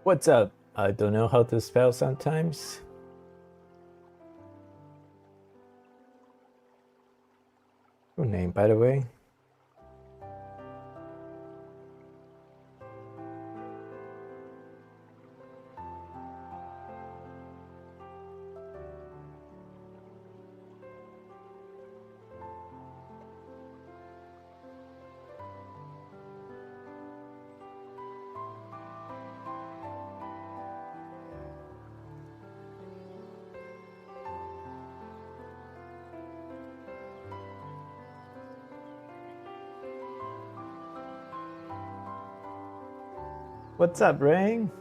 What's up? I don't know how to spell sometimes. Good name, by the way. What's up, Ring?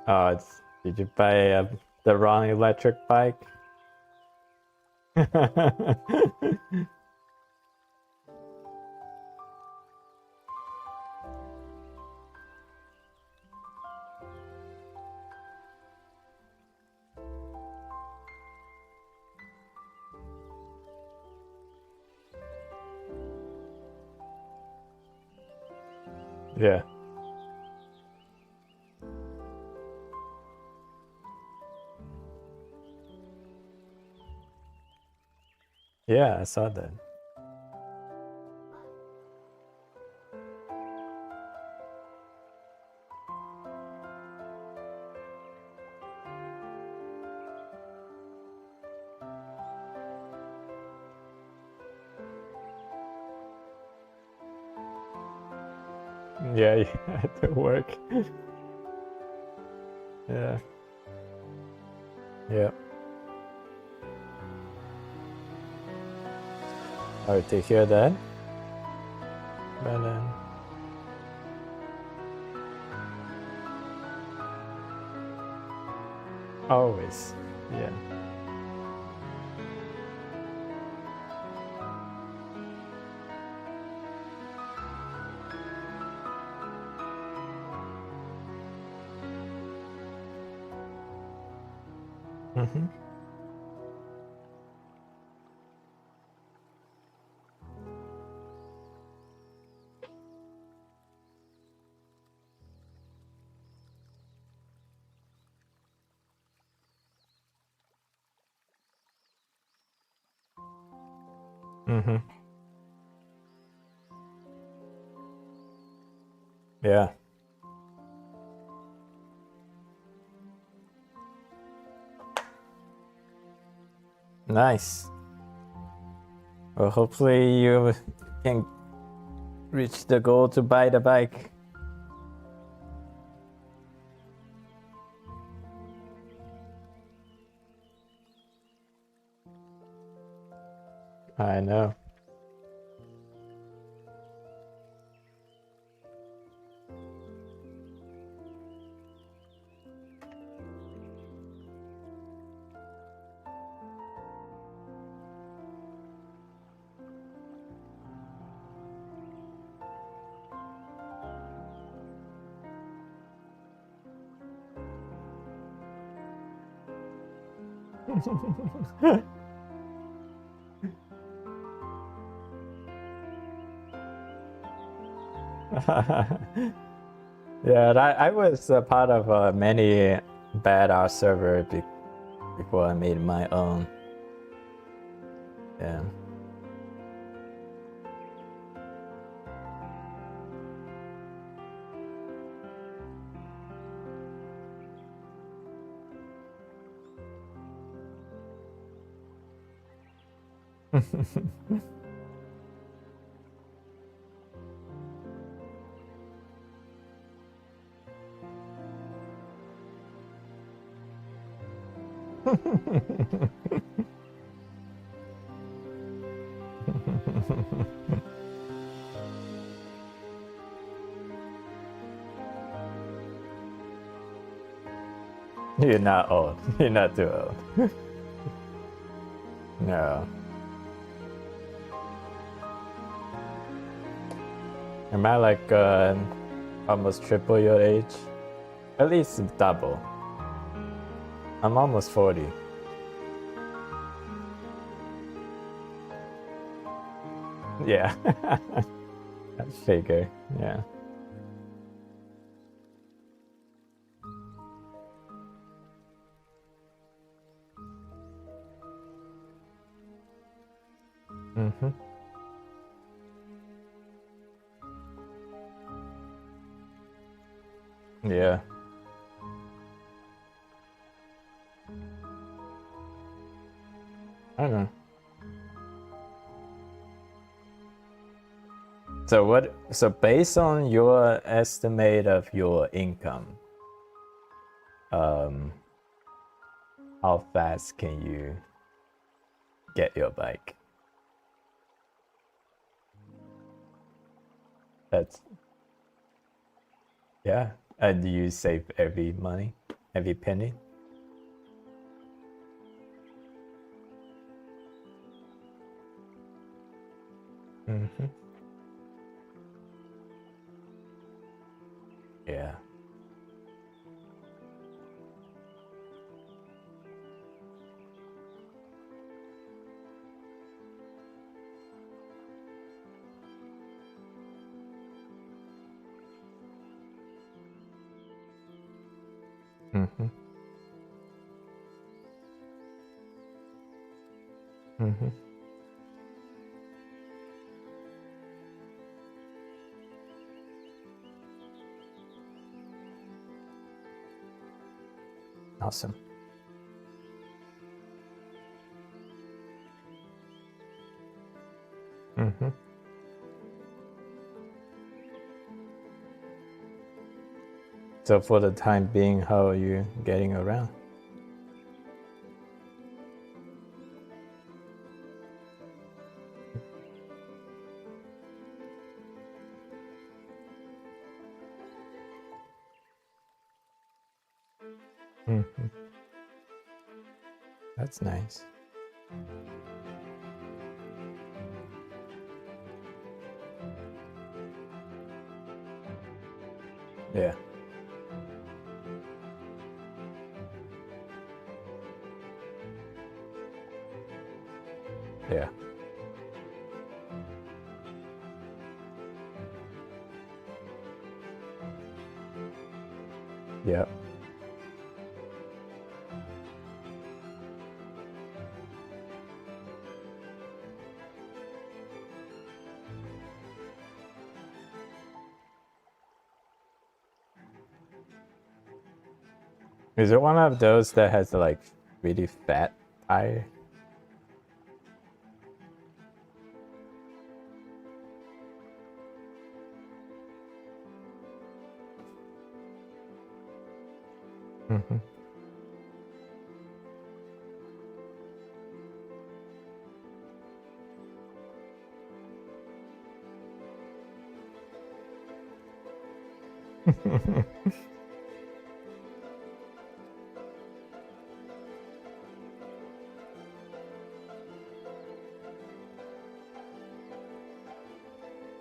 Oh, did you buy the wrong electric bike? Yeah. Yeah, I saw that. Yeah, you had to work. Yeah. Yeah. Sorry to hear that. But always, yeah. Mm-hmm. Mm-hmm. Yeah. Nice. Well, hopefully you can reach the goal to buy the bike. I know. Yeah, I was a part of many bad art server before I made my own. Yeah. You're not old. You're not too old. No. Am I like almost triple your age? At least double. I'm almost 40. Yeah. I figure, yeah. Mm-hmm. Yeah. I don't know. So based on your estimate of your income, how fast can you get your bike? That's, yeah. And do you save every money, every penny? Mm-hmm. Yeah. Mm-hmm. Mm-hmm. Awesome. Mm-hmm. So for the time being, how are you getting around? Mm-hmm. That's nice. Yeah. Yeah. Yeah. Is it one of those that has like really fat tire? Mm-hmm.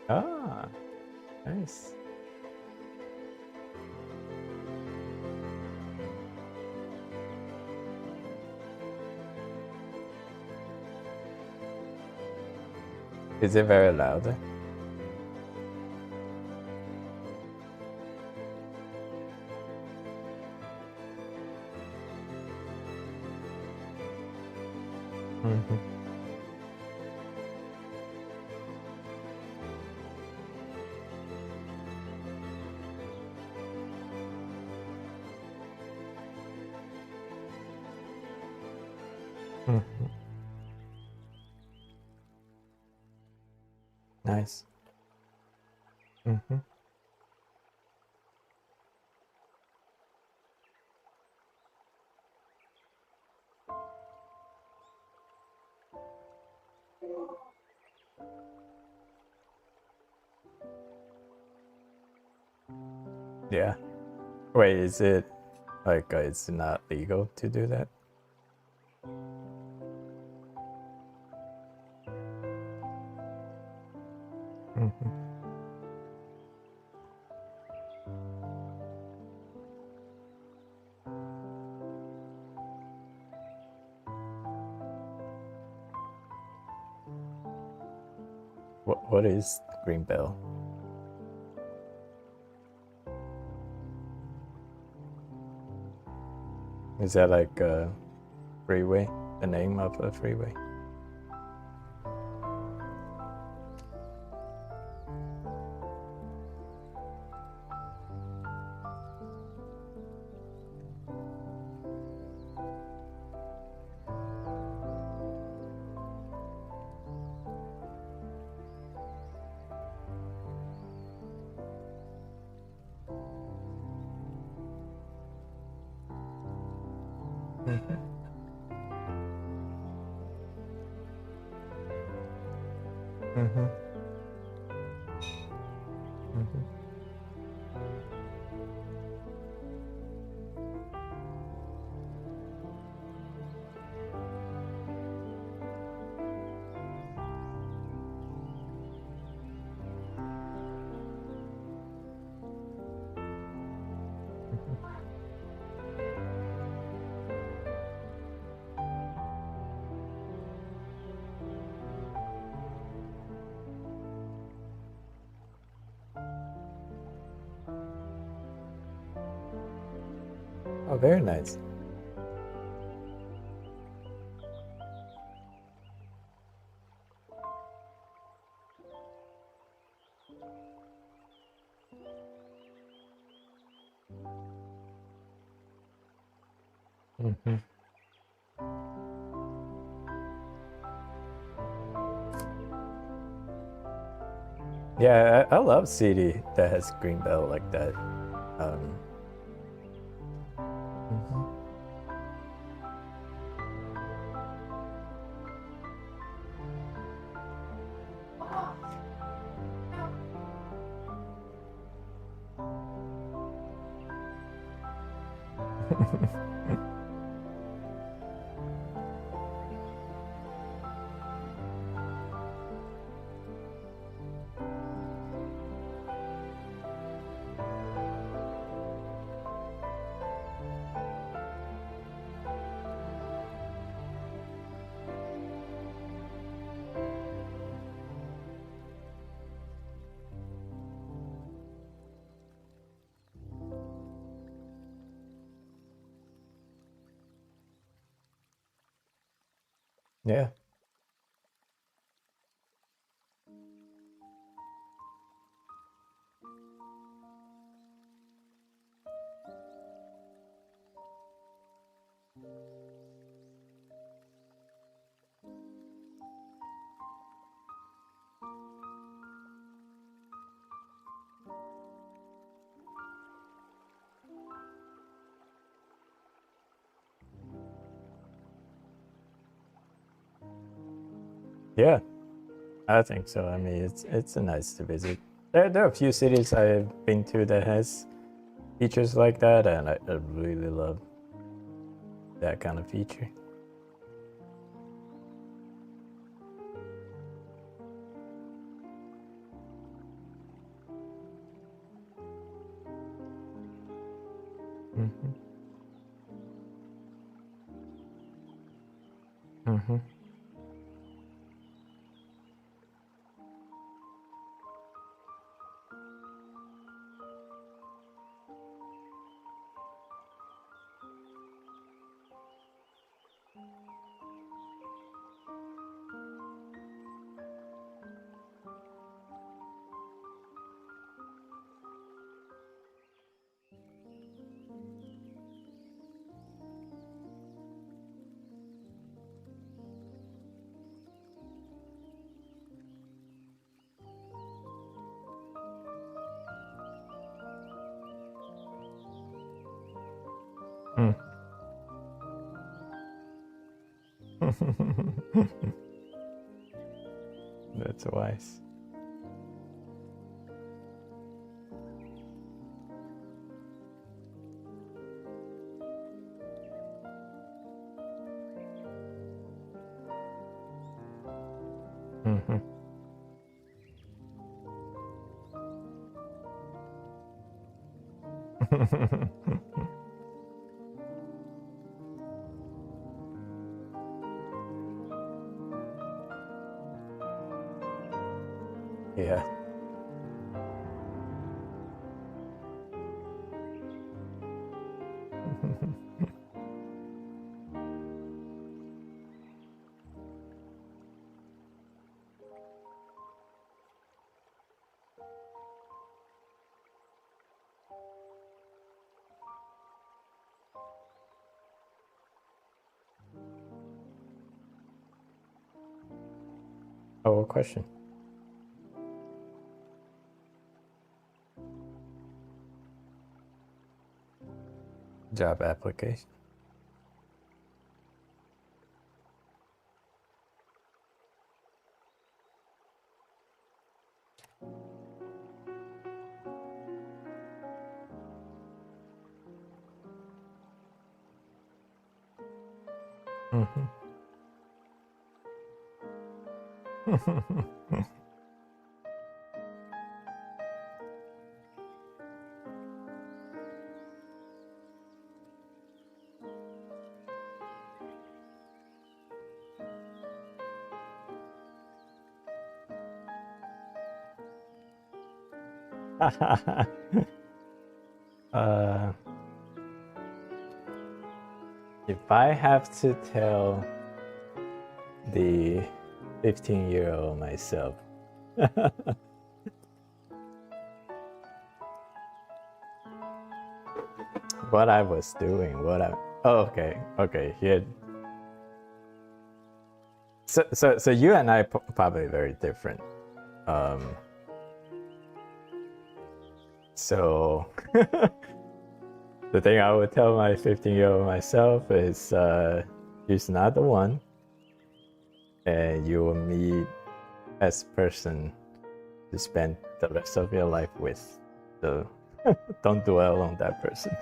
Ah, nice. Is it very loud? Mm-hmm. Mm-hmm. Nice. Mm-hmm. Yeah. Wait, is it like it's not legal to do that? Mm-hmm. What is green bell? Is that like Freeway? The name of a freeway? Oh, very nice. Yeah, I love CD that has green belt like that. Yeah. Yeah, I think so. I mean, it's a nice to visit. There are a few cities I've been to that has features like that, and I really love that kind of feature. That's wise. Yeah. Oh, what question? Job application. Mm-hmm. uh, if I have to tell the 15-year-old myself what I was doing, okay, here. So you and I probably very different. So the thing I would tell my 15-year-old myself is she's not the one, and you will meet as person to spend the rest of your life with. So don't dwell on that person.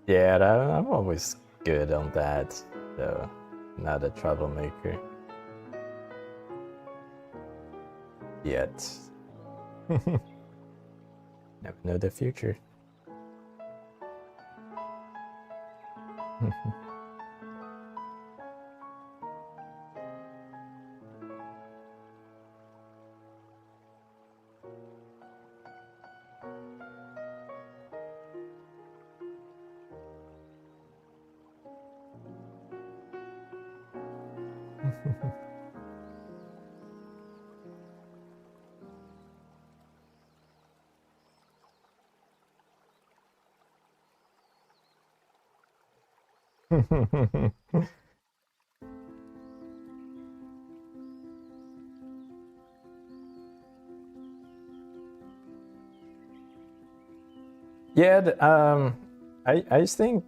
Yeah, I'm always good on that, so not a troublemaker yet. Never know the future. Yeah, I think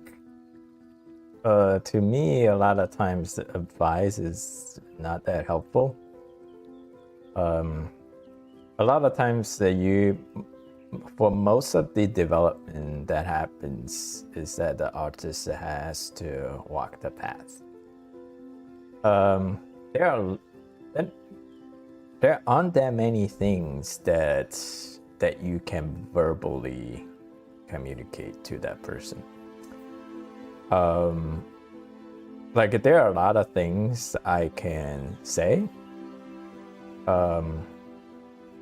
to me a lot of times the advice is not that helpful. A lot of times that for most of the development that happens is that the artist has to walk the path. There aren't that many things that you can verbally communicate to that person. Like there are a lot of things I can say.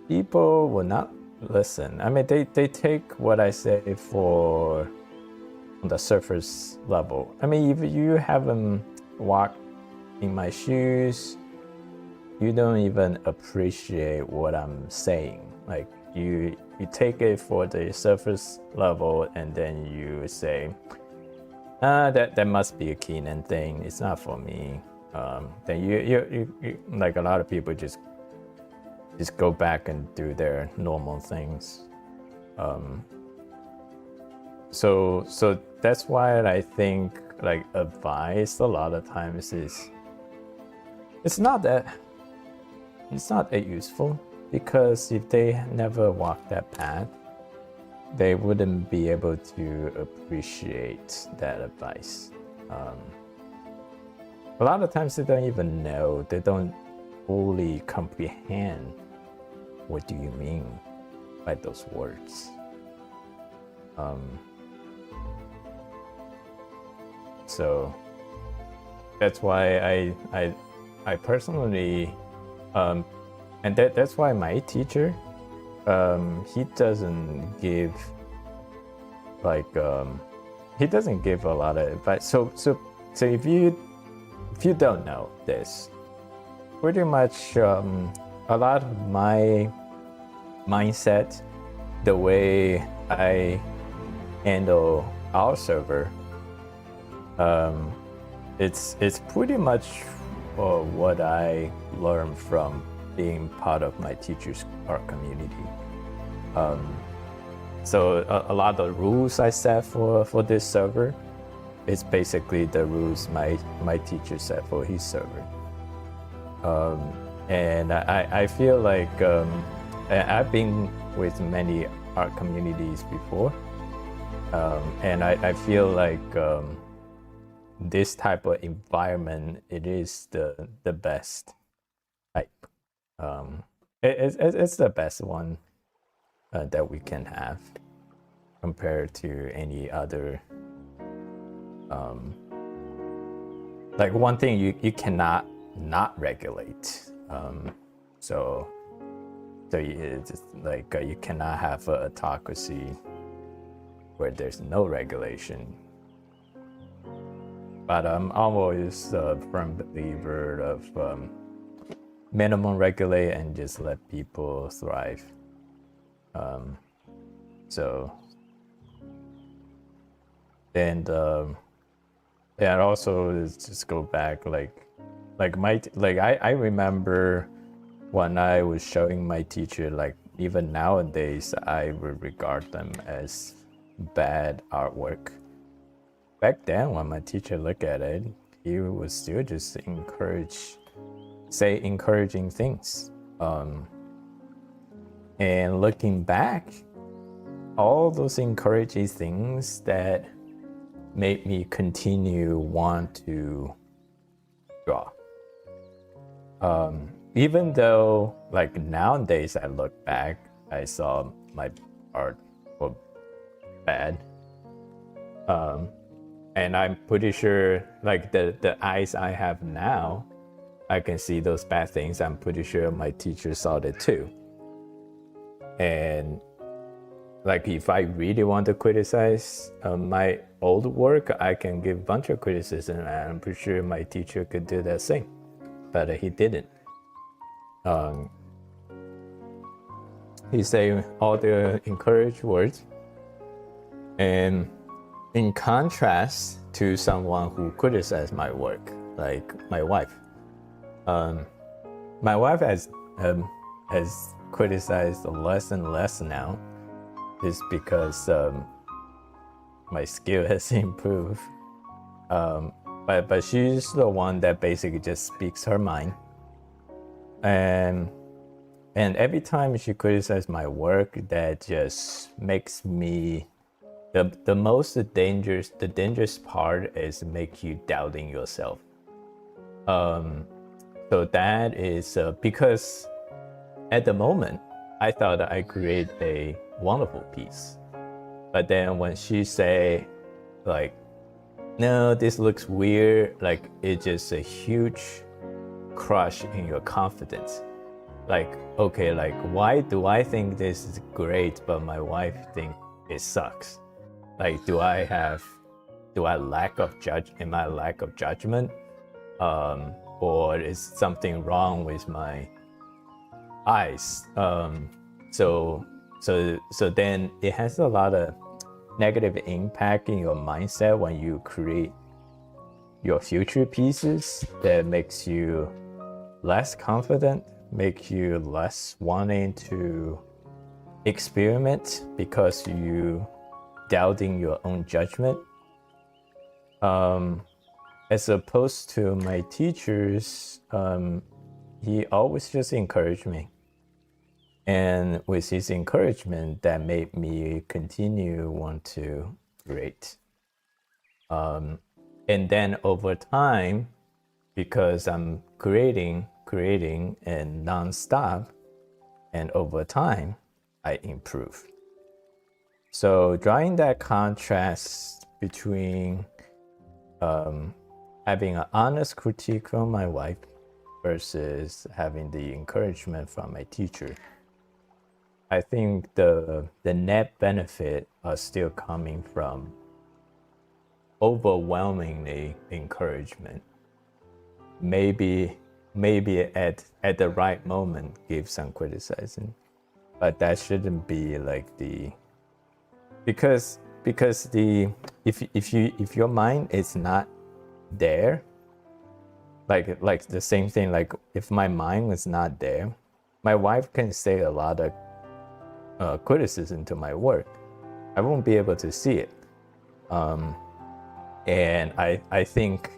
People will not listen. I mean, they take what I say for on the surface level. I mean, if you haven't walked in my shoes, you don't even appreciate what I'm saying. Like you take it for the surface level, and then you say, that must be a Kenan thing. It's not for me. Then you like a lot of people just go back and do their normal things. So that's why I think like advice a lot of times is it's not that useful, because if they never walk that path, they wouldn't be able to appreciate that advice. A lot of times they don't even know, they don't fully comprehend what do you mean by those words. So that's why I personally and that's why my teacher he doesn't give like he doesn't give a lot of advice. So if you don't know this, pretty much a lot of my mindset, the way I handle our server, it's pretty much what I learned from being part of my teachers art community. So a lot of rules I set for this server, it's basically the rules my teacher set for his server. And I feel like I've been with many art communities before, and I feel like this type of environment, it is the best type. It's the best one that we can have compared to any other. Like one thing you cannot not regulate. So it's just like you cannot have a autocracy where there's no regulation. But I'm always a firm believer of minimum regulate and just let people thrive. And also just go back I remember when I was showing my teacher, like even nowadays I would regard them as bad artwork. Back then when my teacher looked at it, he would still just say encouraging things. And looking back, all those encouraging things that made me continue want to draw. Even though like nowadays I look back, I saw my art was bad. And I'm pretty sure like the eyes I have now, I can see those bad things. I'm pretty sure my teacher saw it too. And like if I really want to criticize my old work, I can give a bunch of criticism, and I'm pretty sure my teacher could do that same, but he didn't. He said all the encouraged words, and in contrast to someone who criticized my work, like my wife. My wife has criticized less and less now, is because my skill has improved. But she's the one that basically just speaks her mind. And every time she criticizes my work, that just makes me the most dangerous part is make you doubting yourself. So that is because at the moment I thought I create a wonderful piece, but then when she say like, no, this looks weird, like it's just a huge crush in your confidence. Like, okay, like why do I think this is great but my wife think it sucks? Like, am I lack of judgment? Or is something wrong with my eyes? So then it has a lot of negative impact in your mindset when you create your future pieces that makes you less confident, make you less wanting to experiment because you doubting your own judgment. As opposed to my teachers, he always just encouraged me. And with his encouragement, that made me continue want to create. And then over time, because I'm creating and nonstop, and over time, I improve. So drawing that contrast between having an honest critique from my wife versus having the encouragement from my teacher, I think the net benefit are still coming from overwhelmingly encouragement. Maybe maybe at the right moment give some criticizing, but that shouldn't be like the because the if your mind is not there, like the same thing, like if my mind was not there, my wife can say a lot of criticism to my work. I won't be able to see it, and I think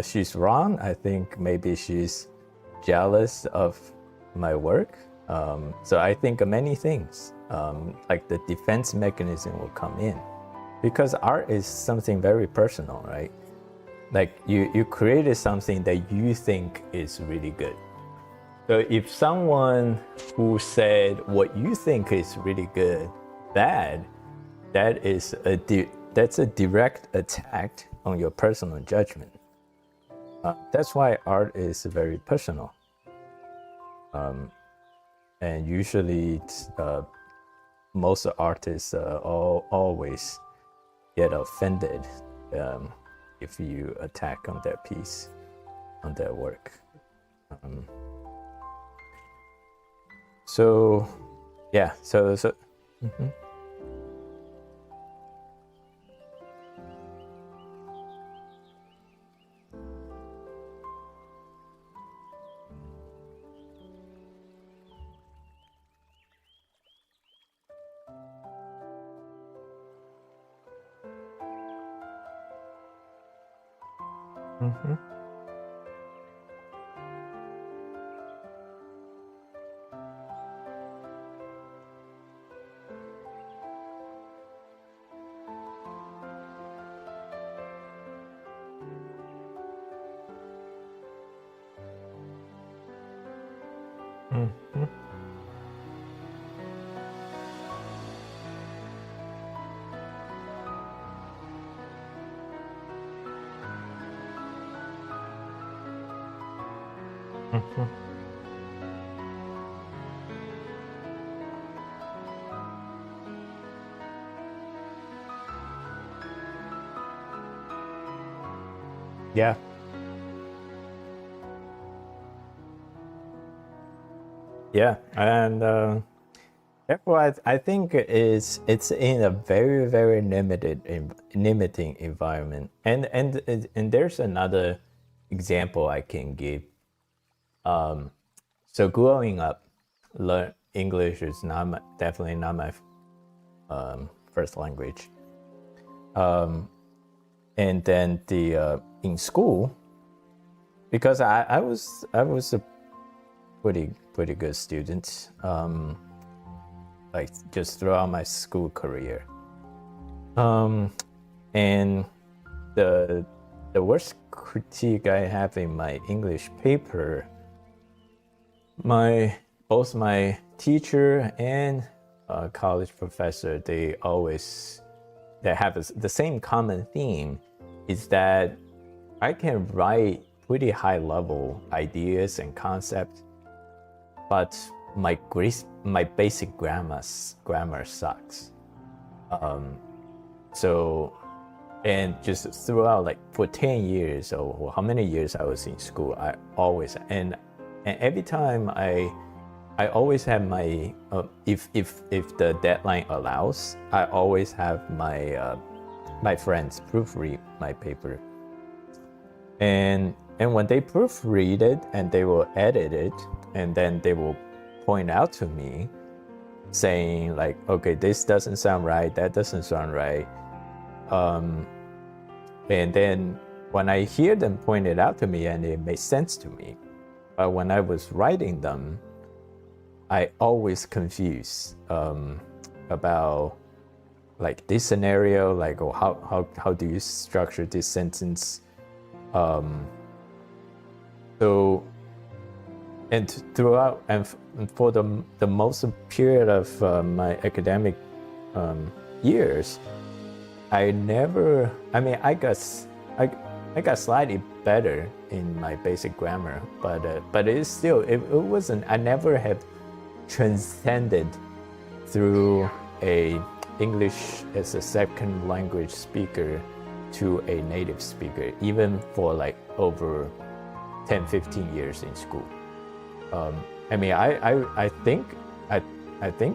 she's wrong. I think maybe she's jealous of my work. So I think of many things, like the defense mechanism will come in, because art is something very personal, right? Like you created something that you think is really good. So if someone who said what you think is really good, bad, that's a direct attack on your personal judgment. That's why art is very personal. And usually most artists always get offended if you attack on their piece, on their work. So yeah, so mm-hmm. Mm-hmm. Mm-hmm. Mm-hmm. Yeah. Yeah, and therefore I think it's in a very very limiting environment, and there's another example I can give. So growing up, learn English is definitely not my first language, and then in school, because I was a pretty good student, like just throughout my school career, and the worst critique I have in my English paper, both my teacher and college professor, they have the same common theme, is that I can write pretty high level ideas and concepts, but my basic grammar sucks. So, and just throughout, like for 10 years or how many years I was in school, I always and every time I always have my if the deadline allows, I always have my friends proofread my paper, and when they proofread it and they will edit it, and then they will point out to me saying like, okay, this doesn't sound right, that doesn't sound right, and then when I hear them point it out to me and it makes sense to me, but when I was writing them, I always confuse about like this scenario, like, oh, how do you structure this sentence? So, and throughout and for the most period of my academic years, I got slightly better in my basic grammar, but it wasn't. I never have transcended through a English as a second language speaker to a native speaker, even for like over 10, 15 years in school. I mean, I think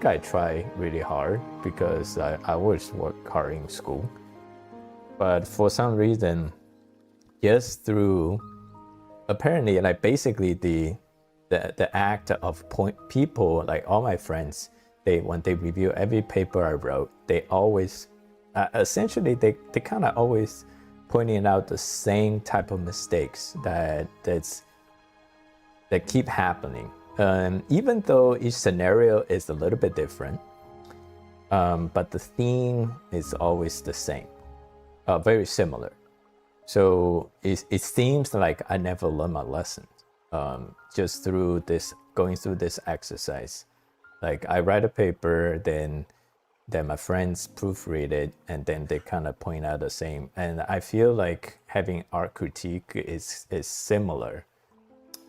I try really hard because I always work hard in school. But for some reason, just through apparently like basically the act of people, like all my friends, when they review every paper I wrote, they always essentially they kind of always pointing out the same type of mistakes that keep happening. Even though each scenario is a little bit different, but the theme is always the same, very similar. So it seems like I never learned my lesson, just through going through this exercise. Like I write a paper, then my friends proofread it, and then they kind of point out the same. And I feel like having art critique is similar,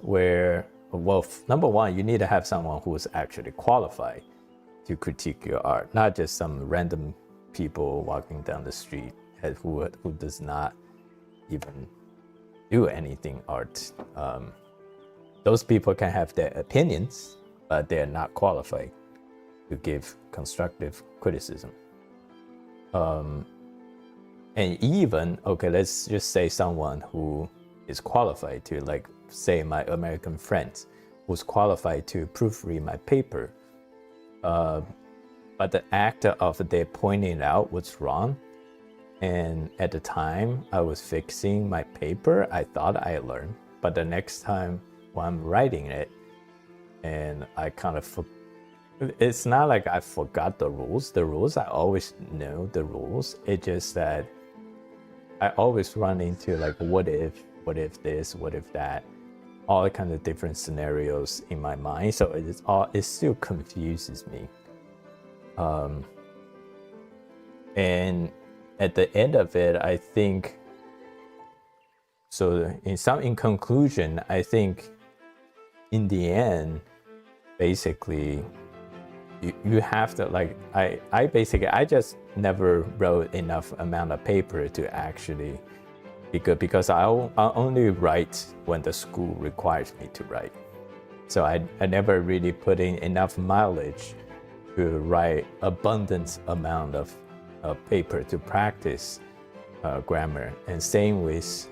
where, well, number one, you need to have someone who is actually qualified to critique your art, not just some random people walking down the street who does not even do anything art. Those people can have their opinions, but they're not qualified to give constructive criticism. And even, okay, let's just say someone who is qualified to, like, say my American friend who's qualified to proofread my paper, but the act of their pointing out what's wrong, and at the time I was fixing my paper, I thought I learned, but the next time when I'm writing it, and I kind of it's not like I forgot the rules. The rules, I always know the rules. It's just that I always run into like, what if this, what if that, all kind of different scenarios in my mind. So it still confuses me. And at the end of it, I think, so in conclusion, I think in the end, basically, you have to, like, I just never wrote enough amount of paper to actually be good, because I only write when the school requires me to write. So I never really put in enough mileage to write abundant amount of paper to practice grammar. And same with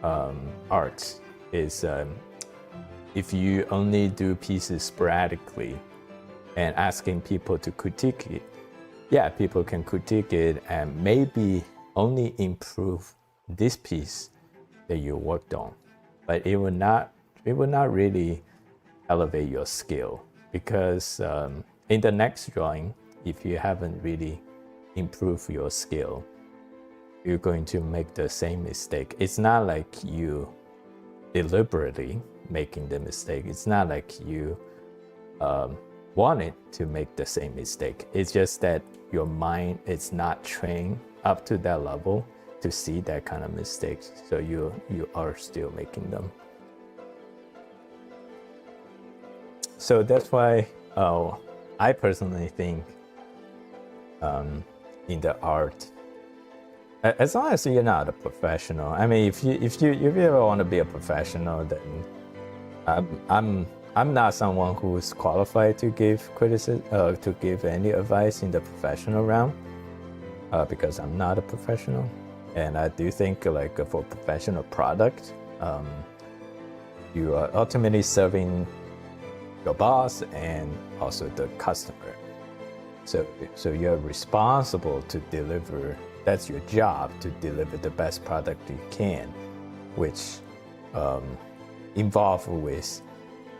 art is, if you only do pieces sporadically and asking people to critique it, yeah, people can critique it and maybe only improve this piece that you worked on, but it will not really elevate your skill, because in the next drawing, if you haven't really improved your skill, you're going to make the same mistake. It's not like you deliberately making the mistake. It's not like you wanted to make the same mistake. It's just that your mind is not trained up to that level to see that kind of mistakes. So you are still making them. So that's why I personally think in the art, as long as you're not a professional, I mean, if you ever want to be a professional, then I'm not someone who's qualified to give criticism, to give any advice in the professional realm, because I'm not a professional. And I do think, like, for professional product, you are ultimately serving your boss and also the customer. So you're responsible to deliver. That's your job, to deliver the best product you can, which involve with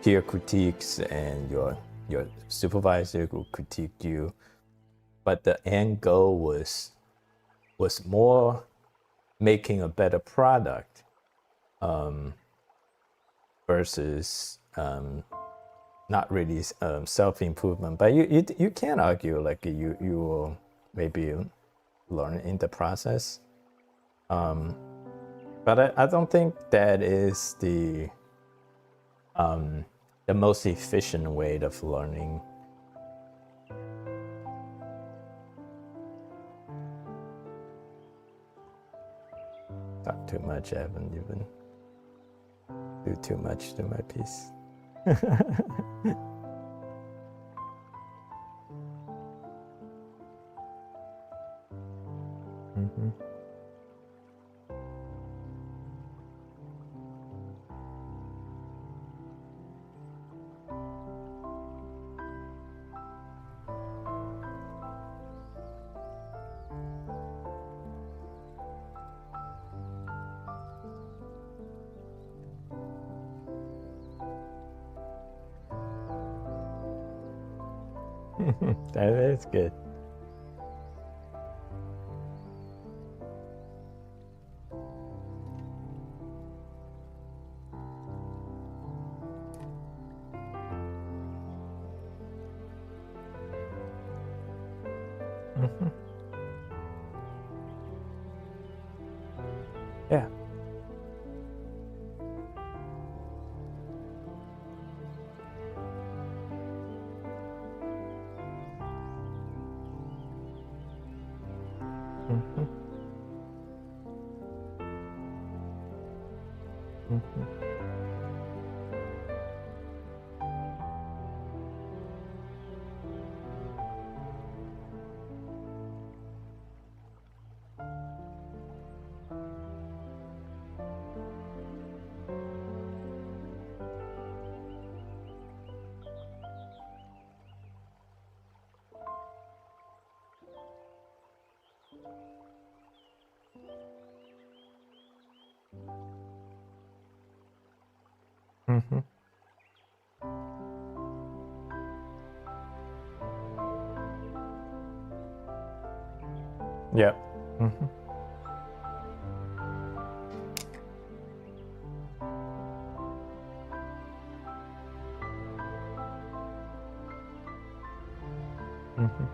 peer critiques, and your supervisor will critique you. But the end goal was more making a better product, versus not really self-improvement. But you can argue, like, you will maybe learn in the process, but I don't think that is the most efficient way of learning. Talk too much, I haven't even do too much to my piece. Mm-hmm. That is good. Mm-hmm. Yeah. Mm-hmm. Mm-hmm. Mm-hmm. Yeah. Mm-hmm. Mm-hmm.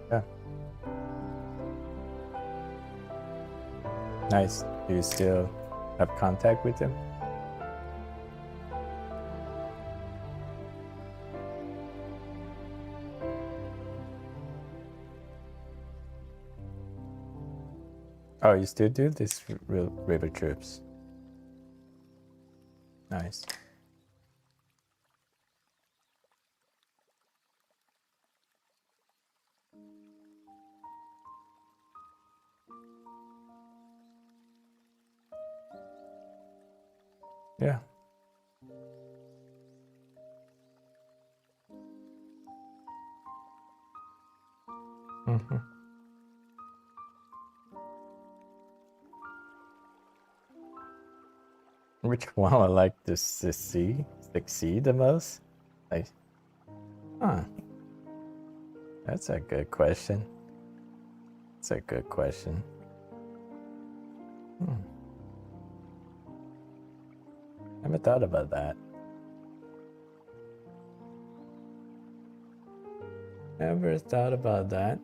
Yeah. Nice. Do you still have contact with him? Oh, you still do these river trips? Nice. Yeah. Mm-hmm. Which one I like to succeed the most? Like, huh? That's a good question. That's a good question. Never thought about that. Never thought about that.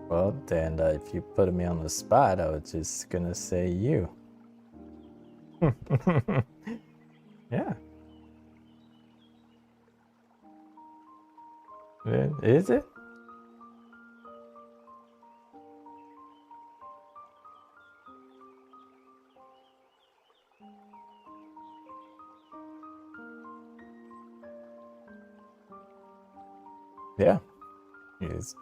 Well, then if you put me on the spot, I was just gonna say you. Yeah. Is it? Yeah. It is.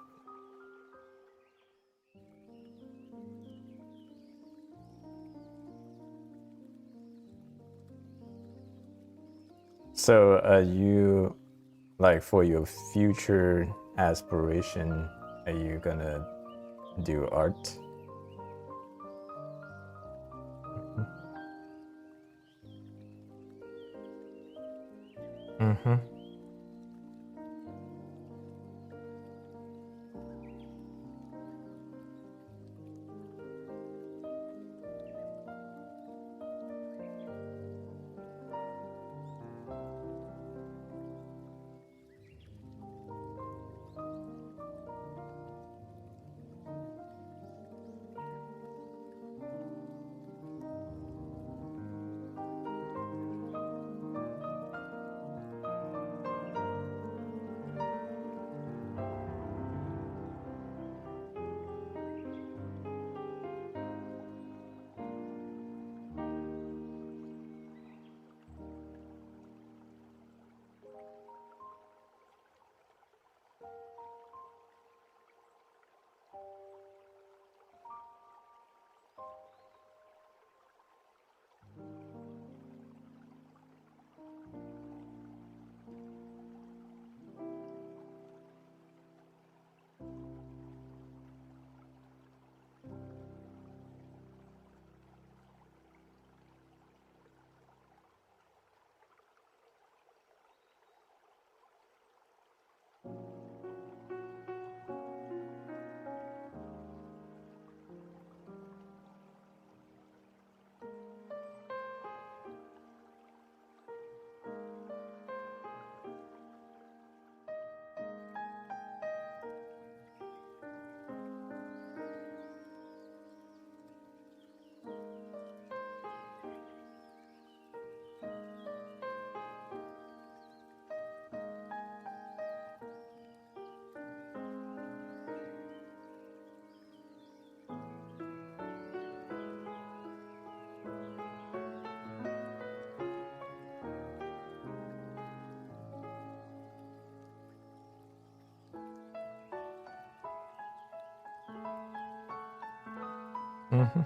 So, you like for your future aspiration, are you gonna do art? Mm-hmm. Mm-hmm.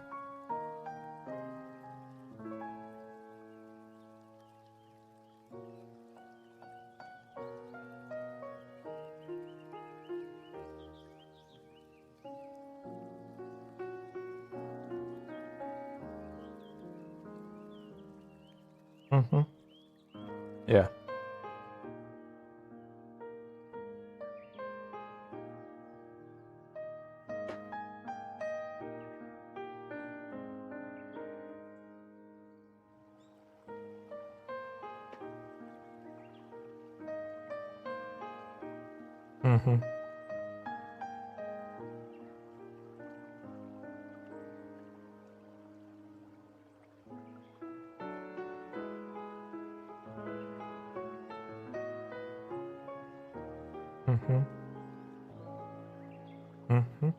Mm-hmm. Yeah. Mm-hmm. Mm-hmm. Mm-hmm.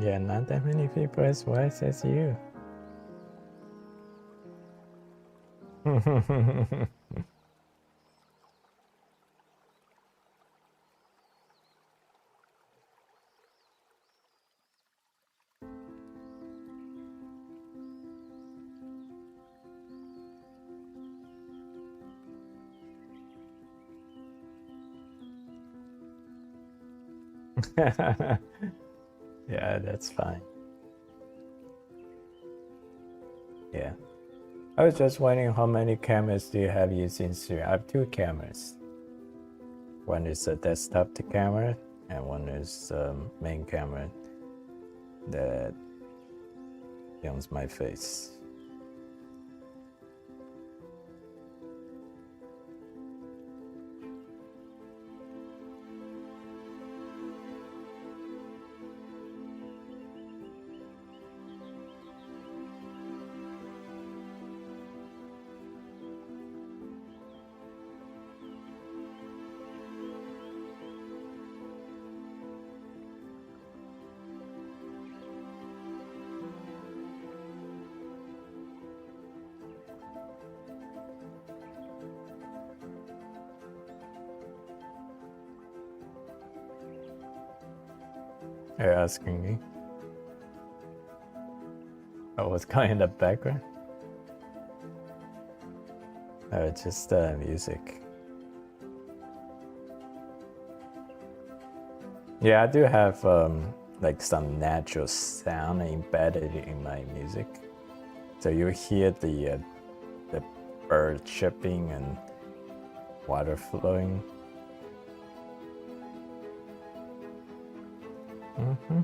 Yeah, not that many people as wise as you. Yeah, that's fine. Yeah. I was just wondering how many cameras do you have using Stream? I have two cameras. One is a desktop camera and one is main camera that films my face. Are you asking me? Oh, what's going in the background? Oh, it's just music. Yeah, I do have like some natural sound embedded in my music, so you hear the bird chirping and water flowing. Mm-hmm.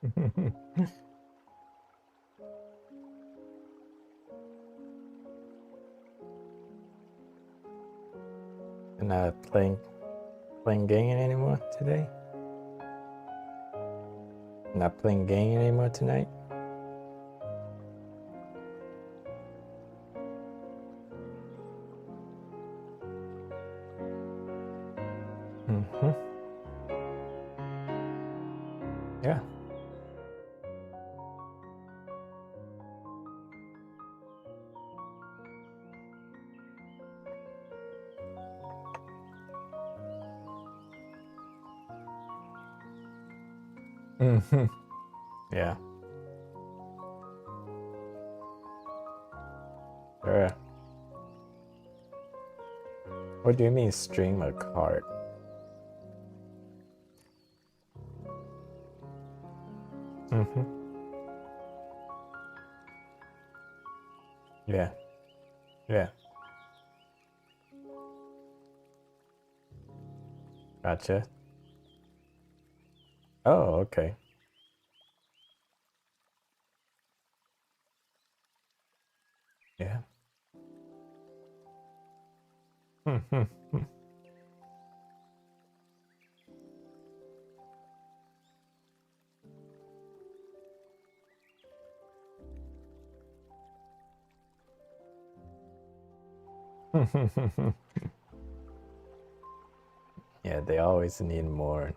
You're not playing game anymore today? Not playing game anymore tonight? Mm-hmm. Yeah. Mm-hmm. Yeah. Sure. What do you mean stream a card? Mm-hmm. Yeah. Yeah. Gotcha. Oh, okay. Yeah. Mm-hmm. Yeah, they always need more.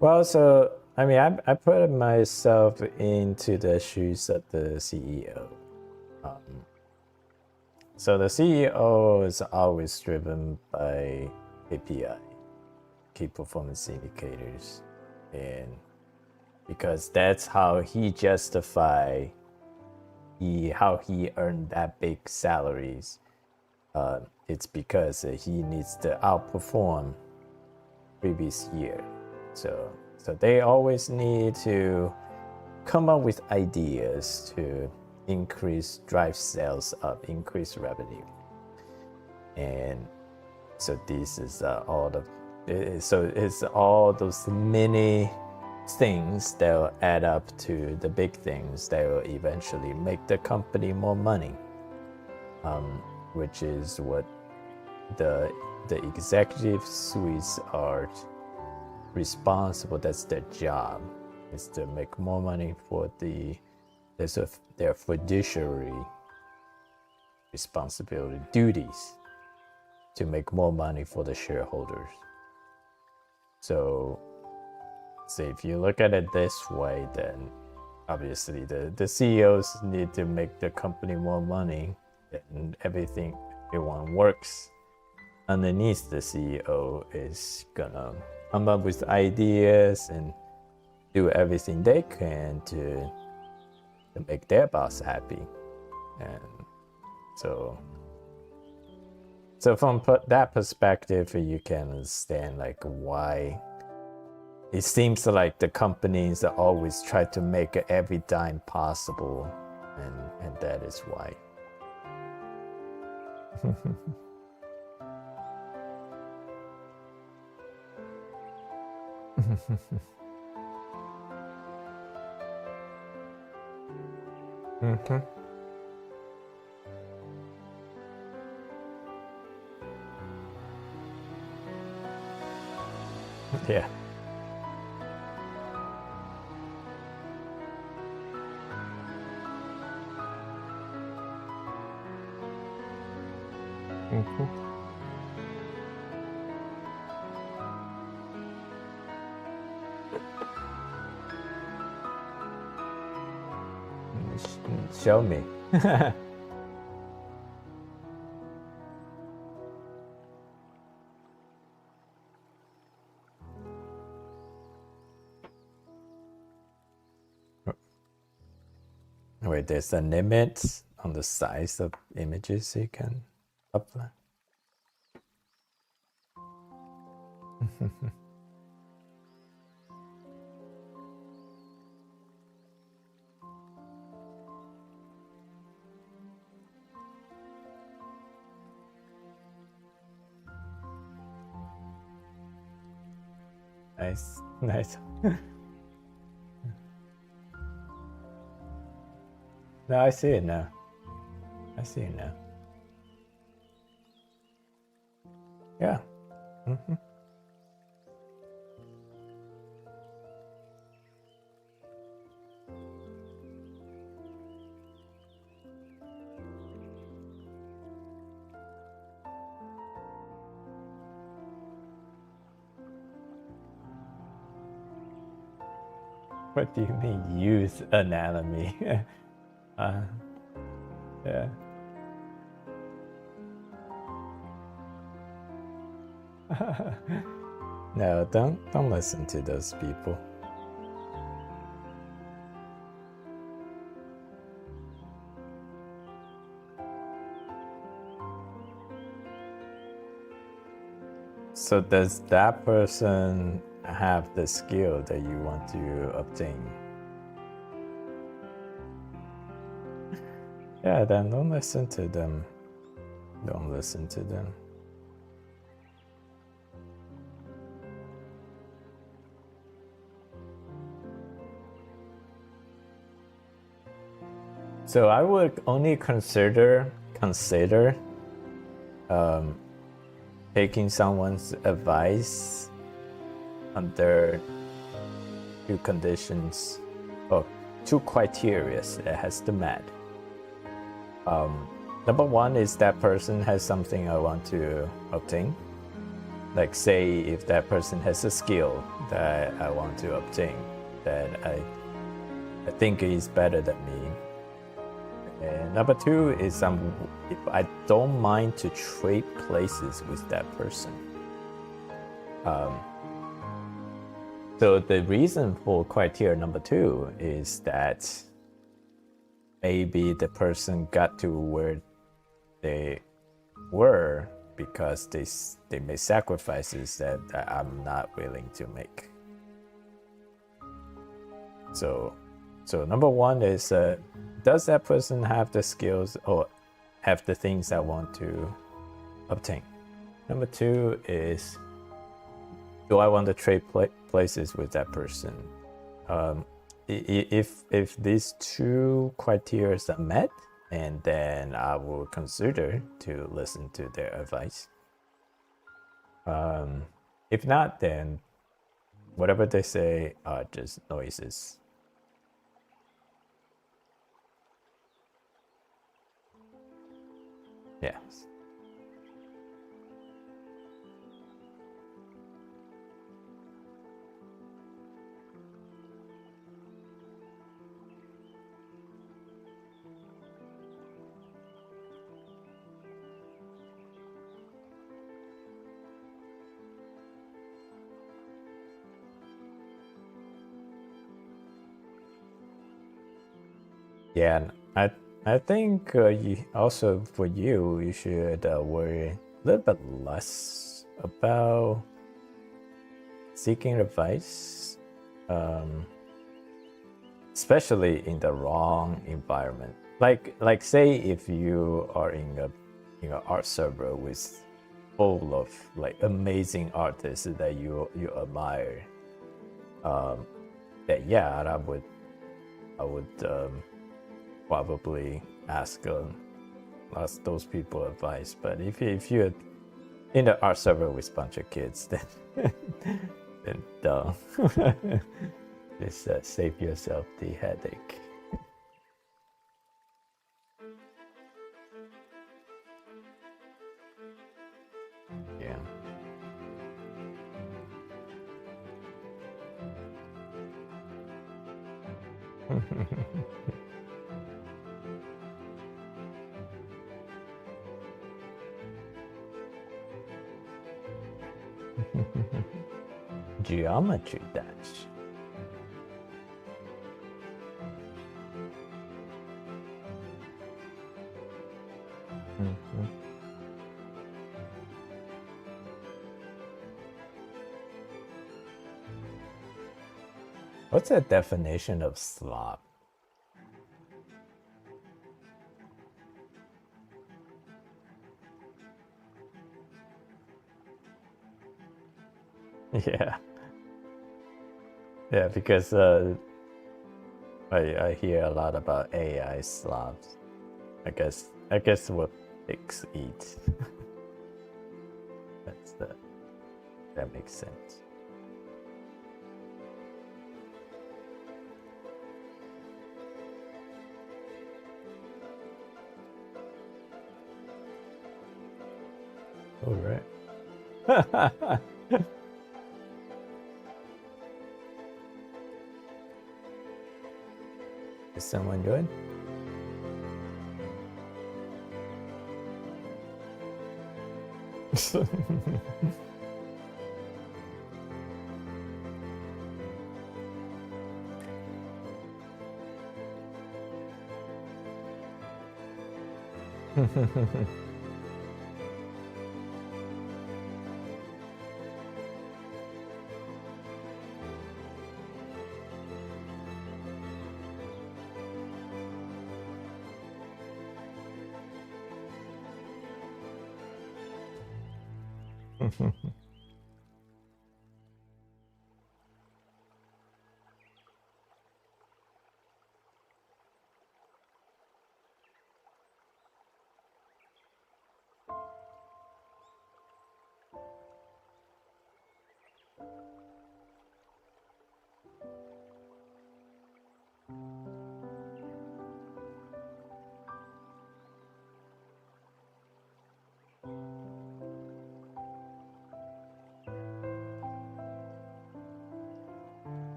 Well, so I mean, I put myself into the shoes of the CEO. So the CEO is always driven by KPI, key performance indicators, and because that's how he justify how he earned that big salaries. It's because he needs to outperform previous year. So they always need to come up with ideas to drive sales up, increase revenue. And so this is it's all those many things that will add up to the big things that will eventually make the company more money, which is what the executive suites are responsible. That's their job, is to make more money for their fiduciary responsibility duties to make more money for the shareholders. So if you look at it this way, then obviously the CEOs need to make the company more money, and everyone works underneath the CEO is gonna come up with ideas and do everything they can to make their boss happy. And so from that perspective, you can understand like why it seems like the companies are always try to make every dime possible, and that is why. Mm-hmm. Yeah. Mm-hmm. Show me. Wait, there's a limit on the size of images you can upload. Nice, nice. No, I see it now. I see it now. Yeah. Mm-hmm. What do you mean use anatomy? Yeah. No, don't listen to those people. So does that person have the skill that you want to obtain? Yeah, then don't listen to them. Don't listen to them. So I would only consider taking someone's advice under two conditions or two criteria it has to meet. Number one is that person has something I want to obtain. Like say if that person has a skill that I want to obtain that I think is better than me. And number two is if I don't mind to trade places with that person. So the reason for criteria number two is that maybe the person got to where they were because they made sacrifices that I'm not willing to make. So number one is does that person have the skills or have the things I want to obtain? Number two is, do I want to trade places with that person? If these two criteria are met, and then I will consider to listen to their advice. If not, then whatever they say are just noises. Yes. Yeah, I think you also for you should worry a little bit less about seeking advice, especially in the wrong environment. Like say if you are in a art server with full of like amazing artists that you admire, that yeah, I would probably ask those people advice. But if you're in the art server with a bunch of kids, then don't. Just save yourself the headache. Yeah. Geometry dash. What's the definition of slop? Yeah. Yeah, because I hear a lot about AI slobs. I guess what pigs eat. That makes sense. All right. Is someone join?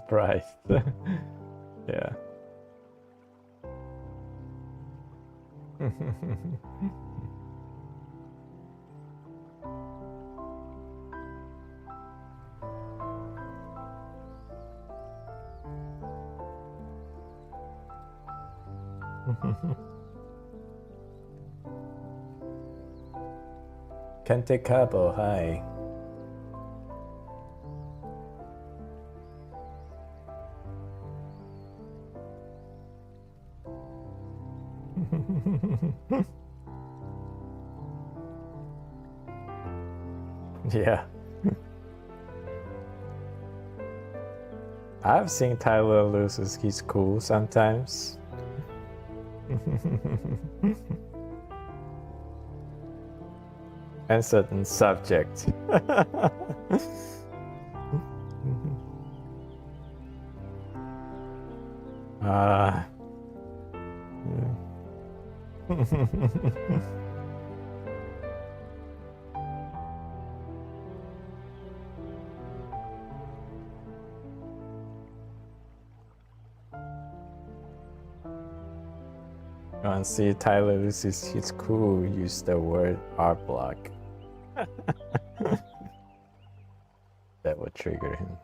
Price. Yeah. Kente Cabo, hi. Yeah. I've seen Tyler loses. He's cool sometimes. And certain subject. Yeah. And see Tyler loses his cool, use the word art block. That would trigger him.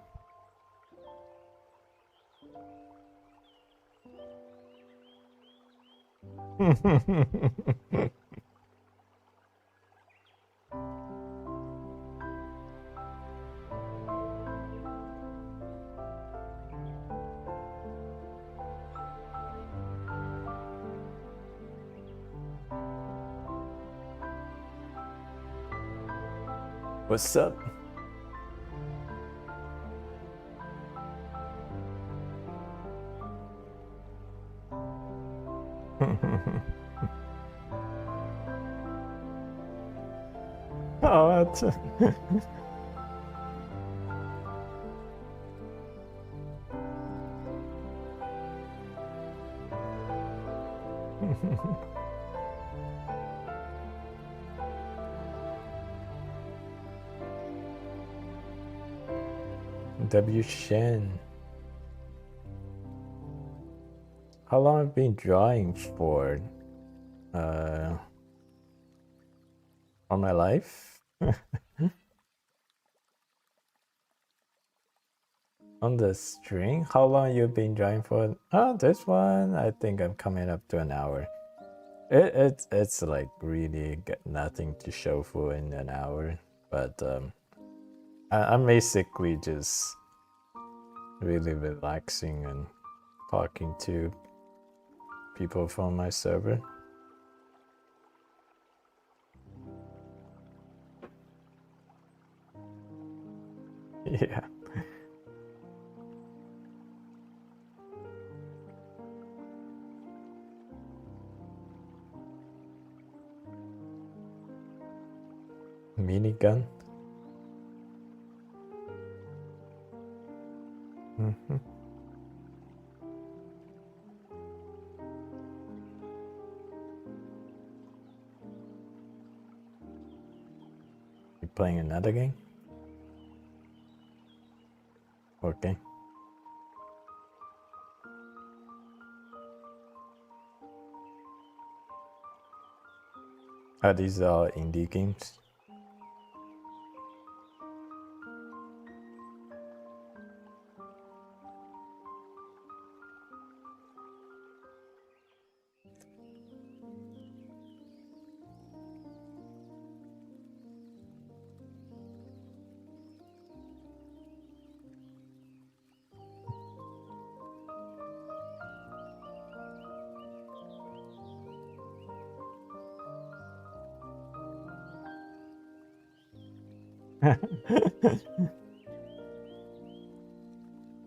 What's up? Oh, that's W Shen. How long have you been drawing for? All my life? On the string? How long you been drawing for? Oh, this one, I think I'm coming up to an hour. It's like really got nothing to show for in an hour, but I'm basically just really relaxing and talking to people from my server. Yeah. Minigun. Mm-hmm. You playing another game? Okay. Are these all indie games?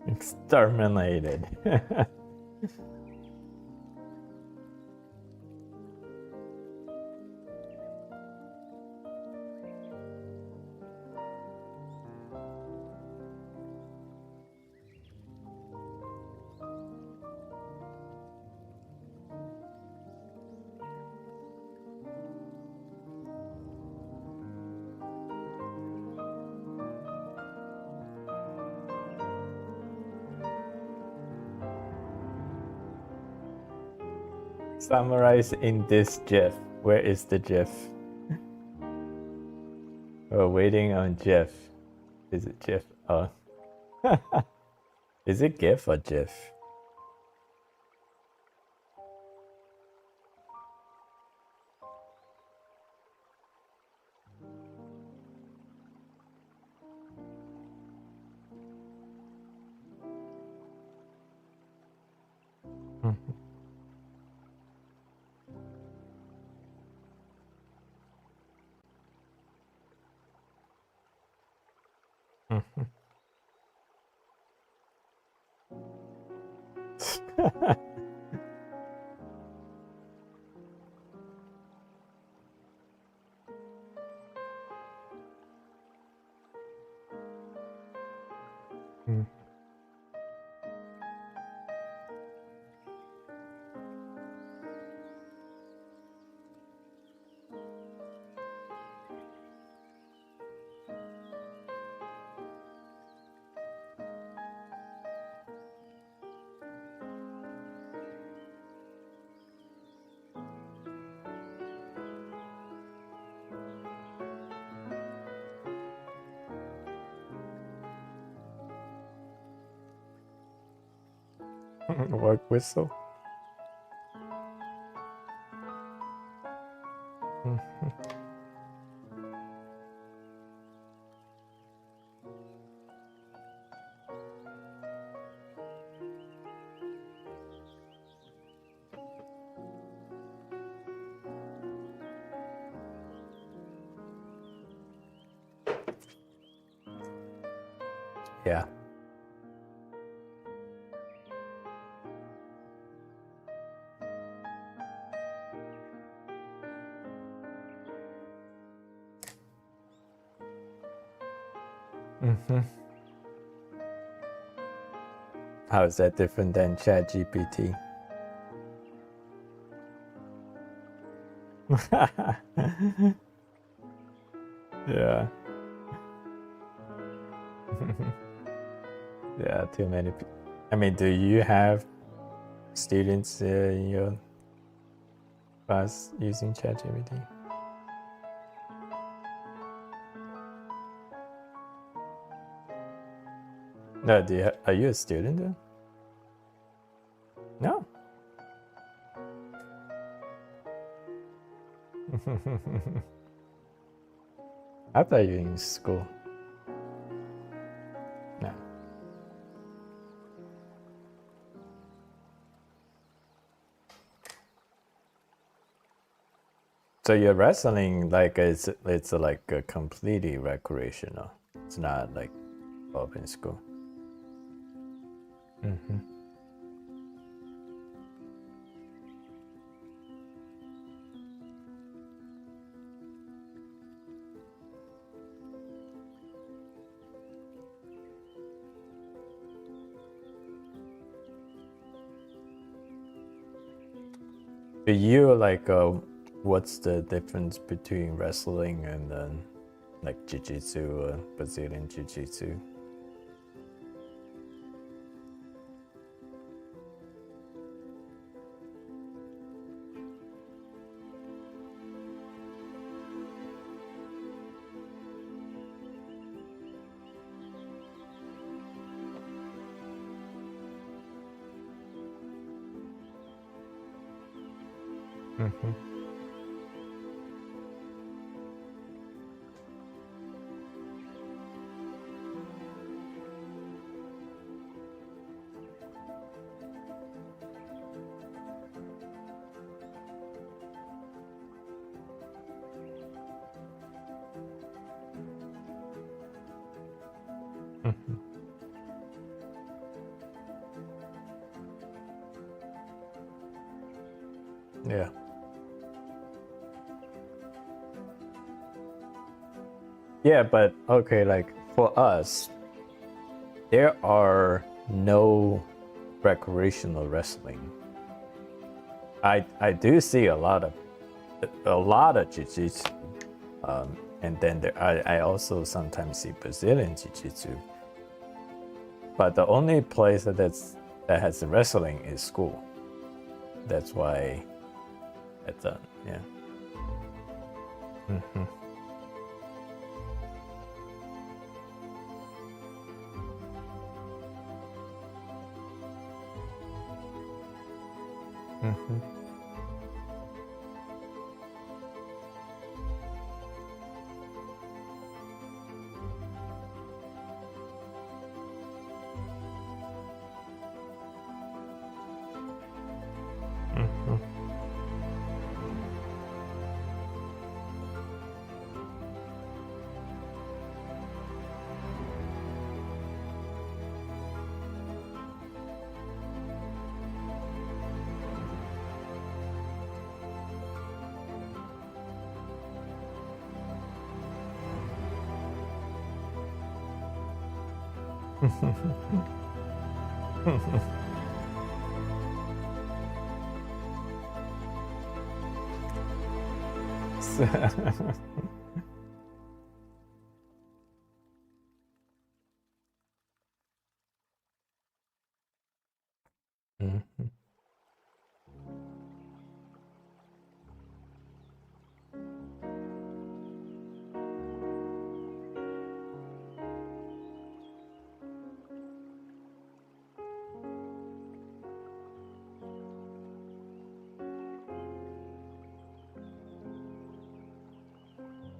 Exterminated. Summarize in this GIF. Where is the GIF? We're waiting on GIF. Is it GIF? Oh. Is it GIF or GIF? Work whistle. Yeah. How is that different than ChatGPT? Yeah. Yeah, too many people. I mean, do you have students in your class using ChatGPT? No, are you a student then? No. I thought you were in school. No. So your wrestling, like it's like a completely recreational. It's not like up in school. Mm-hmm. For you, like, what's the difference between wrestling and then like jiu-jitsu, Brazilian jiu-jitsu? Mm-hmm. Mm-hmm. Yeah. Yeah, but okay, like for us, there are no recreational wrestling. I do see a lot of jiu-jitsu, and then I also sometimes see Brazilian jiu-jitsu. But the only place that has wrestling is school. That's why it's yeah. Mm-hmm. Mm-hmm. Mm-hmm.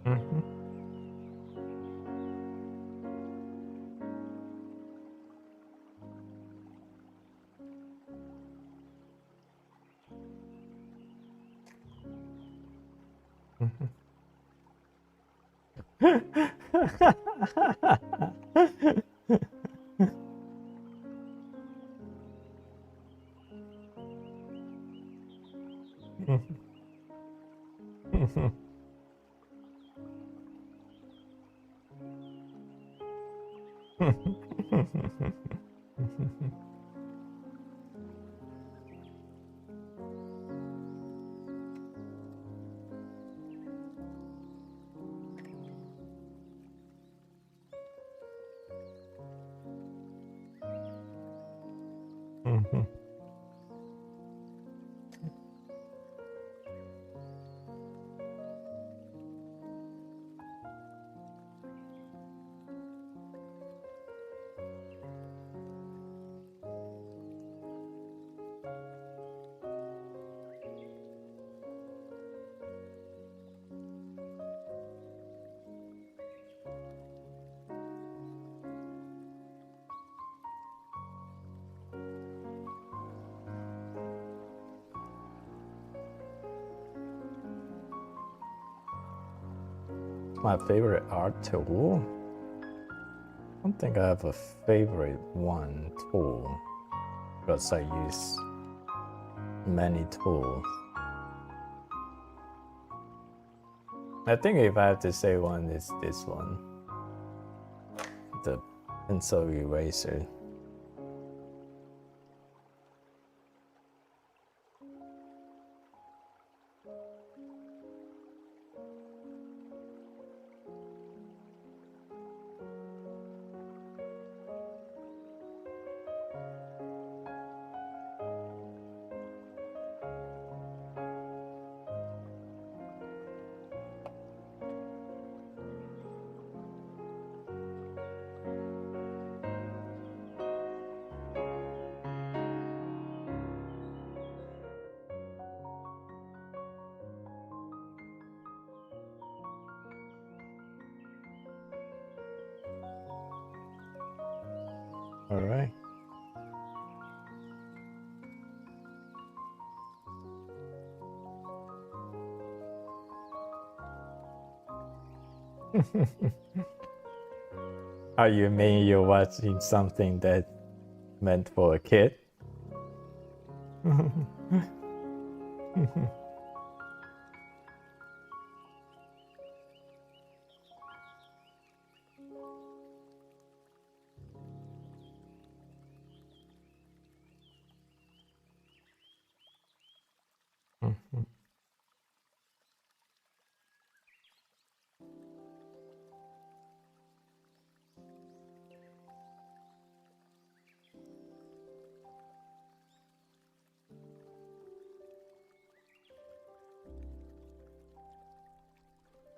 Mhm. Mhm. Mhm. Mhm. My favorite art tool? I don't think I have a favorite one tool because I use many tools. I think if I have to say one, it's this one, the pencil eraser. All right. Are you mean you're watching something that meant for a kid?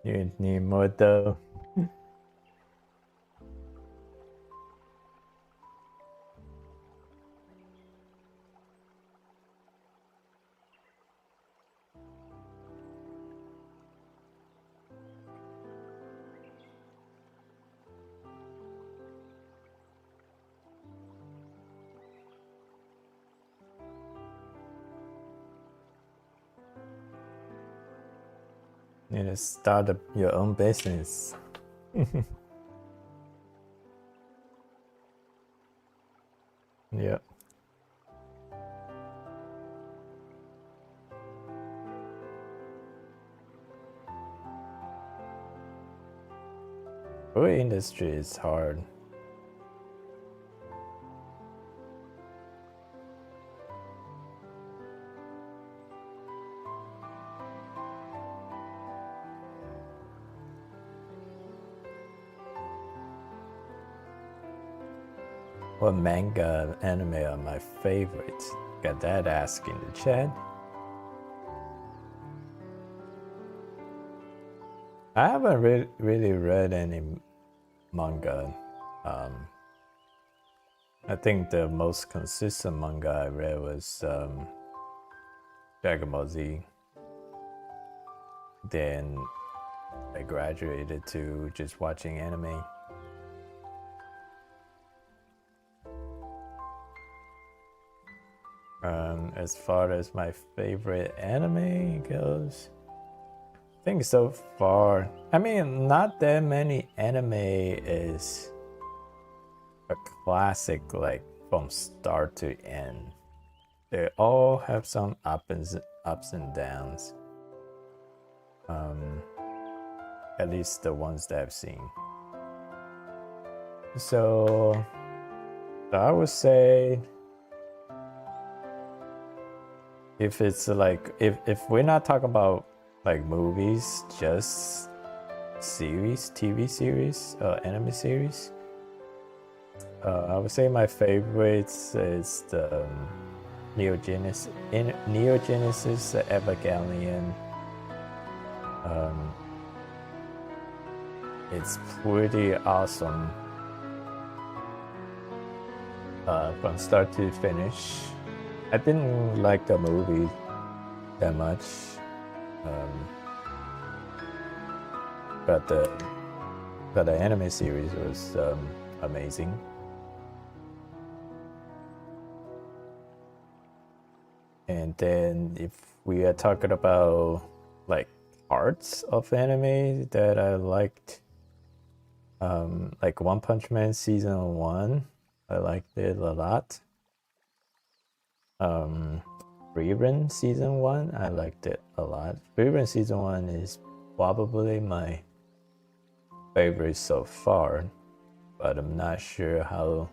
You need more dough. You need to start up your own business. Yep. Food industry is hard. What manga anime are my favorites? Got that ask in the chat. I haven't really read any manga. I think the most consistent manga I read was Dragon Ball Z. Then I graduated to just watching anime. As far as my favorite anime goes, I think so far, I mean, not that many anime is a classic, like from start to end. They all have some ups and downs. At least the ones that I've seen. So I would say, if it's like, if we're not talking about like movies, just series, TV series, anime series, I would say my favorites is the Neogenesis Evangelion. It's pretty awesome from start to finish. I didn't like the movie that much, but the anime series was amazing. And then if we are talking about like parts of anime that I liked. Like One Punch Man season 1, I liked it a lot. Freeway season 1, I liked it a lot. Freeway season 1 is probably my favorite so far, but I'm not sure how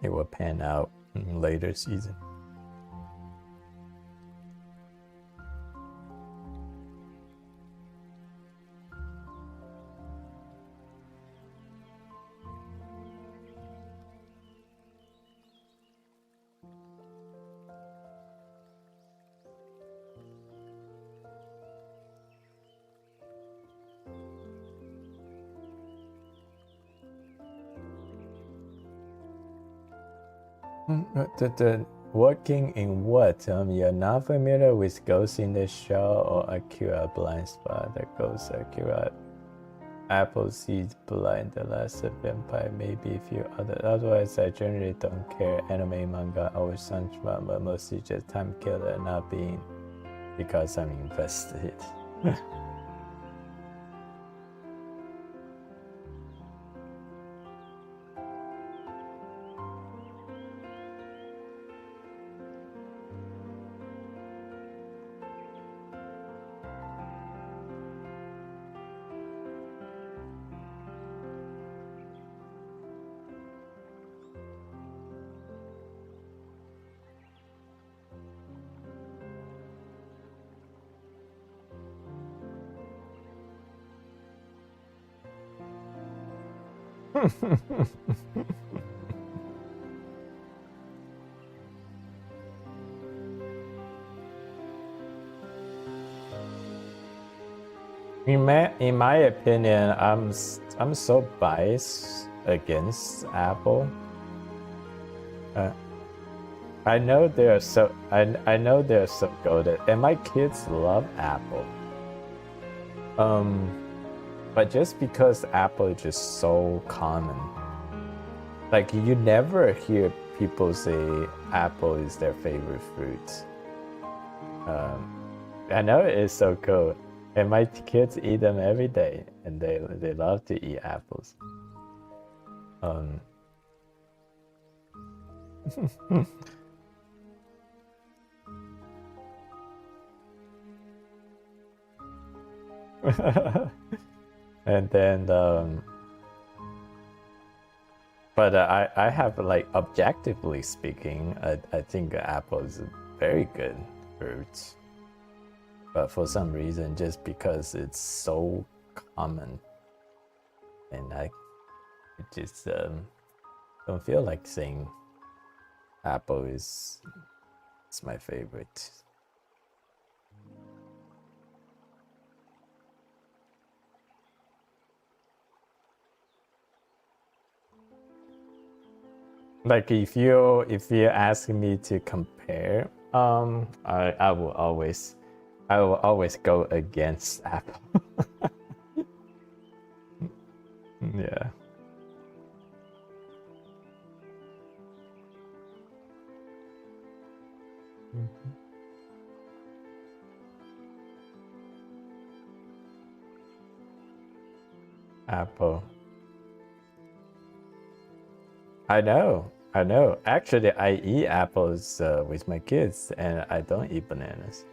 it will pan out in later season. Working in what? You're not familiar with Ghost in the Shell or Akira Blind Spot? The Ghost Akira, Apple Seeds Blind, The Last Vampire, maybe a few other. Otherwise, I generally don't care. Anime, manga, or SpongeBob, but mostly just time killer, not being because I'm invested. In my opinion, I'm so biased against Apple. I know they're so good, and my kids love Apple. But just because Apple is just so common, like you never hear people say Apple is their favorite fruit. I know it is so cool, and my kids eat them every day, and they love to eat apples. And then but I have, like, objectively speaking, I think Apple is a very good fruit, but for some reason, just because it's so common, and I just don't feel like saying Apple is my favorite. Like if you ask me to compare, I will always go against Apple. Yeah. Apple. I know. Actually, I eat apples with my kids, and I don't eat bananas.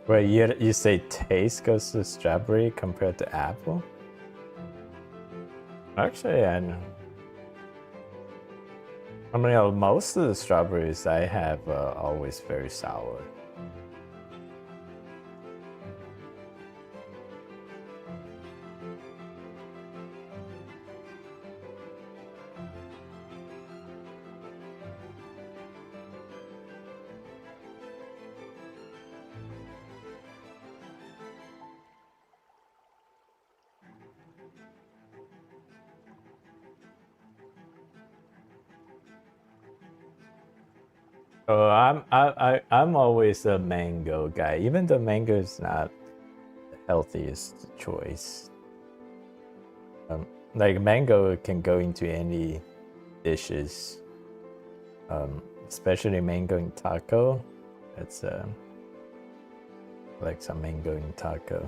Wait, you say taste goes to strawberry compared to apple? Actually, I know. I mean, most of the strawberries I have are always very sour. Oh, I'm always a mango guy, even though mango is not the healthiest choice. Like mango can go into any dishes, especially mango in taco. That's like some mango in taco.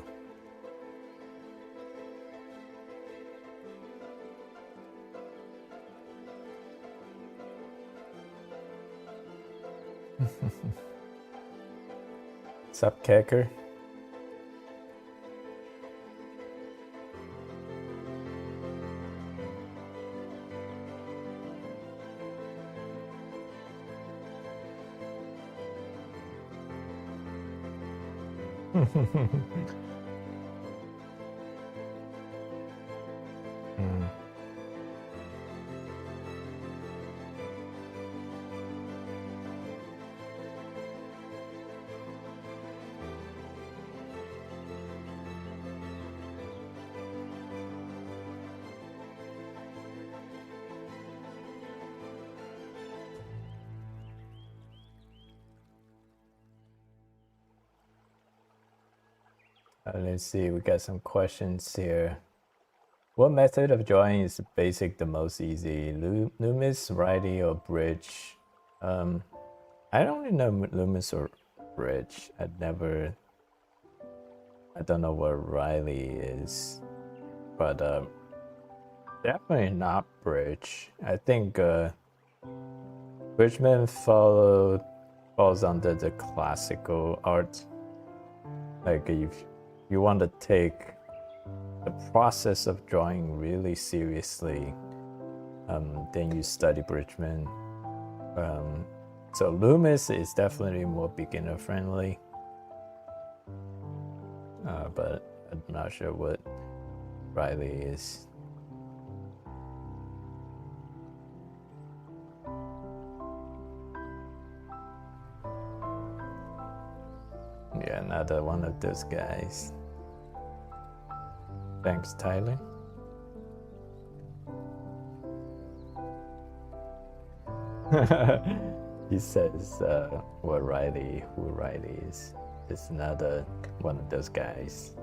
Sup, Kecker? Mm. Let's see, we got some questions here. What method of drawing is basic the most easy? Loomis, Riley, or Bridge? I don't really know Loomis or Bridge. I don't know what Riley is, but definitely not Bridge. I think Bridgman falls under the classical art. Like if you want to take the process of drawing really seriously, then you study Bridgman. So Loomis is definitely more beginner friendly, but I'm not sure what Riley is. Yeah, another one of those guys. Thanks, Tyler. He says who Riley is. It's another one of those guys.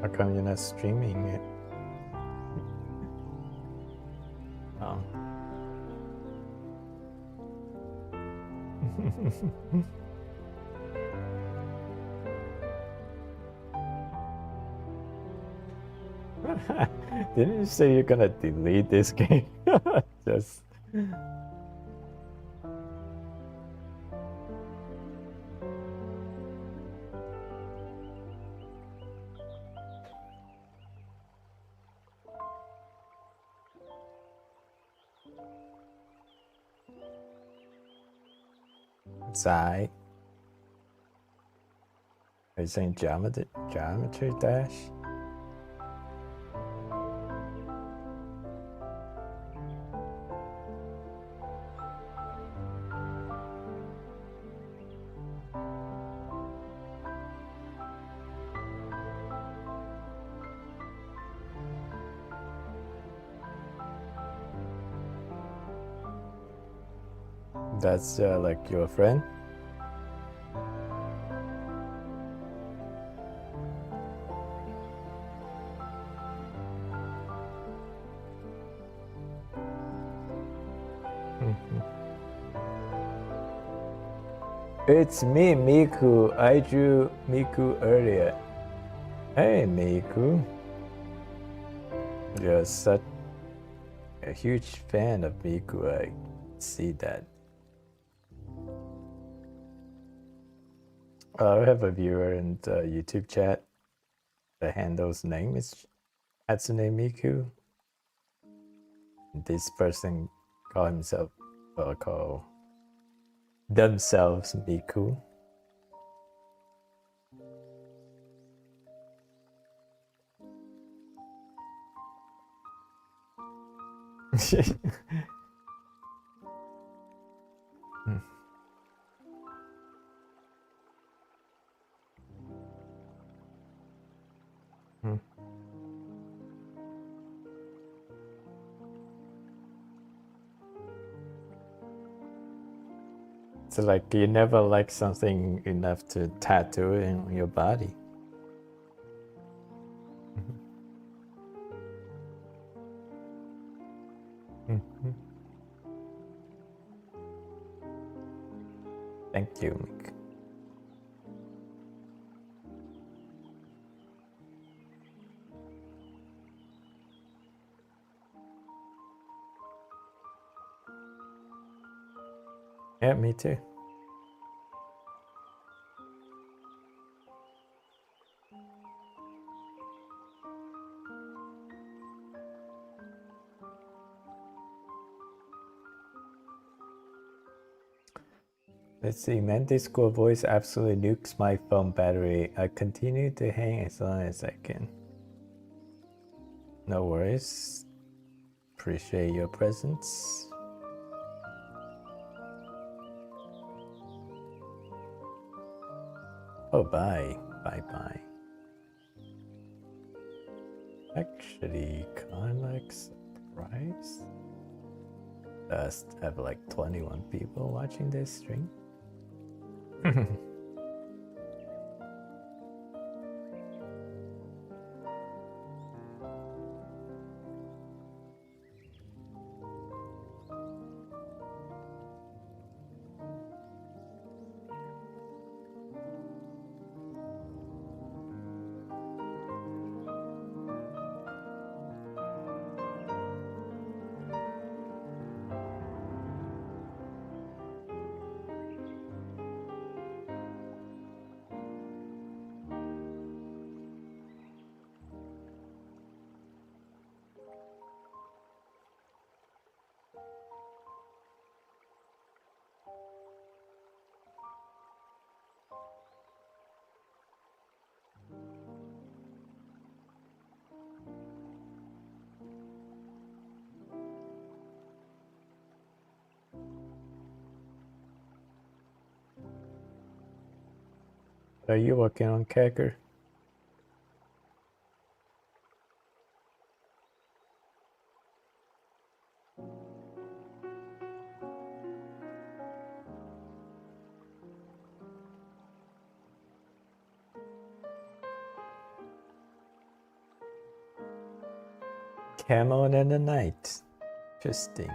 How come you're not streaming it? Oh. Didn't you say you're gonna delete this game? Just Zai. Are you saying geometry dash? That's like your friend? It's me, Miku. I drew Miku earlier. Hey, Miku. You're such a huge fan of Miku. I see that. I have a viewer in the YouTube chat. The handle's name is Hatsune Miku. This person call themselves Miku. Hmm. Hmm. So like you never like something enough to tattoo it on your body. Mhm. Thank you, Mick. Yeah, me too. Let's see, man, Discord voice absolutely nukes my phone battery. I continue to hang as long as I can. No worries. Appreciate your presence. Oh, bye. Bye. Actually, kind of like surprised. Just have like 21 people watching this stream. Are you working on Kegger? Camo in the night. Interesting.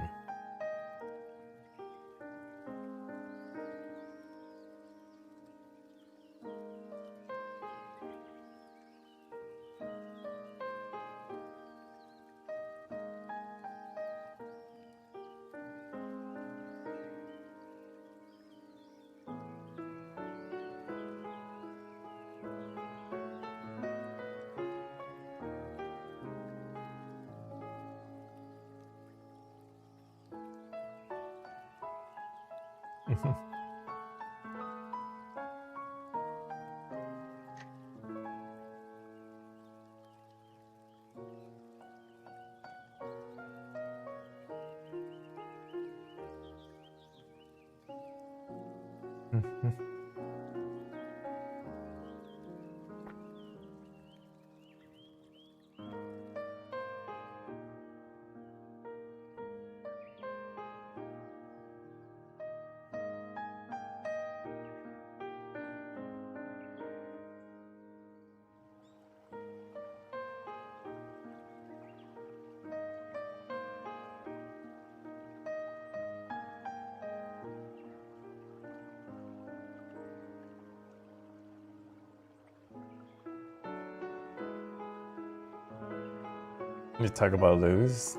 You talk about lose.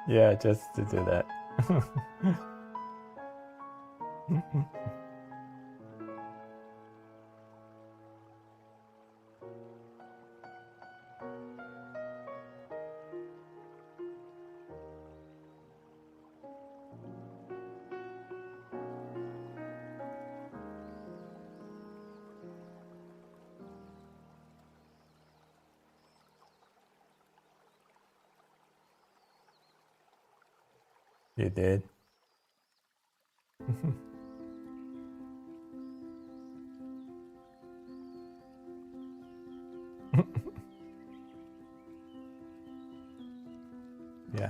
Yeah, just to do that. You did. Yeah.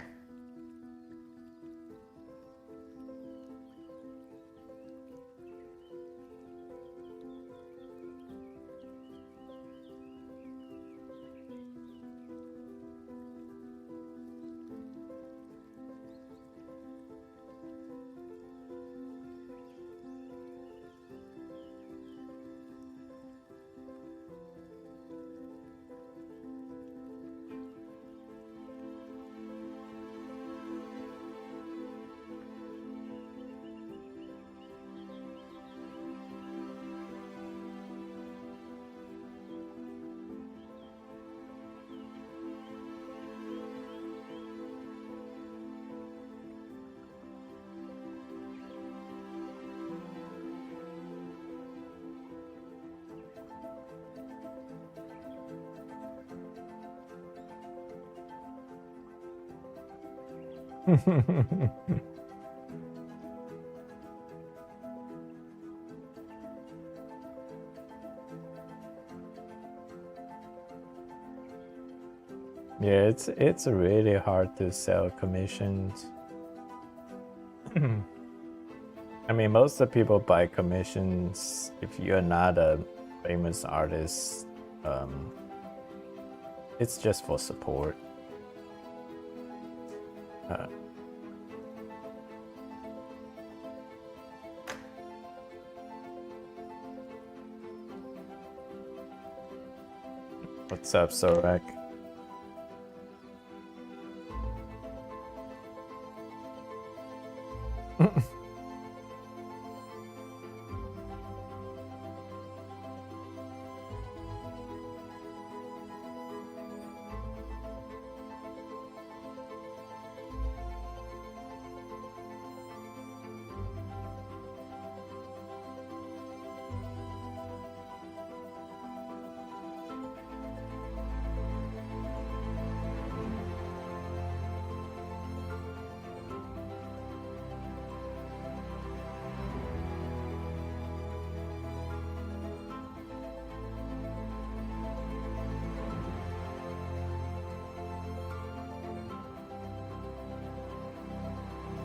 Yeah, it's really hard to sell commissions. I mean, most of the people buy commissions if you're not a famous artist. It's just for support. What's up, Absorak?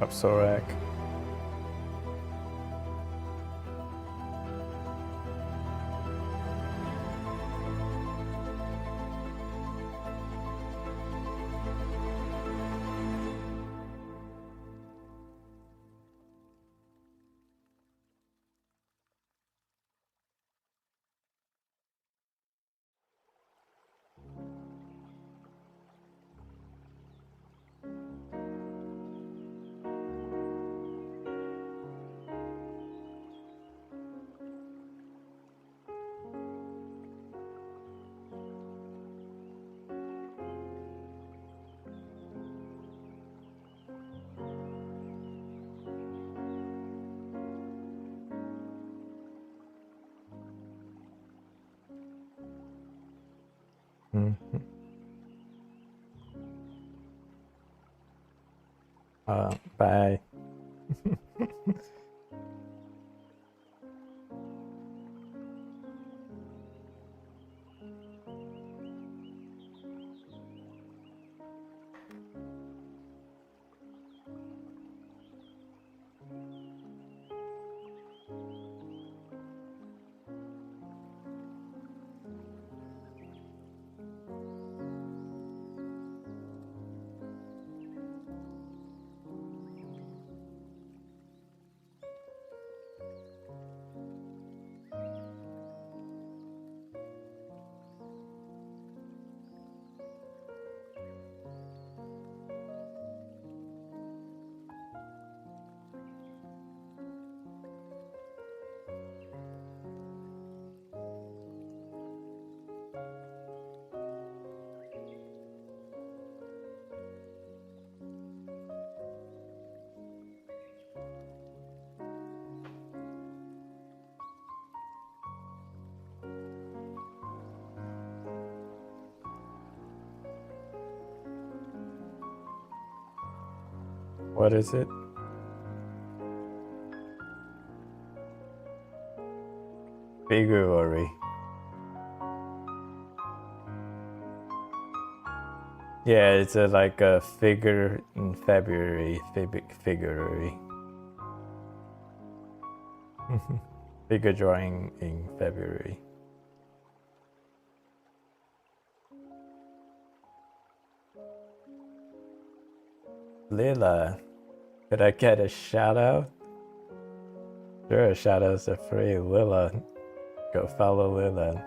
Absorak. Bye. What is it? February. Yeah, it's like a figure in February. February. Figure drawing in February. Lila, could I get a shout out? Sure, shout outs are free. Lila, go follow Lila.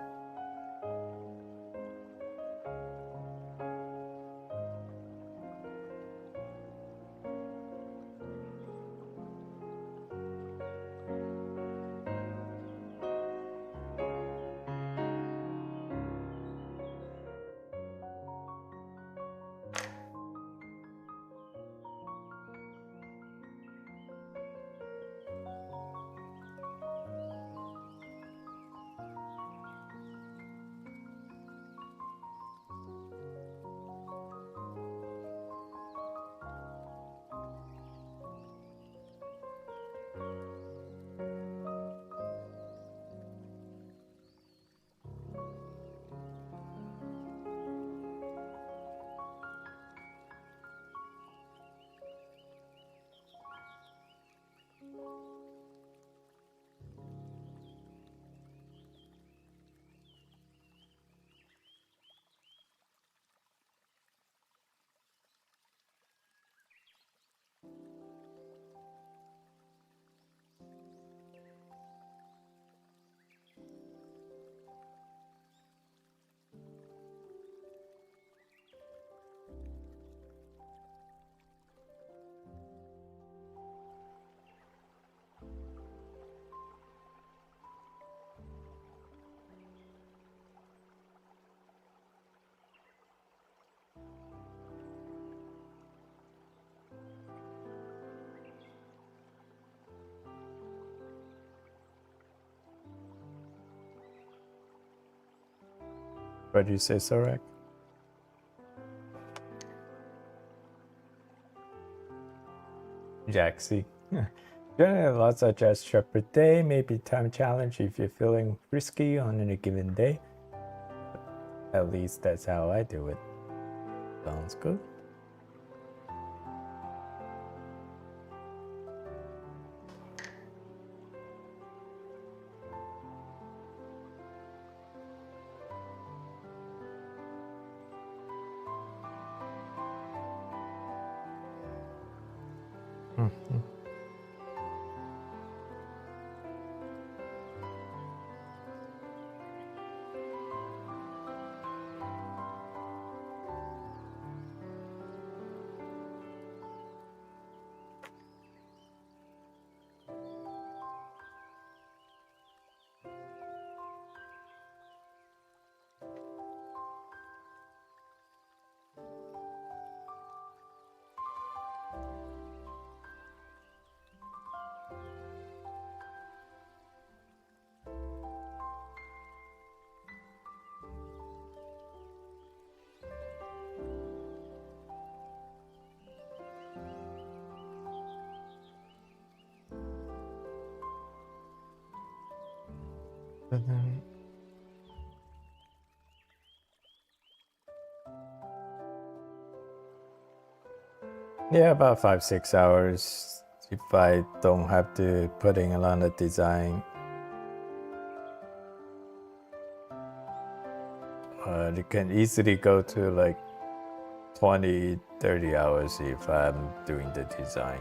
What do you say, Sorek? Jaxie. Generally, lots of gesture per day, maybe time challenge if you're feeling risky on any given day. At least that's how I do it. Sounds good. Yeah, about 5-6 hours if I don't have to put in a lot of design. It can easily go to like 20-30 hours if I'm doing the design.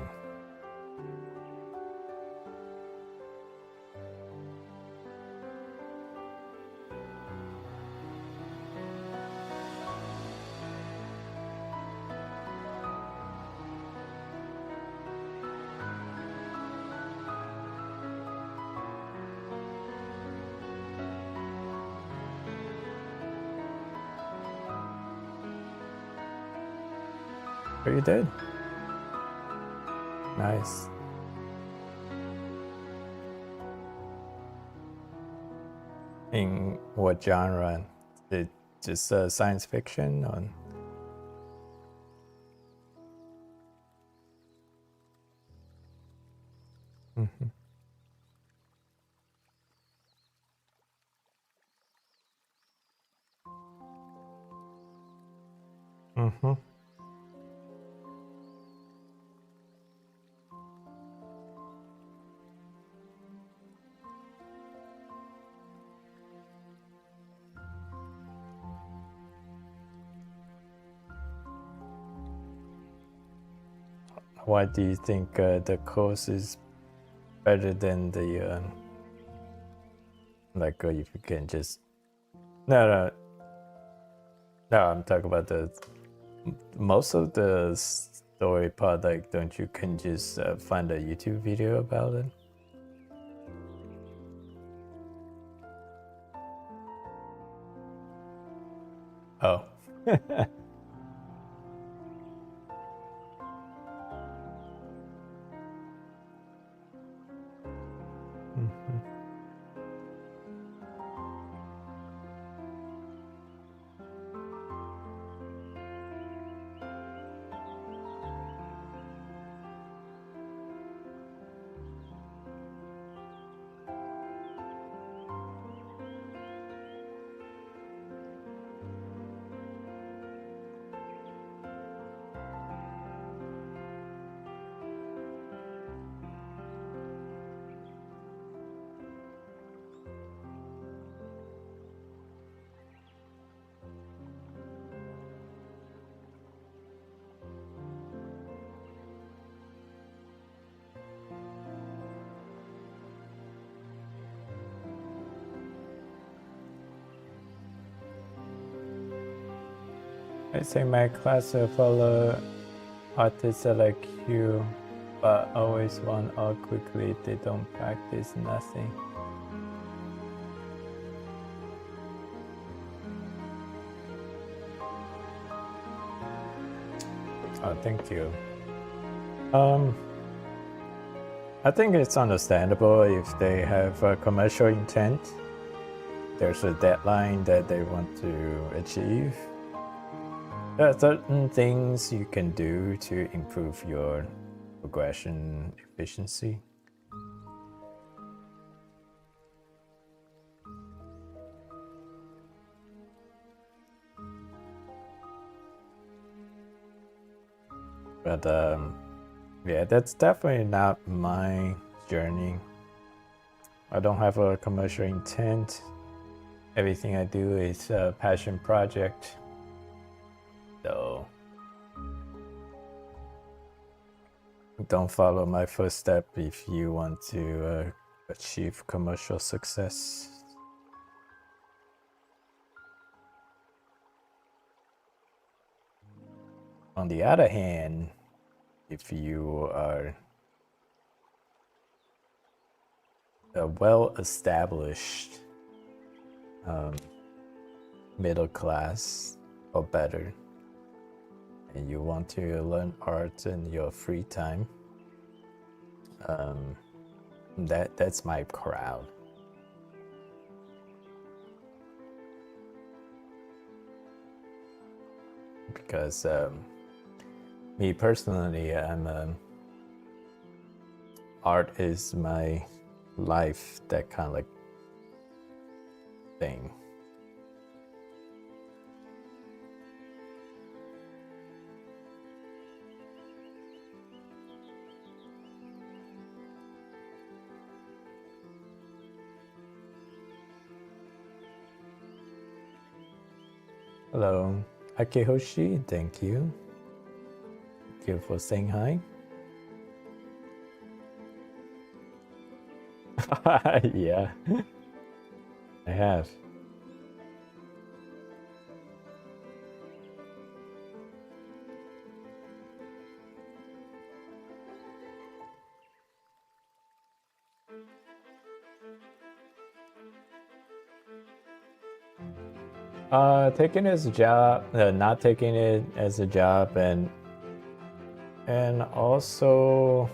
But you did. Nice. In what genre? It just science fiction or Mm-hmm. Mm-hmm. Why do you think the course is better than the like if you can just no, I'm talking about the most of the story part, like don't you can just find a YouTube video about it? Oh. Mhm. I say my class follow artists like you, but always want all quickly. They don't practice nothing. Oh, thank you. I think it's understandable if they have a commercial intent. There's a deadline that they want to achieve. There are certain things you can do to improve your progression efficiency. But yeah, that's definitely not my journey. I don't have a commercial intent. Everything I do is a passion project. So don't follow my first step if you want to achieve commercial success. On the other hand, if you are a well-established middle class or better, and you want to learn art in your free time, that's my crowd. Because me personally, art is my life, that kind of like thing. Hello, Akehoshi, thank you. Thank you for saying hi. Yeah, I have. Taking it as a job, not taking it as a job, and also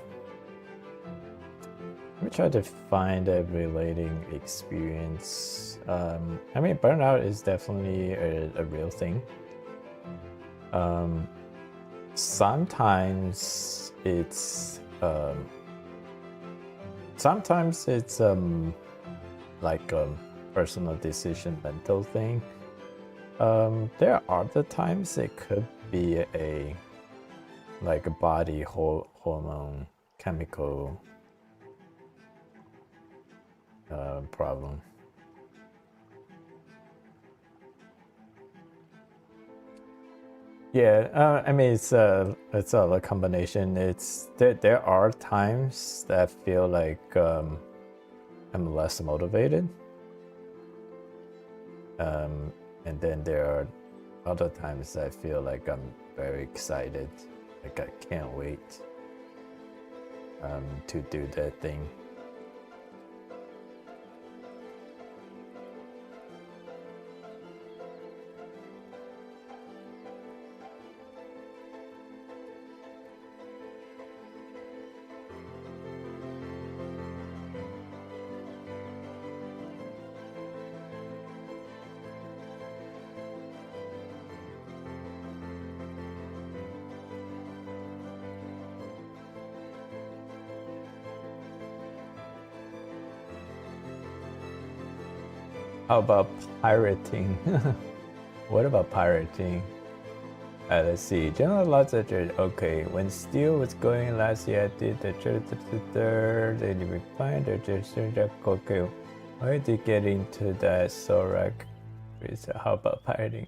let me try to find a relating experience. I mean, burnout is definitely a real thing. Sometimes it's sometimes it's like a personal decision mental thing. There are other times it could be a like a body hormone chemical problem. Yeah, I mean it's a combination. There are times that I feel like I'm less motivated, and then there are other times I feel like I'm very excited, like I can't wait to do that thing. How about pirating? What about pirating? Let's see. General lots of okay. When Steel was going last year, I did the third. They refined the okay. Why did you get into that Absorak? How about pirating?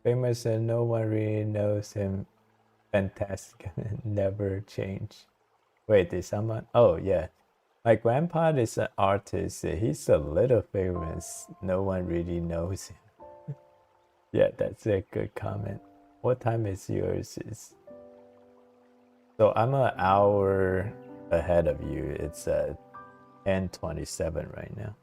Famous and no one really knows him. Fantastic and never change. Wait, did someone? Oh yeah. My grandpa is an artist. He's a little famous. No one really knows him. Yeah, that's a good comment. What time is yours? So I'm an hour ahead of you. It's 10:27 right now.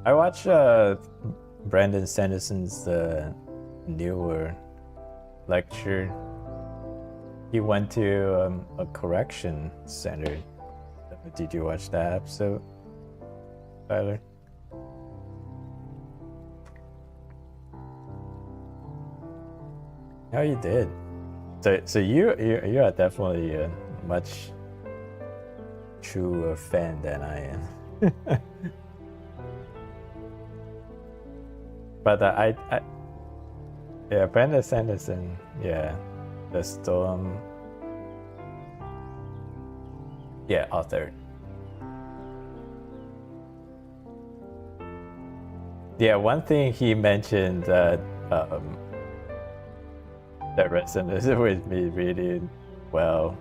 I watched Brandon Sanderson's newer lecture. He went to a correction center. Did you watch that episode, Tyler? Oh, you did. So you are definitely a much truer fan than I am. But yeah, Brandon Sanderson, yeah, the Storm, yeah, author. Yeah, one thing he mentioned that resonated with me really well.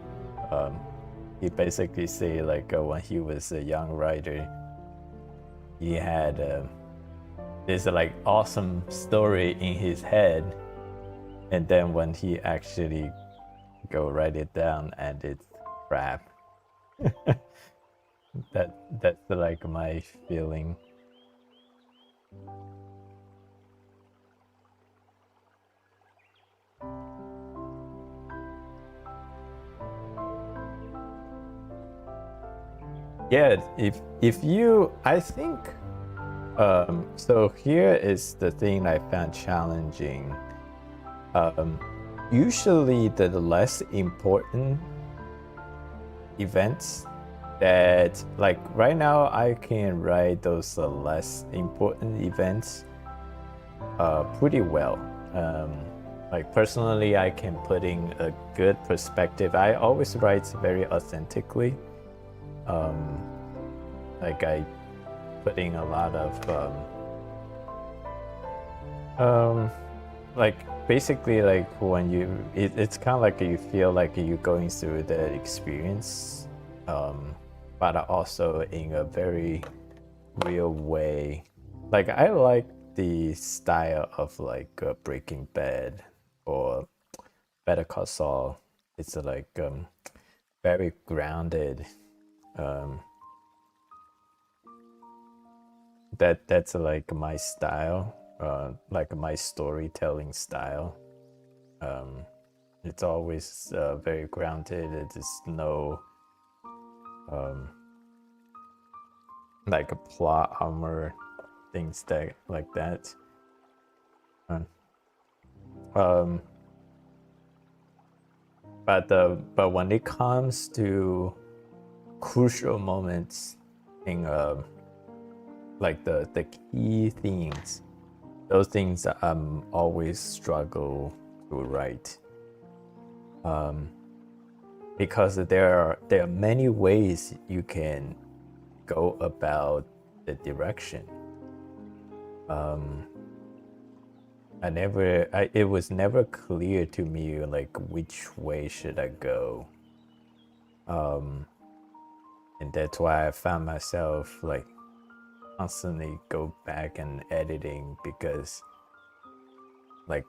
He basically say like when he was a young writer, he had this like awesome story in his head, and then when he actually go write it down and it's crap. That's like my feeling. Yeah, if you, I think, so here is the thing I found challenging. Usually the less important events that, like right now I can write those less important events pretty well. Like personally, I can put in a good perspective. I always write very authentically. Like I putting a lot of like basically like when you it's kind of like you feel like you're going through the experience, but also in a very real way. Like I like the style of like Breaking Bad or Better Call Saul. It's like very grounded. That's like my style, like my storytelling style. It's always very grounded. It's no like a plot armor, things that like that. But when it comes to crucial moments in like the key themes, those things always struggle to write, because there are many ways you can go about the direction. It was never clear to me like which way should I go, and that's why I found myself like constantly go back and editing, because like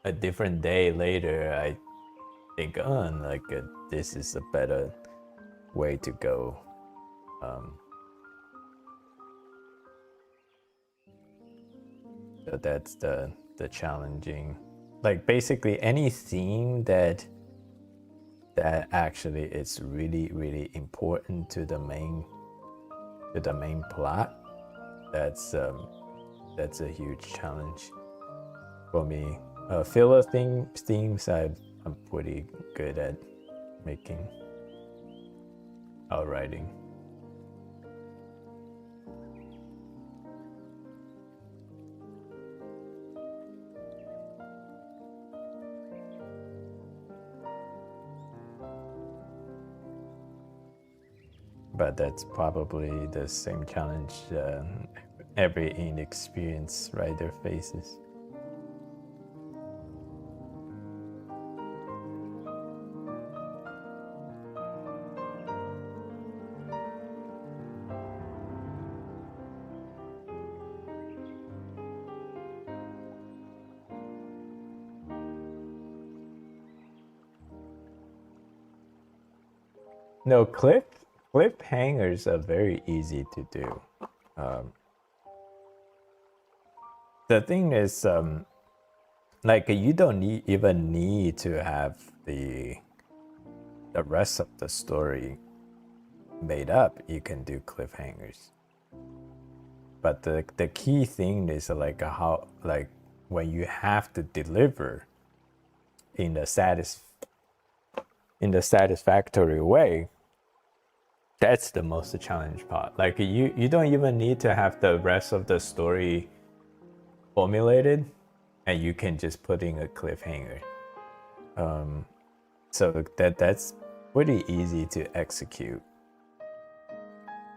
a different day later I think, oh, like this is a better way to go. So that's the challenging, like basically any theme that actually is really important to the main plot. That's a huge challenge for me. Filler themes I'm pretty good at making or writing. But that's probably the same challenge every inexperienced writer faces. No, cliffhangers are very easy to do. The thing is, like you don't even need to have the rest of the story made up. You can do cliffhangers. But the key thing is like how, like when you have to deliver in the satisfactory way, that's the most challenging part. Like you don't even need to have the rest of the story formulated, and you can just put in a cliffhanger. So that's pretty easy to execute.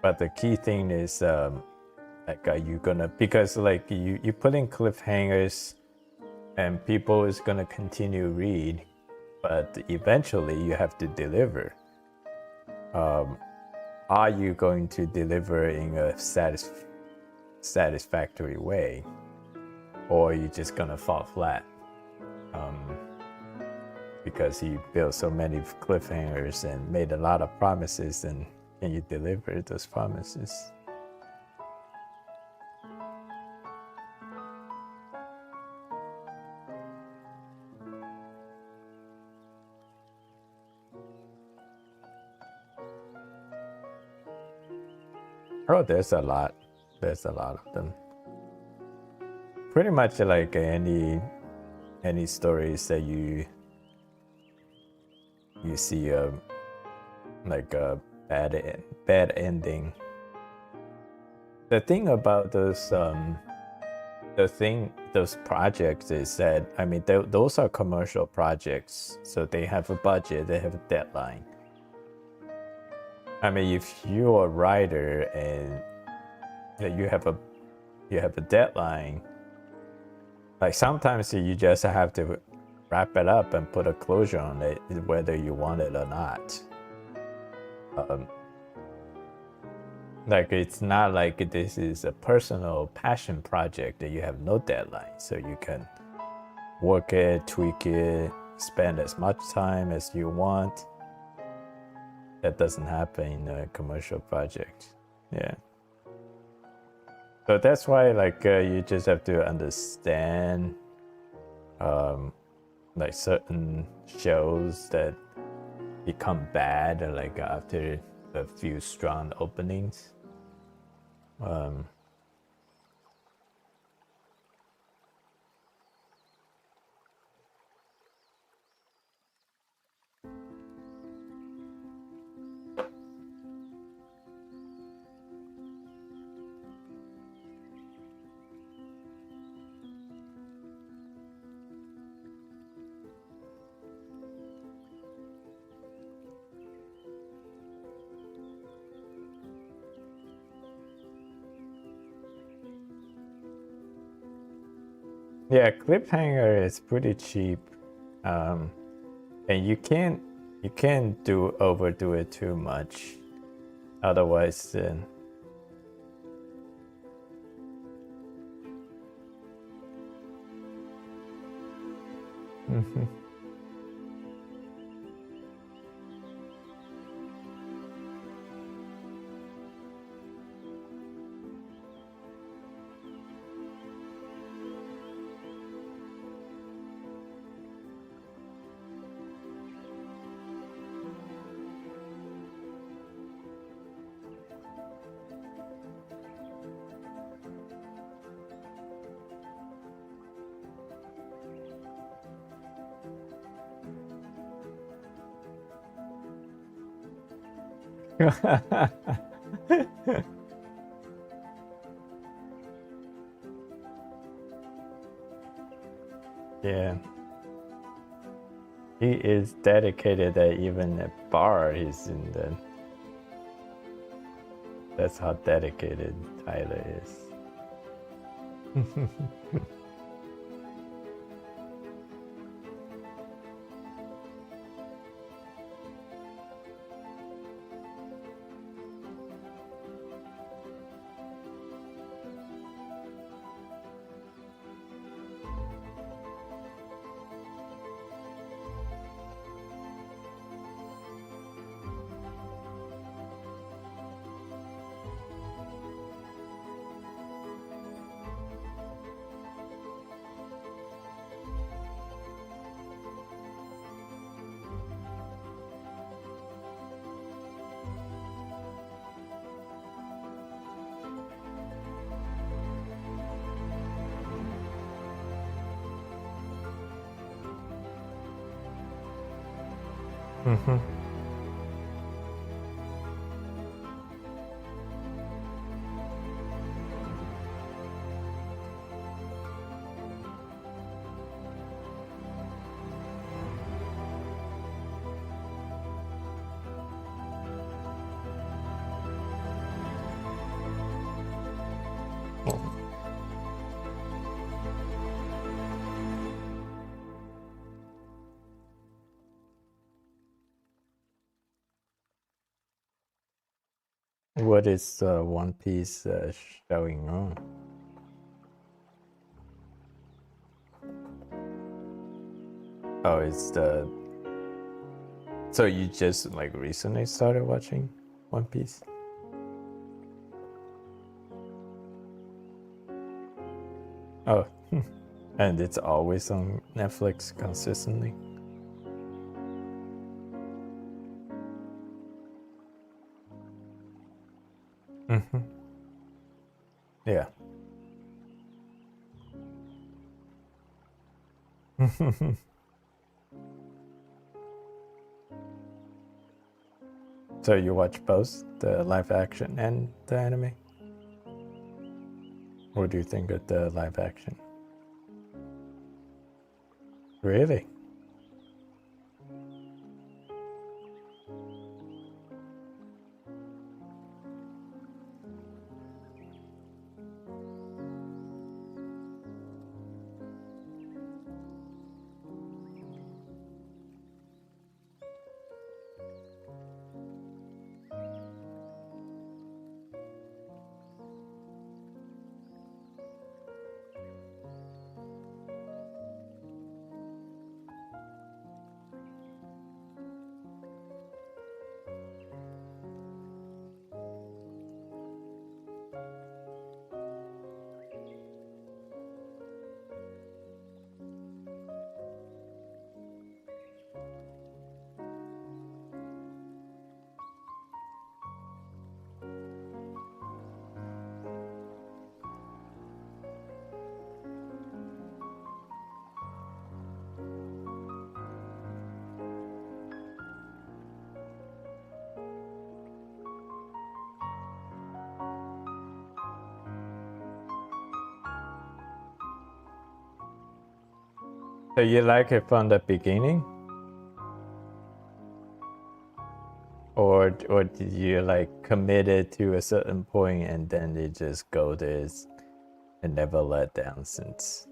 But the key thing is like are you gonna, because like you put in cliffhangers and people is gonna continue read, but eventually you have to deliver. Are you going to deliver in a satisfactory way, or are you just gonna fall flat? Because you built so many cliffhangers and made a lot of promises, and can you deliver those promises? Oh, there's a lot of them. Pretty much like any stories that you see like a bad ending. The thing about those those projects is that, I mean, those are commercial projects, so they have a budget, they have a deadline. I mean, if you're a writer and you have a deadline, like sometimes you just have to wrap it up and put a closure on it, whether you want it or not. Like it's not like this is a personal passion project that you have no deadline, so you can work it, tweak it, spend as much time as you want. That doesn't happen in a commercial project. Yeah. So that's why like you just have to understand like certain shows that become bad like after a few strong openings. Yeah, Cliffhanger is pretty cheap, and you can't overdo it too much, otherwise then. Yeah, he is dedicated that even at bar he's in the. That's how dedicated Tyler is. What is One Piece showing on? Oh, it's the. So you just like recently started watching One Piece? Oh, and it's always on Netflix consistently. Yeah. So you watch both the live action and the anime? What do you think of the live action? Really? So you like it from the beginning? Or did you like commit it to a certain point and then it just go this and never let down since?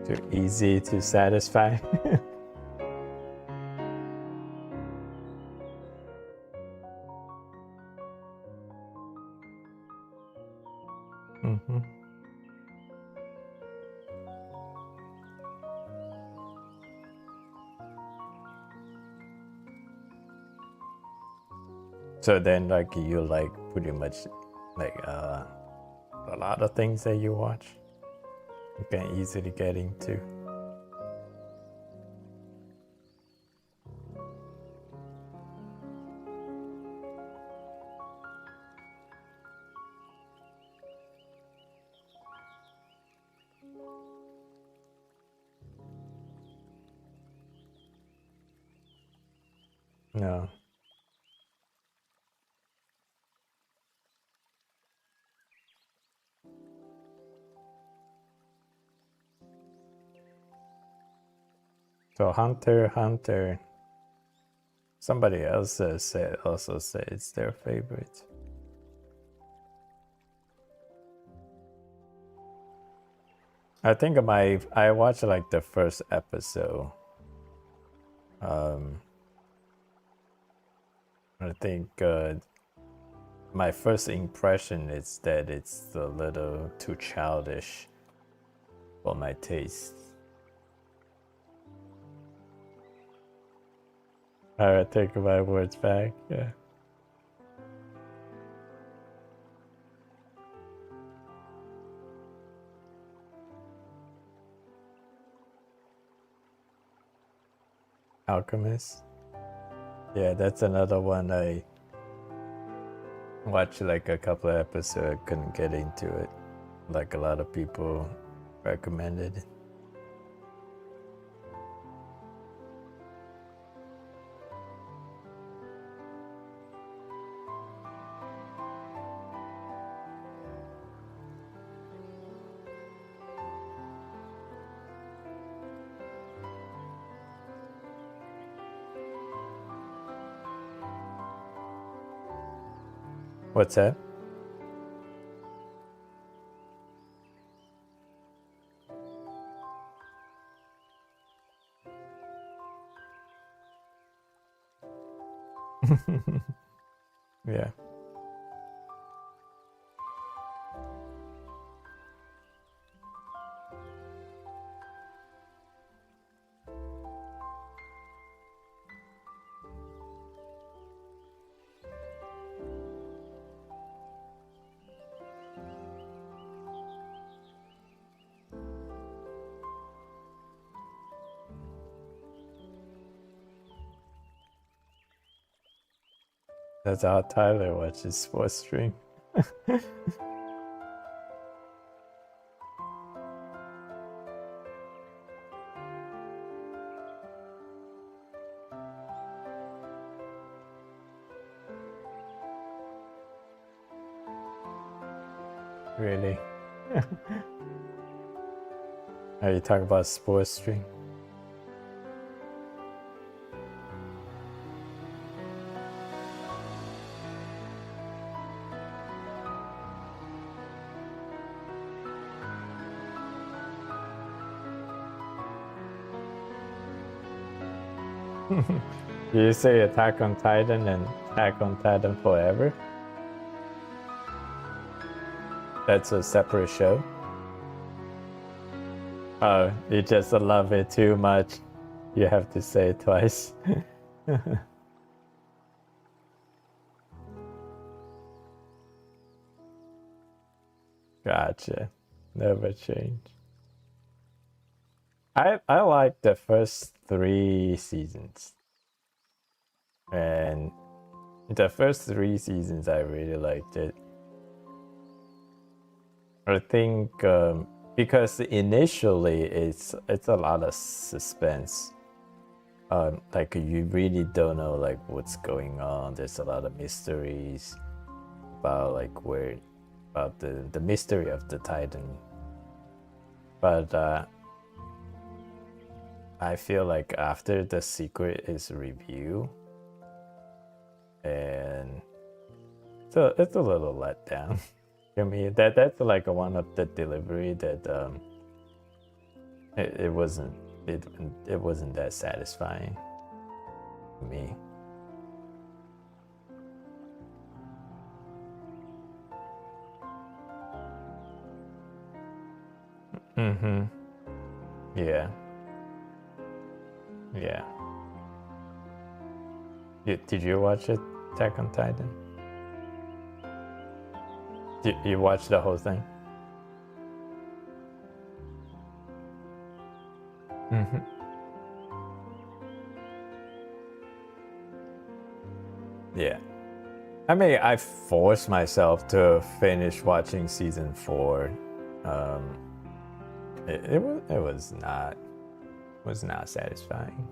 Too easy to satisfy. So then like you like pretty much like a lot of things that you watch you can easily get into. No. So Hunter, somebody else also said it's their favorite. I think I watched like the first episode. I think my first impression is that it's a little too childish for my taste. I take my words back. Yeah. Alchemist. Yeah, that's another one I watched like a couple of episodes, couldn't get into it. Like a lot of people recommended it. What's that? Yeah. That's how Tyler watches sports stream. Really? Are you talking about sports stream? Do you say Attack on Titan and Attack on Titan Forever? That's a separate show? Oh, you just love it too much. You have to say it twice. Gotcha. Never change. I like the first 3 seasons. And the first 3 seasons I really liked it. I think because initially it's a lot of suspense. Like you really don't know like what's going on. There's a lot of mysteries about like where about the mystery of the Titan. But I feel like after the secret is revealed, and so it's a little let down. I mean that's like one of the delivery that it wasn't it wasn't that satisfying to me. Mm-hmm. Yeah. Yeah. Did you watch it, Attack on Titan? Did you watch the whole thing? Mm-hmm. Yeah. I mean, I forced myself to finish watching season 4. Um, it was not satisfying.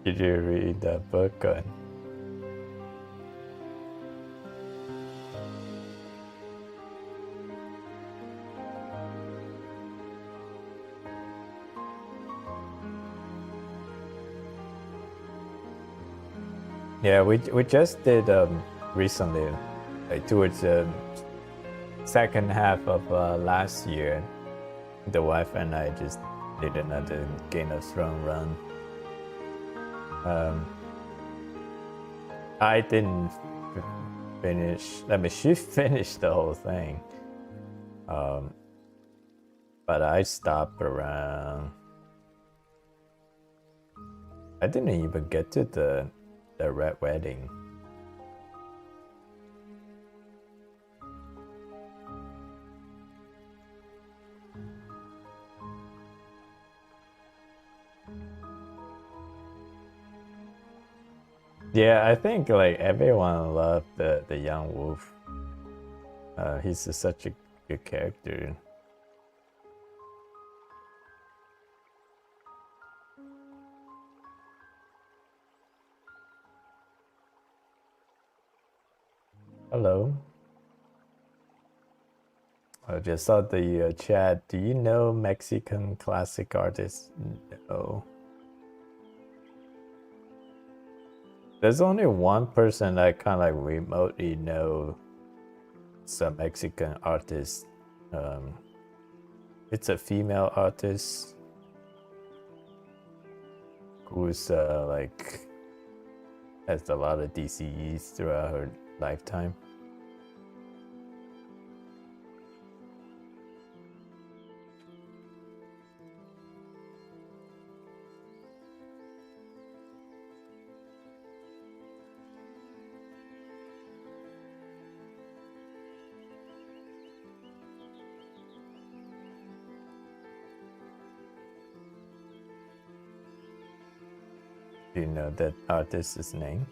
Did you read that book? Yeah, we just did recently, like towards the second half of last year. The wife and I just did another Game of Thrones run. I didn't finish. I mean, she finished the whole thing. But I stopped around. I didn't even get to the Red Wedding. Yeah, I think like everyone loved the young wolf. He's just such a good character. Hello. I just saw the chat. Do you know Mexican classic artists? No. There's only one person I kind of like remotely know. Some Mexican artist. It's a female artist who's like has a lot of DCEs throughout her lifetime. Do you know that artist's name?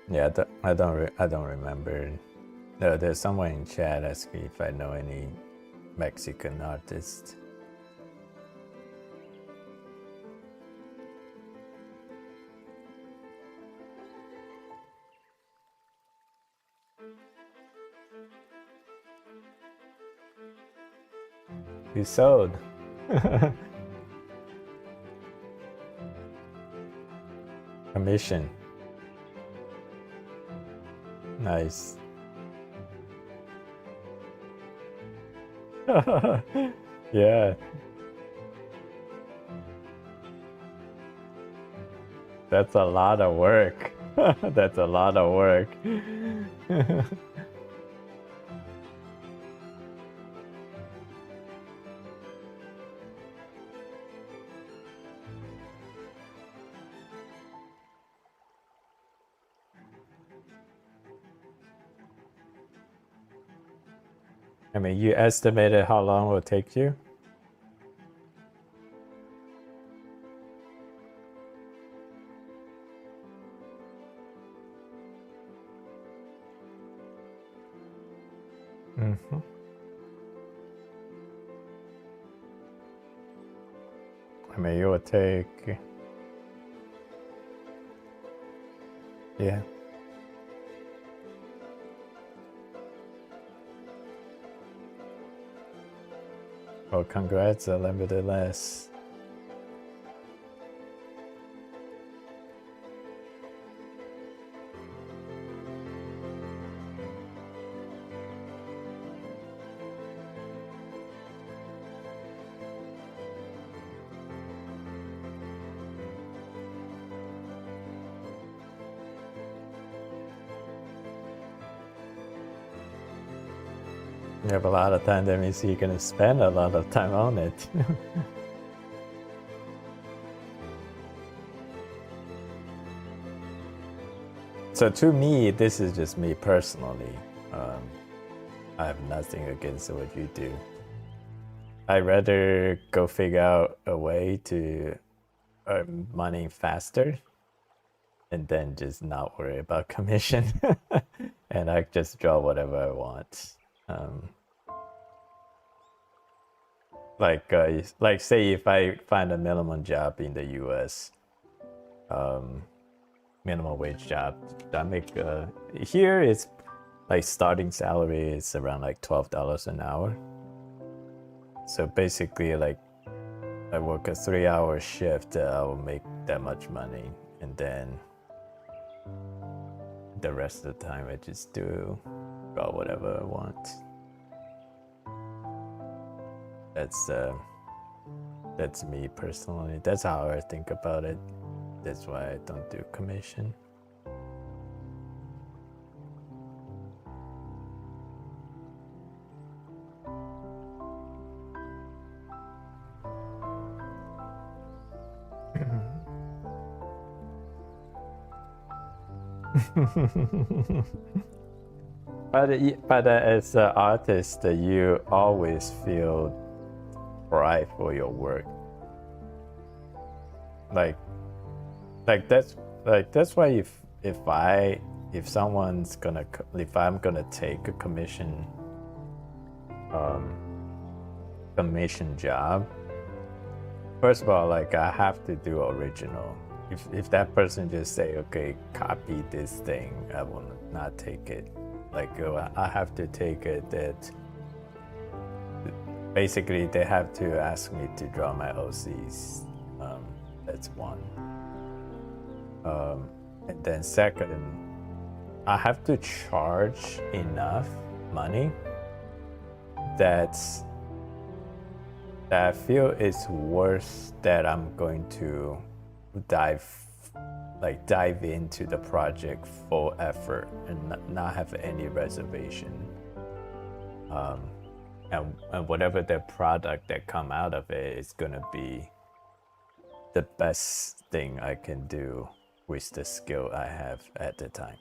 Yeah, I don't remember. No, there's someone in chat asking if I know any Mexican artists. You sold. Commission. Nice. Yeah. That's a lot of work. That's a lot of work. I mean, you estimated how long it will take you? Mm-hmm. I mean, it will take... Yeah. Well, congrats, nevertheless. You have a lot of time, that means you're gonna spend a lot of time on it. So to me, this is just me personally. I have nothing against what you do. I'd rather go figure out a way to earn money faster and then just not worry about commission. And I just draw whatever I want. Like say if I find a minimum job in the US, minimum wage job, I make here it's like starting salary is around like $12 an hour. So basically, like I work a 3-hour shift, I will make that much money, and then the rest of the time I just draw whatever I want. That's me personally. That's how I think about it. That's why I don't do commission. But as an artist, you always feel pride for your work. Like that's why if I'm gonna take a commission job, first of all, like I have to do original. If that person just say, okay, copy this thing, I will not take it. Like I have to take it that basically they have to ask me to draw my OCs. That's one. And then second, I have to charge enough money that I feel it's worth that I'm going to dive into the project full effort and not have any reservation. And whatever the product that come out of it is gonna be the best thing I can do with the skill I have at the time.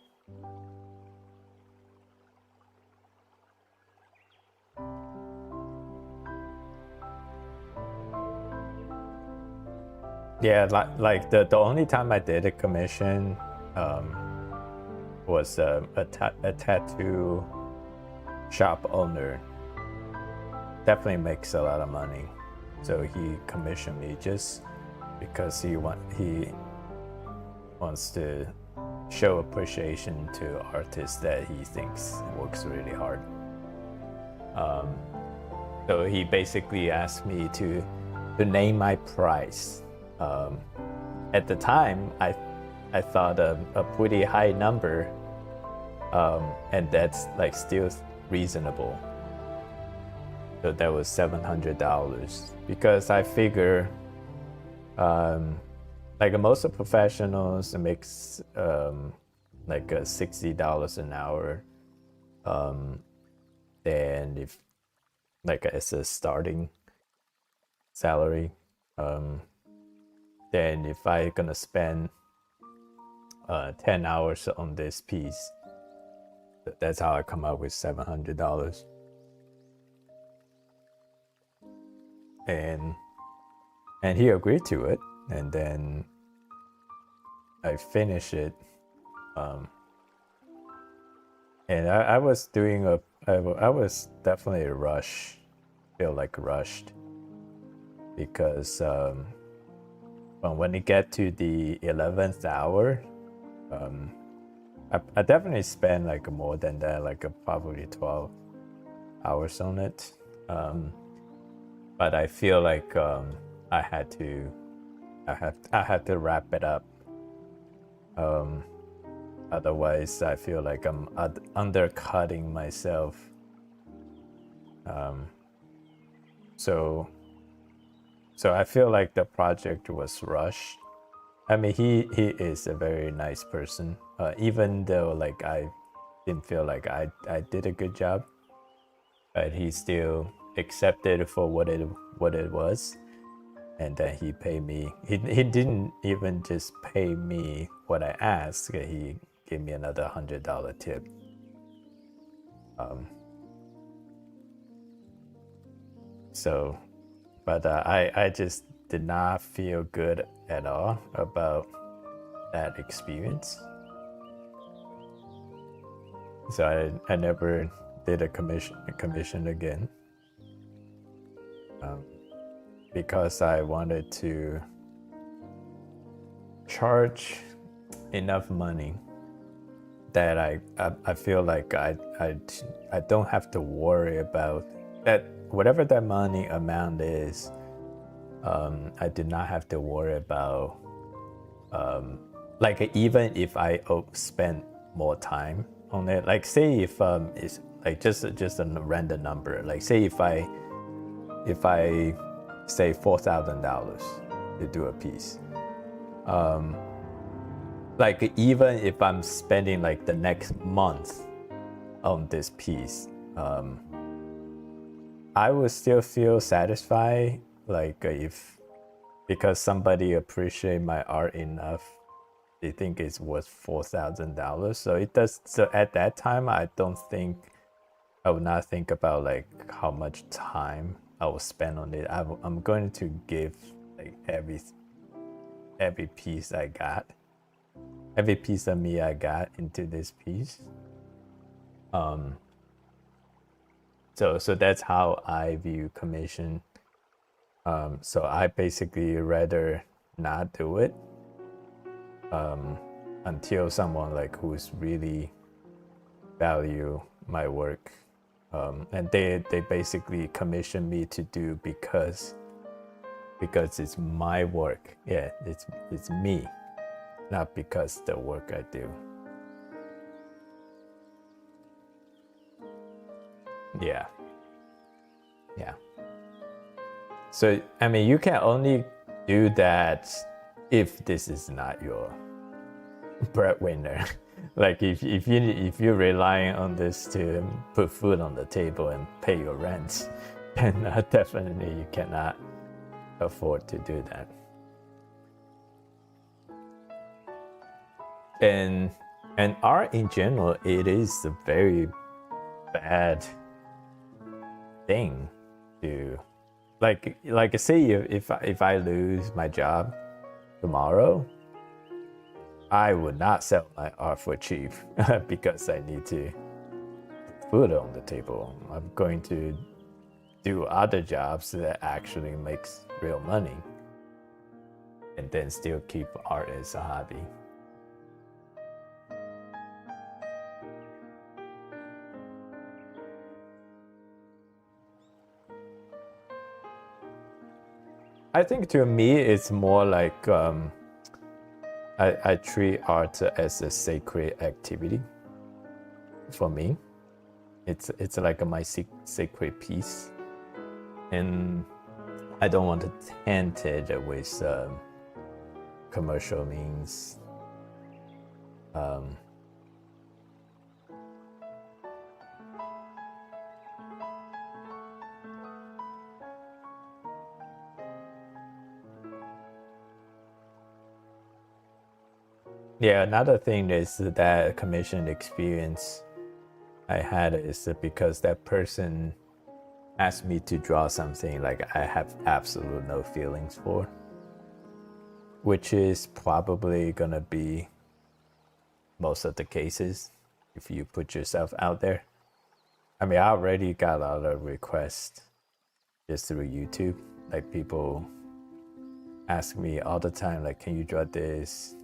Yeah, like the only time I did a commission was a tattoo shop owner. Definitely makes a lot of money, so he commissioned me just because he wants to show appreciation to artists that he thinks works really hard. So he basically asked me to name my price. At the time, I thought a pretty high number, and that's like still reasonable. So that was $700 because I figure, like most of professionals makes like $60 an hour, and if like as a starting salary, then if I gonna spend 10 hours on this piece, that's how I come up with $700. and he agreed to it, and then I finished it. And I was doing I was definitely feel like rushed, because when it get to the 11th hour, I definitely spent like more than that, like probably 12 hours on it. But I feel like I had to wrap it up. Otherwise, I feel like I'm undercutting myself. So I feel like the project was rushed. I mean, he is a very nice person. Even though like I didn't feel like I did a good job, but he still accepted for what it was, and then he paid me. He didn't even just pay me what I asked. He gave me another $100 tip. So, but I just did not feel good at all about that experience. So I never did a commission again, because I wanted to charge enough money that I feel like I don't have to worry about that. Whatever that money amount is, I did not have to worry about, like, even if I spend more time on it. Like, say if it's like just a random number. Like, say if I say $4,000 to do a piece. Like, even if I'm spending like the next month on this piece, I would still feel satisfied, like because somebody appreciate my art enough, they think it's worth $4,000. So it does. So at that time, I would not think about like how much time I will spend on it. I'm going to give like every piece I got, every piece of me I got into this piece. So that's how I view commission. So I basically rather not do it until someone like who's really value my work, and they basically commission me to do because it's my work. Yeah, it's me, not because the work I do. Yeah. So I mean, you can only do that if this is not your breadwinner. Like if you're relying on this to put food on the table and pay your rent, then definitely you cannot afford to do that. And art in general, it is a very bad thing to like say if I lose my job tomorrow, I would not sell my art for cheap because I need to put food on the table. I'm going to do other jobs that actually makes real money, and then still keep art as a hobby. I think to me it's more like I treat art as a sacred activity. For me, it's like my sacred piece, and I don't want to taint it with commercial means. Yeah, another thing is that commission experience I had is because that person ask me to draw something like I have absolute no feelings for, which is probably gonna be most of the cases if you put yourself out there. I mean, I already got a lot of requests just through YouTube. Like, people ask me all the time, like, can you draw this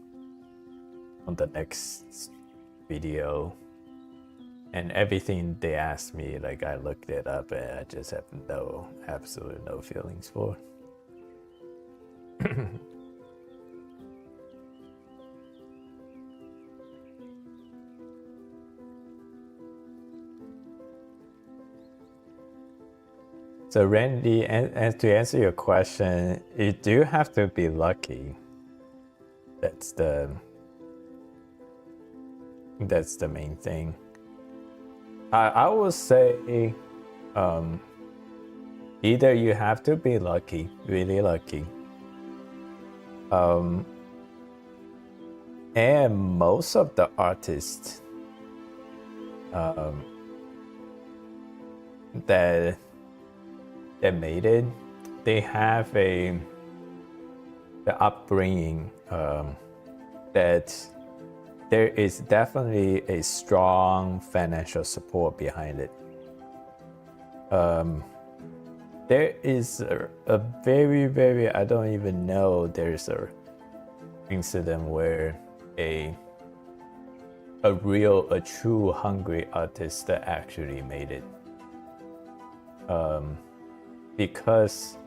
on the next video? And everything they ask me, like, I looked it up and I just have absolute no feelings for. So Randy, and to answer your question, you do have to be lucky. That's the main thing. I will say, either you have to be lucky, really lucky, and most of the artists that made it, they have the upbringing that there is definitely a strong financial support behind it. There is a very, I don't even know, there's a incident where a true hungry artist that actually made it. Because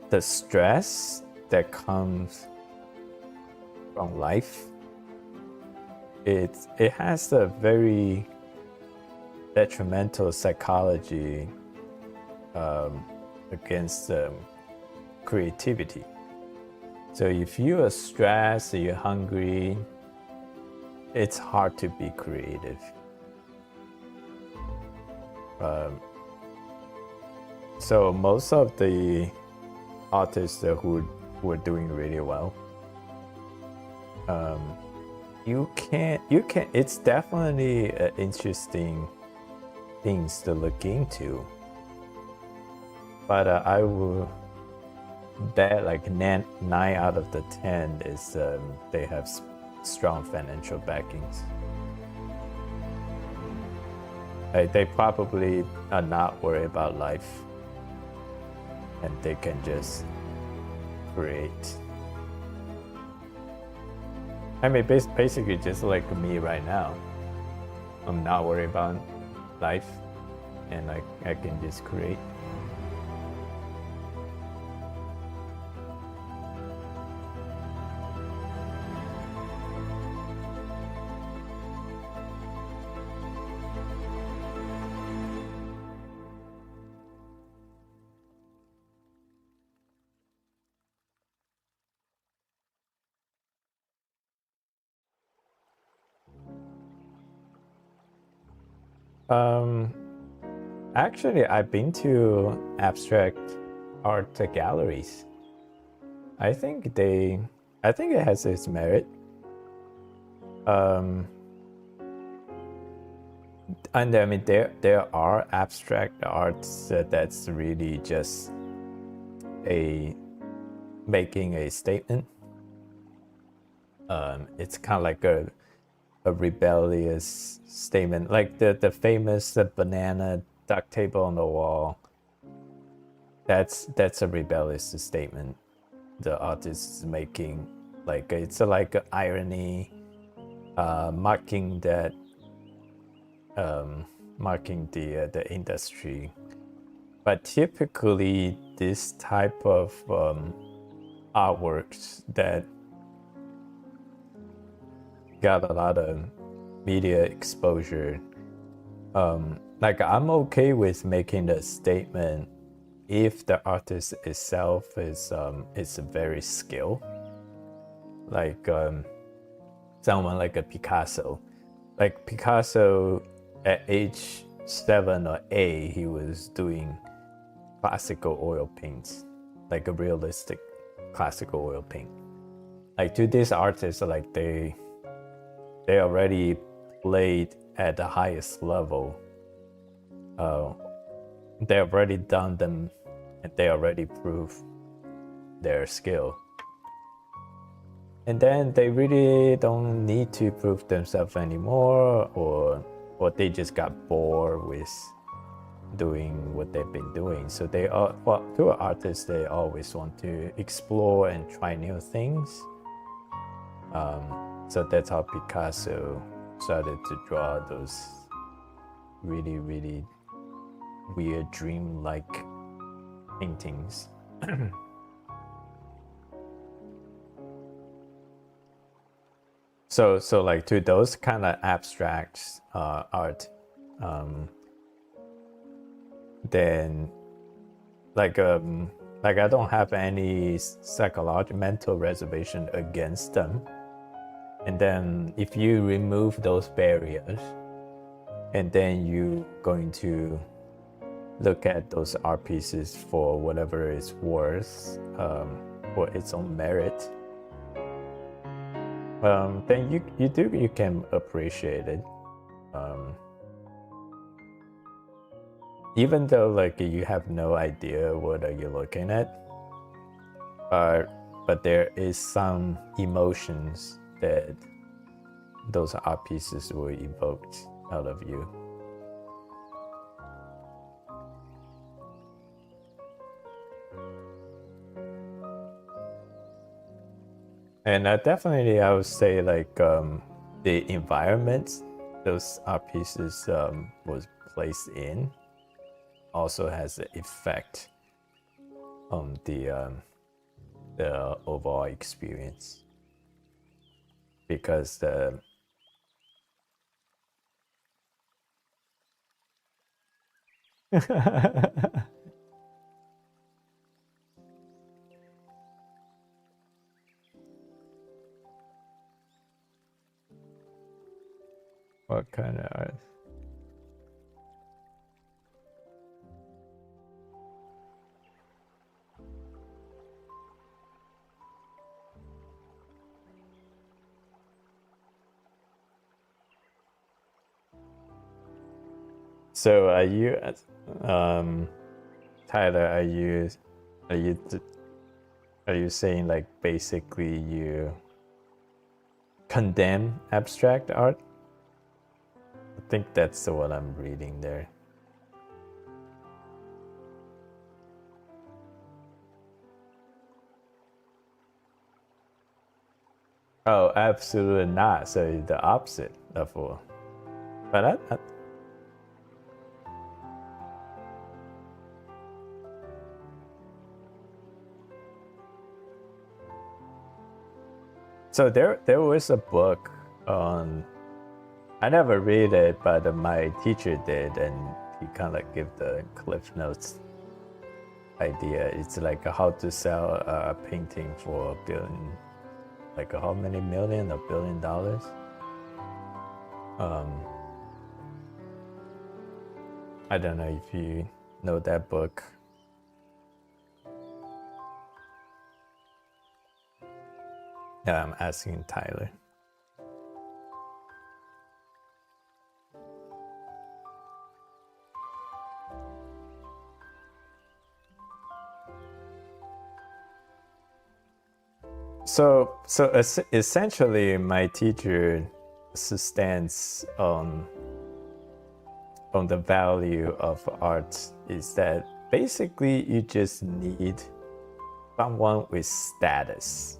the stress that comes from life, it has a very detrimental psychology against creativity. So if you are stressed, you're hungry, it's hard to be creative. So most of the artists who are doing really well, you can. It's definitely interesting things to look into. But I will bet like 9 out of the 10 is they have strong financial backings. Like, they probably are not worried about life, and they can just create. I mean, basically just like me right now. I'm not worried about life, and I can just create. Actually, I've been to abstract art galleries. I think it has its merit. And I mean, there are abstract arts that's really just making a statement. It's kind of like a rebellious statement, like the famous banana duct tape on the wall. That's a rebellious statement the artist is making. Like, it's like irony, mocking that, mocking the industry. But typically, this type of artworks that got a lot of media exposure, like, I'm okay with making a statement if the artist itself is very skilled. Like, someone like a Picasso. Like, Picasso at age 7 or 8, he was doing classical oil paints, like a realistic classical oil paint. Like, to these artists, like, they already played at the highest level they already done them and they already prove their skill. And then they really don't need to prove themselves anymore, or they just got bored with doing what they've been doing. So they are, well, to artists, they always want to explore and try new things. So that's how Picasso started to draw those really, really weird dream-like paintings. So like to those kind of abstract art, then like I don't have any psychological mental reservation against them. And then if you remove those barriers, and then you going to look at those art pieces for whatever it's worth, for its own merit, then you can appreciate it, even though like you have no idea what are you looking at, but there is some emotions that those art pieces will evoke out of you. And definitely I would say like the environment those art pieces was placed in also has an effect on the overall experience, because the what kind of art? So are you, Tyler? Are you saying like basically you condemn abstract art? I think that's what I'm reading there. Oh, absolutely not. So the opposite of all. But so there was a book on, I never read it, but my teacher did, and he kind of gave the Cliff Notes idea. It's like how to sell a painting for $1 billion, like how many million, $1 billion. I don't know if you know that book. Yeah, I'm asking Tyler. So essentially, my teacher stands on the value of art is that basically you just need someone with status,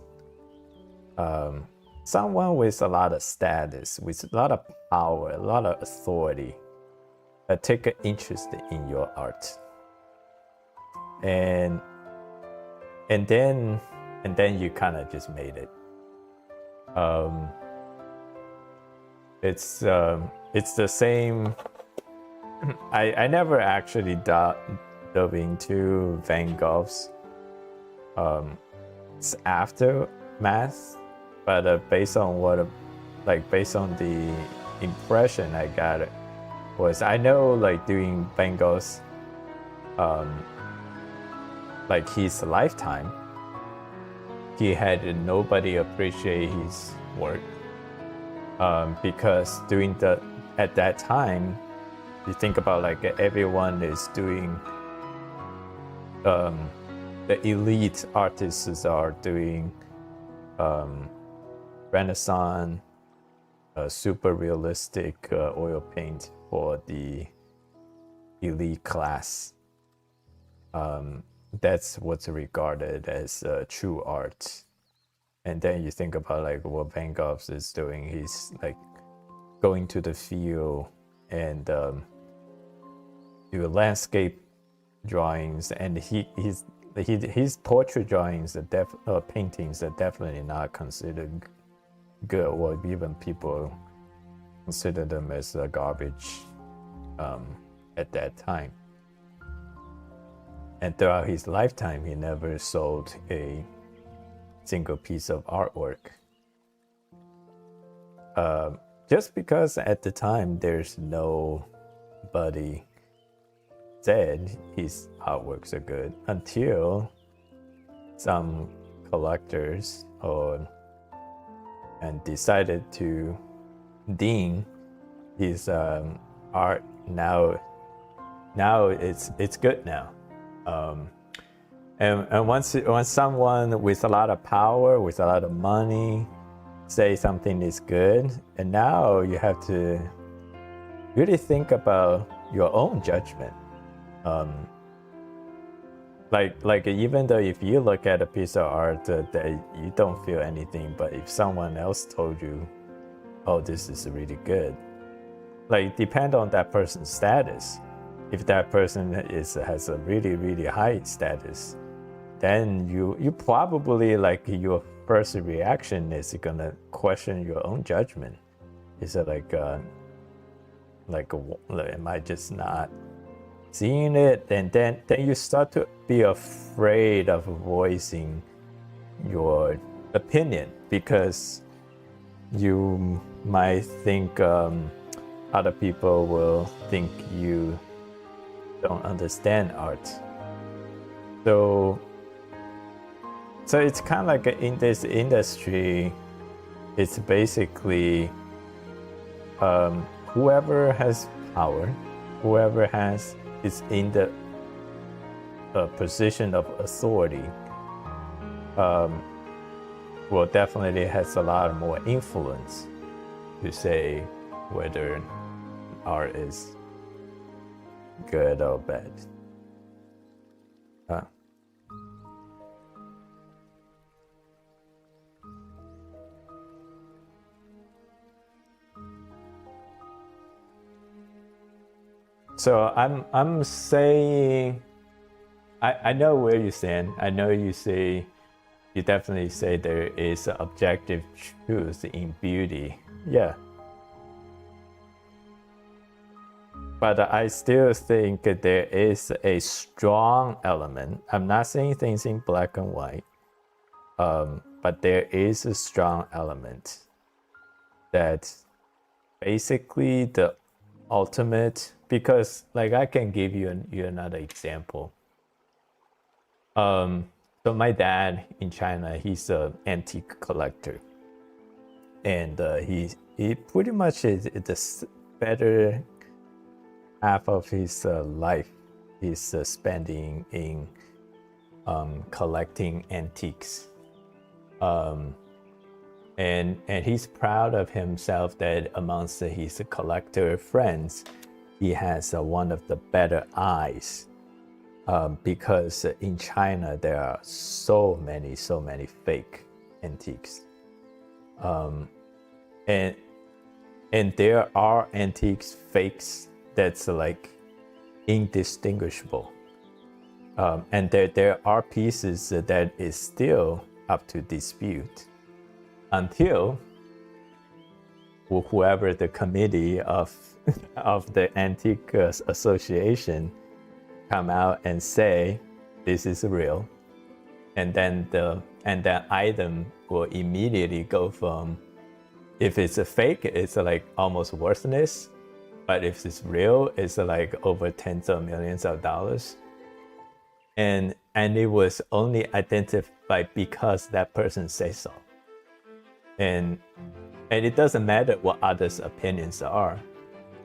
someone with a lot of status, with a lot of power, a lot of authority, take an interest in your art, and then you kind of just made it. It's the same. I never actually dove into Van Gogh's aftermath, but based on the impression I got, was I know like during Van Gogh's like his lifetime, he had nobody appreciate his work, because at that time you think about like everyone is doing, the elite artists are doing Renaissance, super realistic oil paint for the elite class. That's what's regarded as true art. And then you think about like what Van Gogh is doing. He's like going to the field and do landscape drawings, and his portrait drawings, paintings are definitely not considered good, or even people consider them as garbage at that time. And throughout his lifetime, he never sold a single piece of artwork. Just because at the time there's nobody said his artworks are good until some collectors and decided to deem his art. Now it's good now. And once someone with a lot of power, with a lot of money, say something is good, and now you have to really think about your own judgment. Like even though if you look at a piece of art that you don't feel anything, but if someone else told you, oh, this is really good, like depend on that person's status. If that person has a really, really high status, then you probably, like, your first reaction is gonna question your own judgment. Is it like am I just not seeing it? And then you start to be afraid of voicing your opinion, because you might think other people will think you don't understand art. So it's kind of like in this industry, it's basically whoever has power, whoever is in the position of authority, will definitely has a lot more influence to say whether art is good or bad. So I'm saying, I know where you stand. I know you definitely say there is objective truth in beauty. Yeah. But I still think that there is a strong element. I'm not saying things in black and white, but there is a strong element that basically the ultimate, because like I can give you another example. So my dad in China, he's an antique collector, and he pretty much is the better half of his life is spending in collecting antiques, and he's proud of himself that amongst his collector friends, he has one of the better eyes, because in China there are so many fake antiques, and there are antiques fakes that's like indistinguishable, and there are pieces that is still up to dispute until whoever the committee of the antique association come out and say this is real, and then that item will immediately go from, if it's a fake, it's like almost worthless, but if it's real, it's like over tens of millions of dollars. And it was only identified because that person says so. And it doesn't matter what others' opinions are.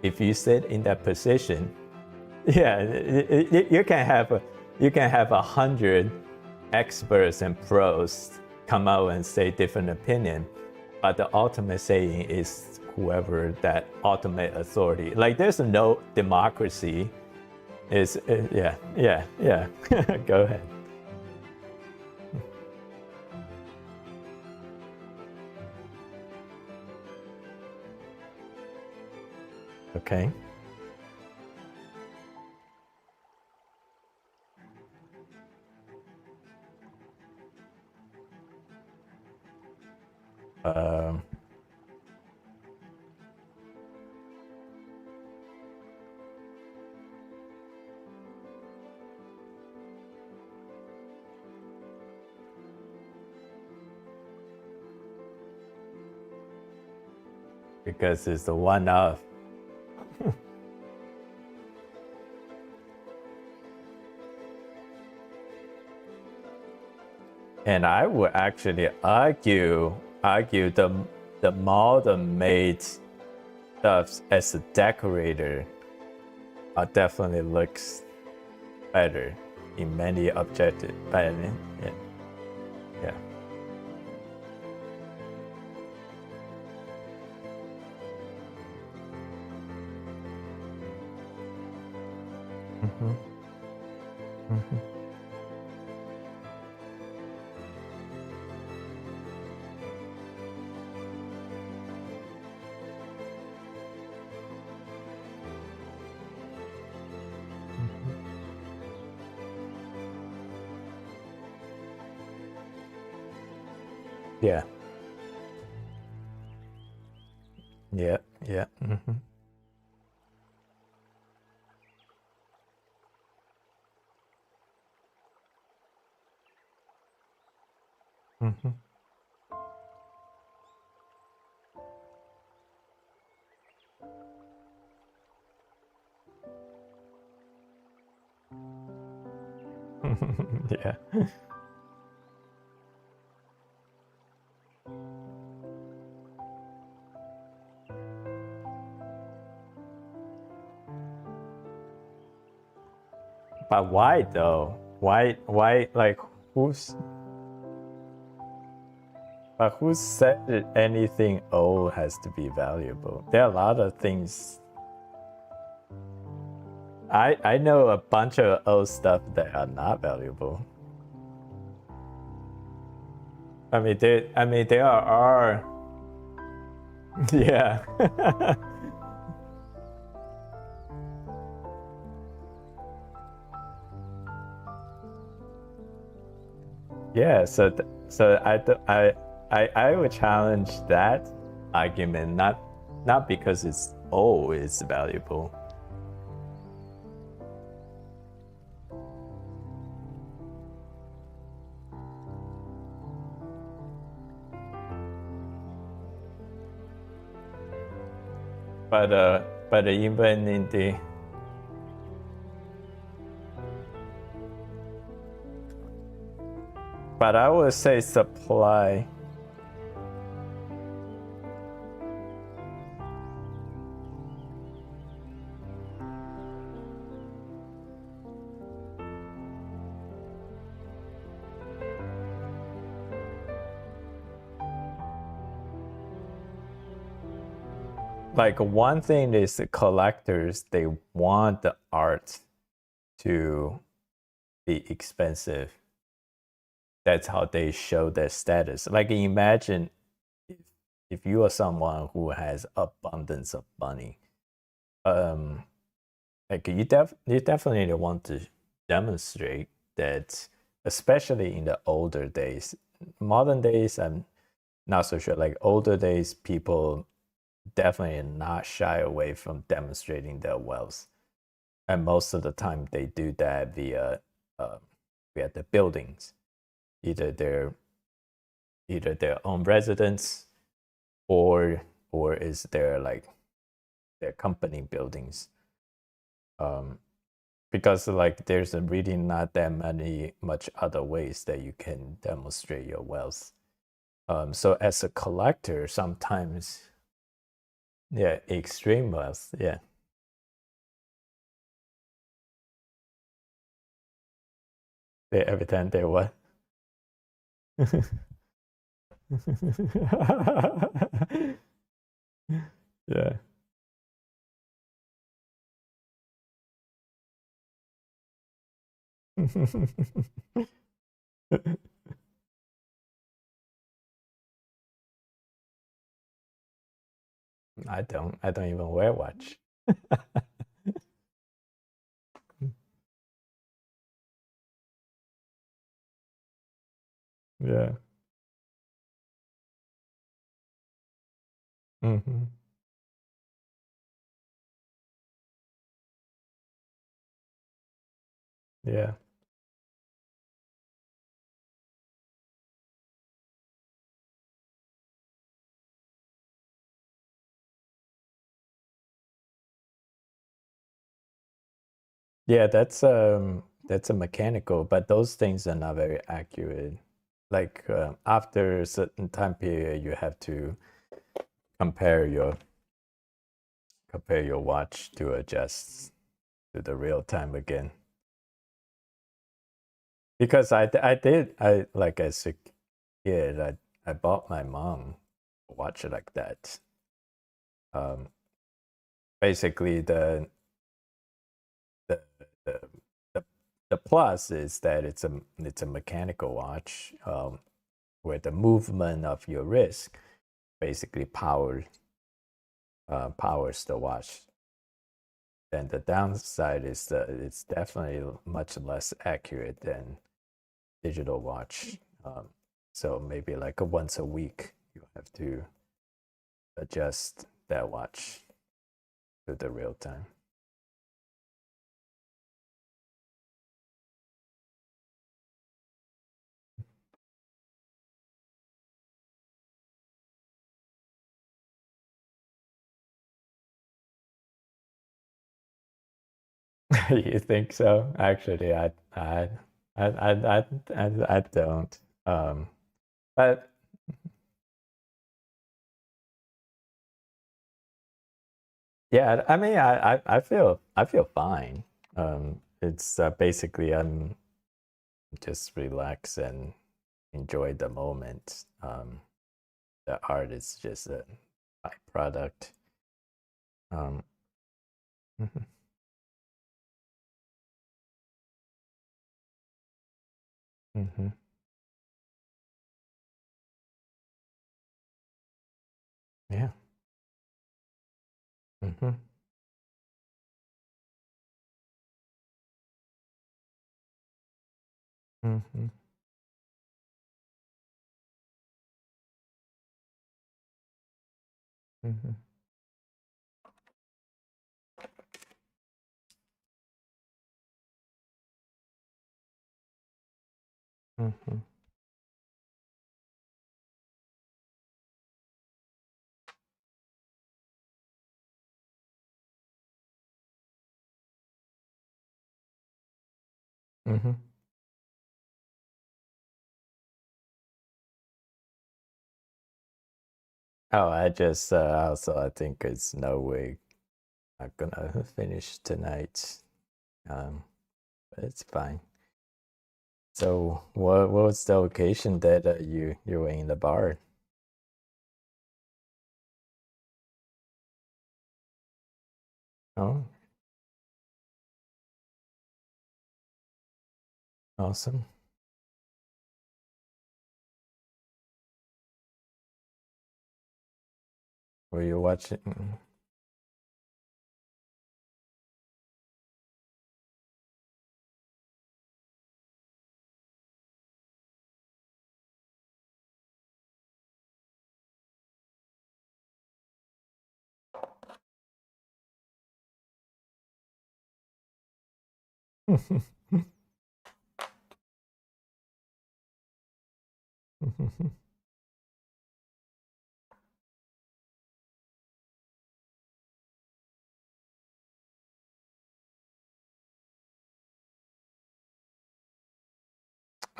if you sit in that position, yeah, you can have 100 experts and pros come out and say different opinion, but the ultimate saying is whoever that ultimate authority. Like there's no democracy. Is yeah. Go ahead. Okay. Um, because it's the one of. And I would actually argue the model made stuff as a decorator definitely looks better in many objective. But yeah, yeah. Mm-hmm. Mm-hmm. Yeah. Yeah. Yeah. Mm-hmm. Mm-hmm. Yeah. But why though? Why like who's but who said that anything old has to be valuable? There are a lot of things. I know a bunch of old stuff that are not valuable. There are yeah. Yeah, so I would challenge that argument, not because it's old, it's valuable. But even in the but I would say supply. Like one thing is the collectors, they want the art to be expensive. That's how they show their status. Like imagine if you are someone who has abundance of money, um, like you definitely want to demonstrate that, especially in the older days. Modern days, I'm not so sure. Like older days, people definitely not shy away from demonstrating their wealth, and most of the time they do that via the buildings, either their own residence or is their like their company buildings, because like there's really not that much other ways that you can demonstrate your wealth. So as a collector, sometimes yeah, extreme wealth, yeah. every time they what? Yeah. I don't even wear watch. Yeah. Hmm. Yeah. Yeah, that's a mechanical, but those things are not very accurate. Like after a certain time period, you have to compare your watch to adjust to the real time again. Because I like as a kid, I bought my mom a watch like that. Um, Basically the the the, the plus is that it's a mechanical watch where the movement of your wrist basically powers the watch. Then the downside is that it's definitely much less accurate than digital watch. So maybe like once a week you have to adjust that watch to the real time. You think so? Actually, I don't. But yeah, I mean, I feel fine. It's basically I'm just relax and enjoy the moment. The art is just a byproduct. Um, mhm, mhm, yeah. Mhm, mhm, mhm, mhm, mhm. Oh, I just also I think it's no way I'm gonna finish tonight. But it's fine. So, what was the occasion that you were in the bar? Oh, awesome. Were you watching?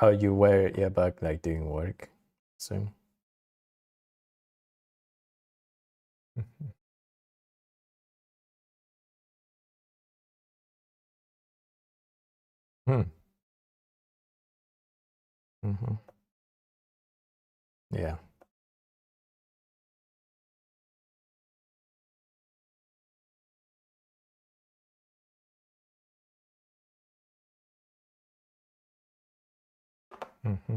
Oh, you wear earbud like doing work, soon. Hmm. Mm-hmm. Yeah. Mm-hmm.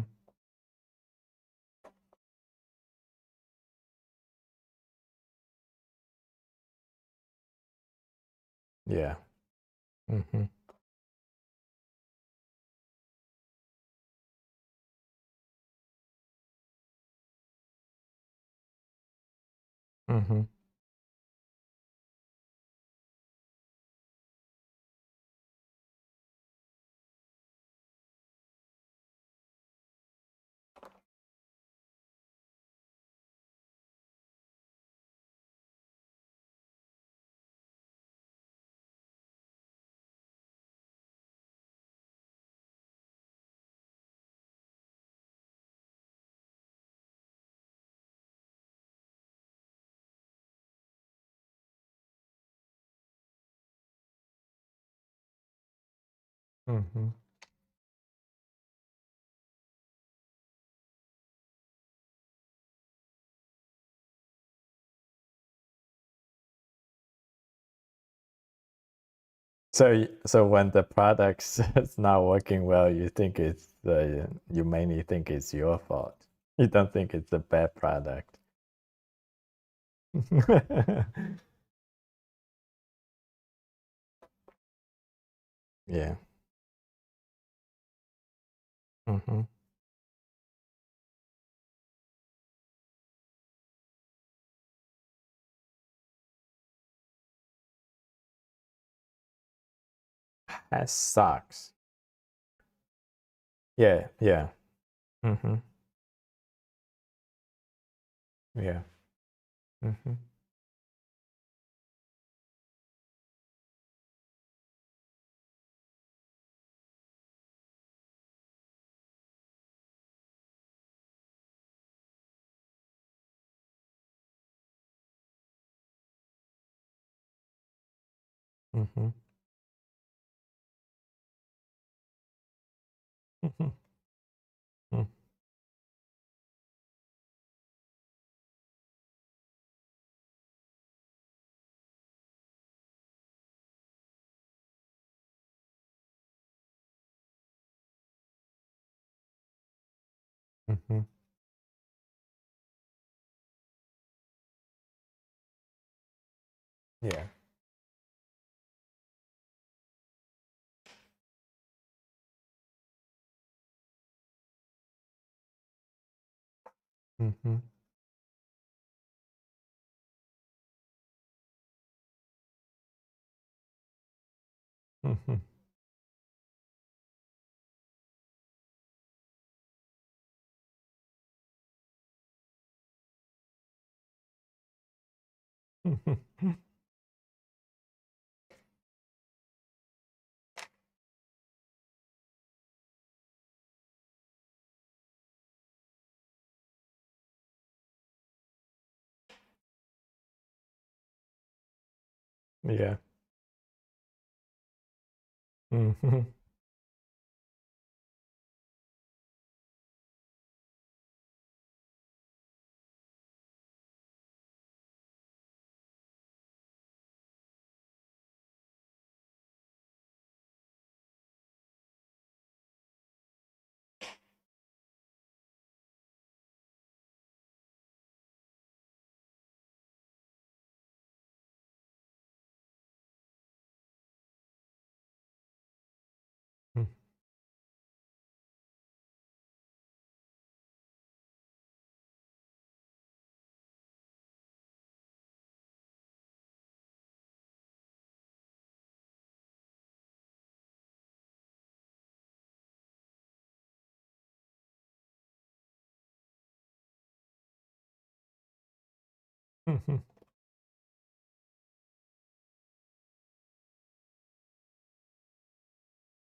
Yeah. Mm-hmm. Mm-hmm. Mm-hmm. So when the product is not working well, you think it's you mainly think it's your fault. You don't think it's a bad product. Yeah. Mm-hmm. Has socks. Yeah. Yeah. Mm-hmm. Yeah. Mm-hmm. Mm-hmm. Mm-hmm. Mm-hmm. Yeah. Mm-hmm. Mm-hmm. Mm-hmm. Yeah. Mm-hmm. Mm-hmm.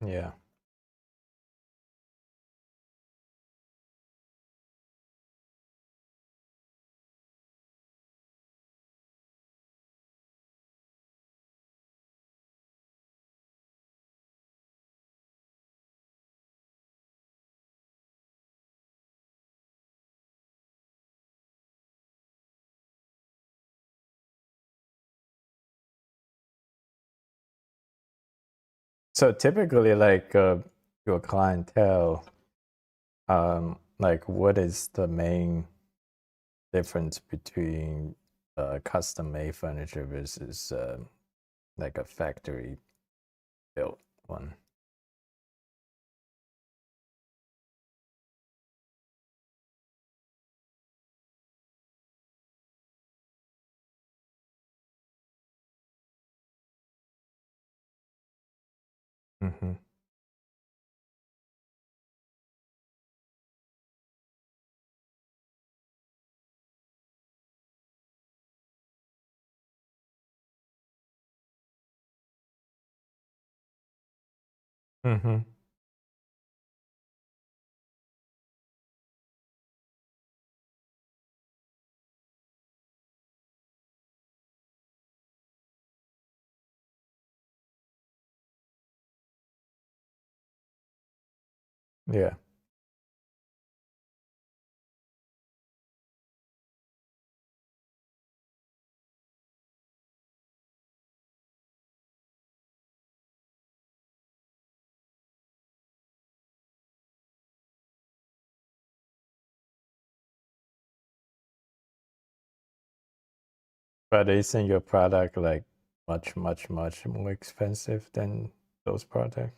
Yeah. So typically, like your clientele, like what is the main difference between custom-made furniture versus like a factory built one? Mm-hmm. Mm-hmm. Yeah. But isn't your product like much, much, much more expensive than those products?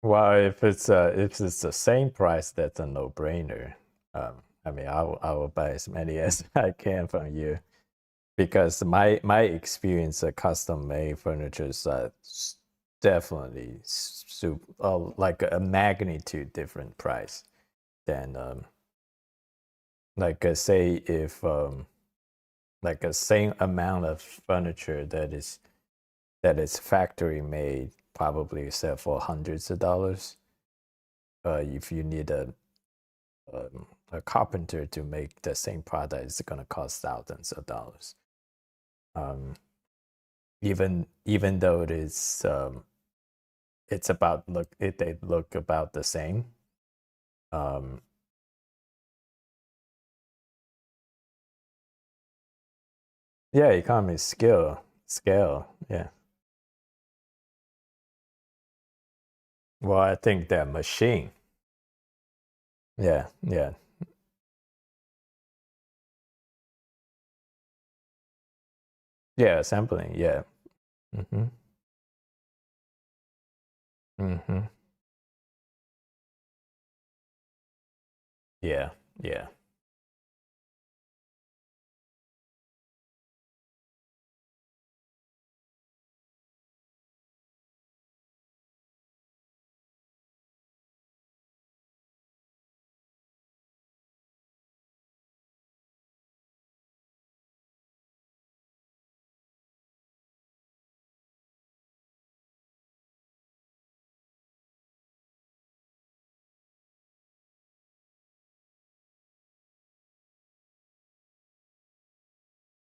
Well, if it's the same price, that's a no-brainer. I mean, I will buy as many as I can from you because my experience of custom-made furniture is definitely super, like a magnitude different price than like say if like a same amount of furniture that is factory made probably sell for hundreds of dollars. If you need a carpenter to make the same product, it's going to cost thousands of dollars. Um, even though it's about they look about the same. Um, yeah, economy scale. Yeah. Well, I think that machine. Yeah, yeah, yeah. Sampling. Yeah. Mm-hmm. Mm-hmm. Yeah. Yeah.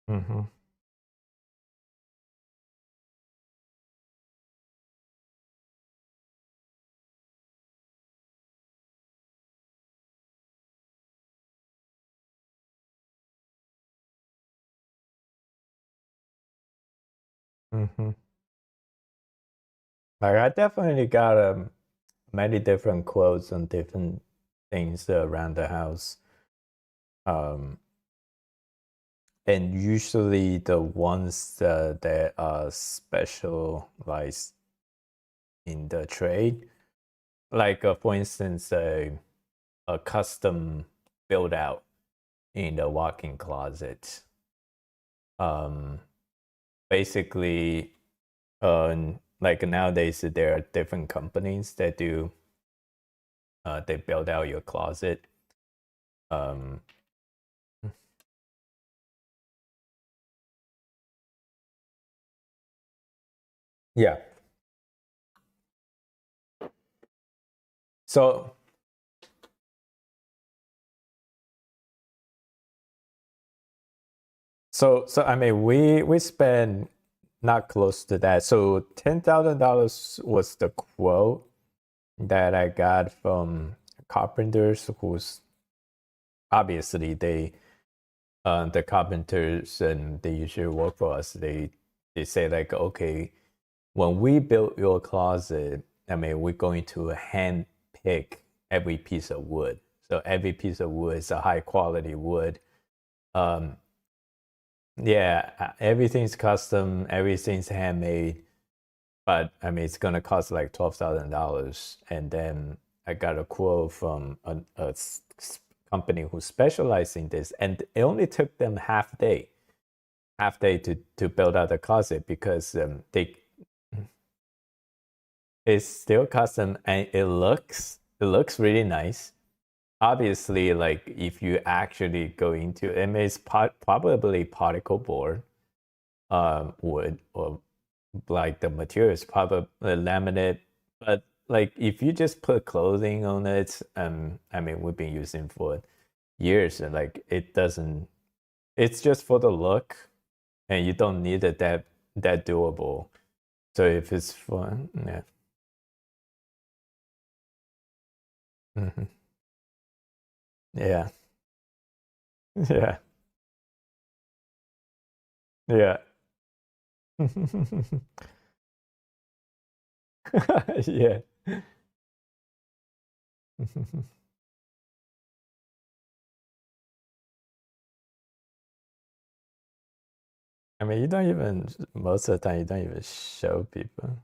Mm-hmm. Mm-hmm. Like I definitely got many different quotes on different things around the house. Um, and usually the ones that are specialized in the trade, like for instance, a custom build out in the walk-in closet. Um, basically, like nowadays there are different companies that do they build out your closet. Um, yeah. So I mean, we spend not close to that. So $10,000 was the quote that I got from carpenters, who's obviously the carpenters, and they usually work for us. They say like, okay, when we build your closet, I mean, we're going to hand pick every piece of wood. So every piece of wood is a high quality wood. Um, yeah, everything's custom, everything's handmade, but I mean, it's gonna cost like $12,000. And then I got a quote from a company who specializes in this, and it only took them half day to build out the closet, because they it's still custom and it looks really nice. Obviously, like if you actually go into it, I mean, it's probably particle board wood, or like the material is probably laminate. But like if you just put clothing on it, I mean, we've been using for years, and like it doesn't, it's just for the look, and you don't need it that durable. So if it's fun, yeah. Hmm. Yeah. Yeah. Yeah. Yeah. I mean, you don't even, most of the time, you don't even show people.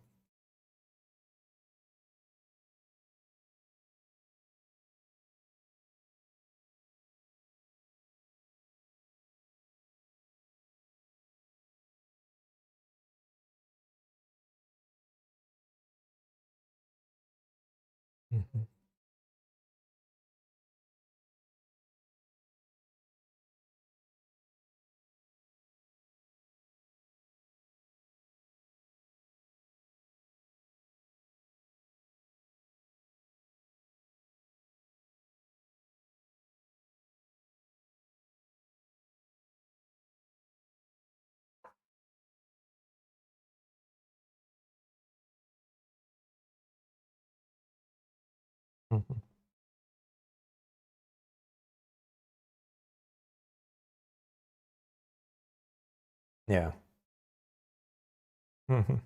Mhm. Mhm. Yeah. Mhm.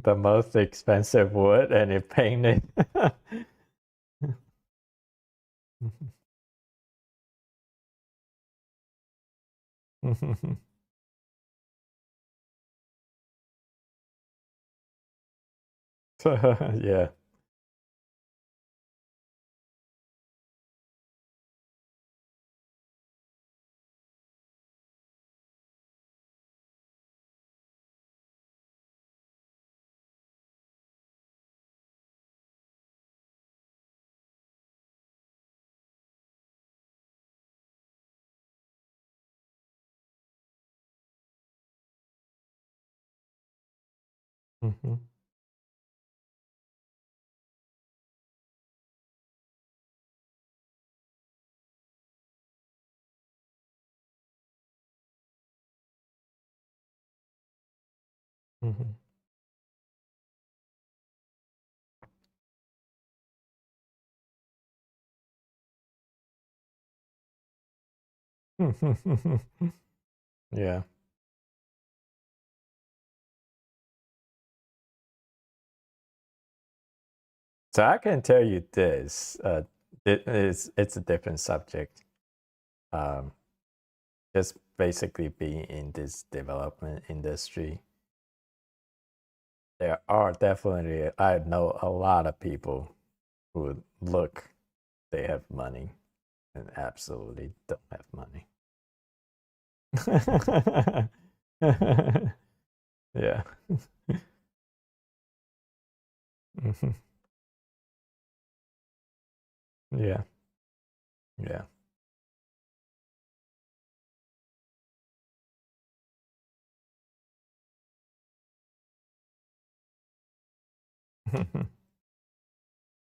The most expensive wood, and it painted. Yeah. Mhm. Mhm. Yeah. So I can tell you this. It's a different subject. Um, just basically being in this development industry, there are definitely, I know a lot of people who look, they have money, and absolutely don't have money. Yeah. Mhm. Yeah. Yeah.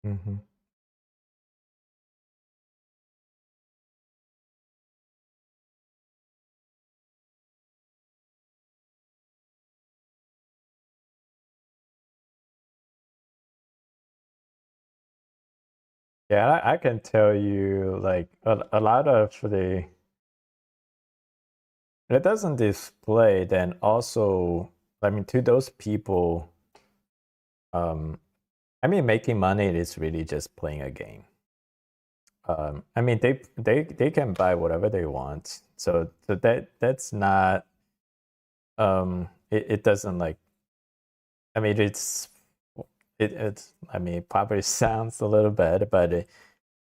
Mm-hmm. Yeah, I can tell you like a lot of the it doesn't display, then also I mean to those people, um I mean making money is really just playing a game. I mean they can buy whatever they want. So that's not it doesn't like I mean it's I mean it probably sounds a little bad, but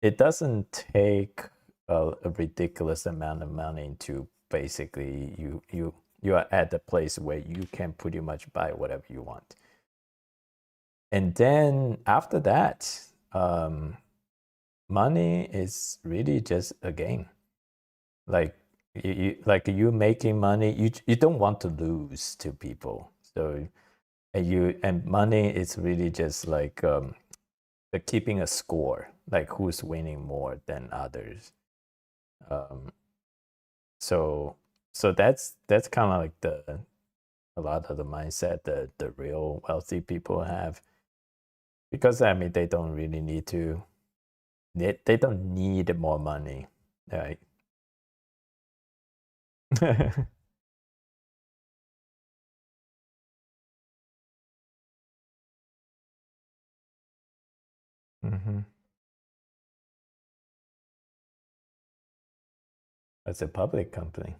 it doesn't take a ridiculous amount of money to basically you are at the place where you can pretty much buy whatever you want. And then after that, money is really just a game. Like you making money, you don't want to lose to people. So and money is really just like the keeping a score, like who's winning more than others. Um, so that's kind of like the a lot of the mindset that the real wealthy people have, because I mean they don't really need to they don't need more money, right? Mm-hmm. It's a public company.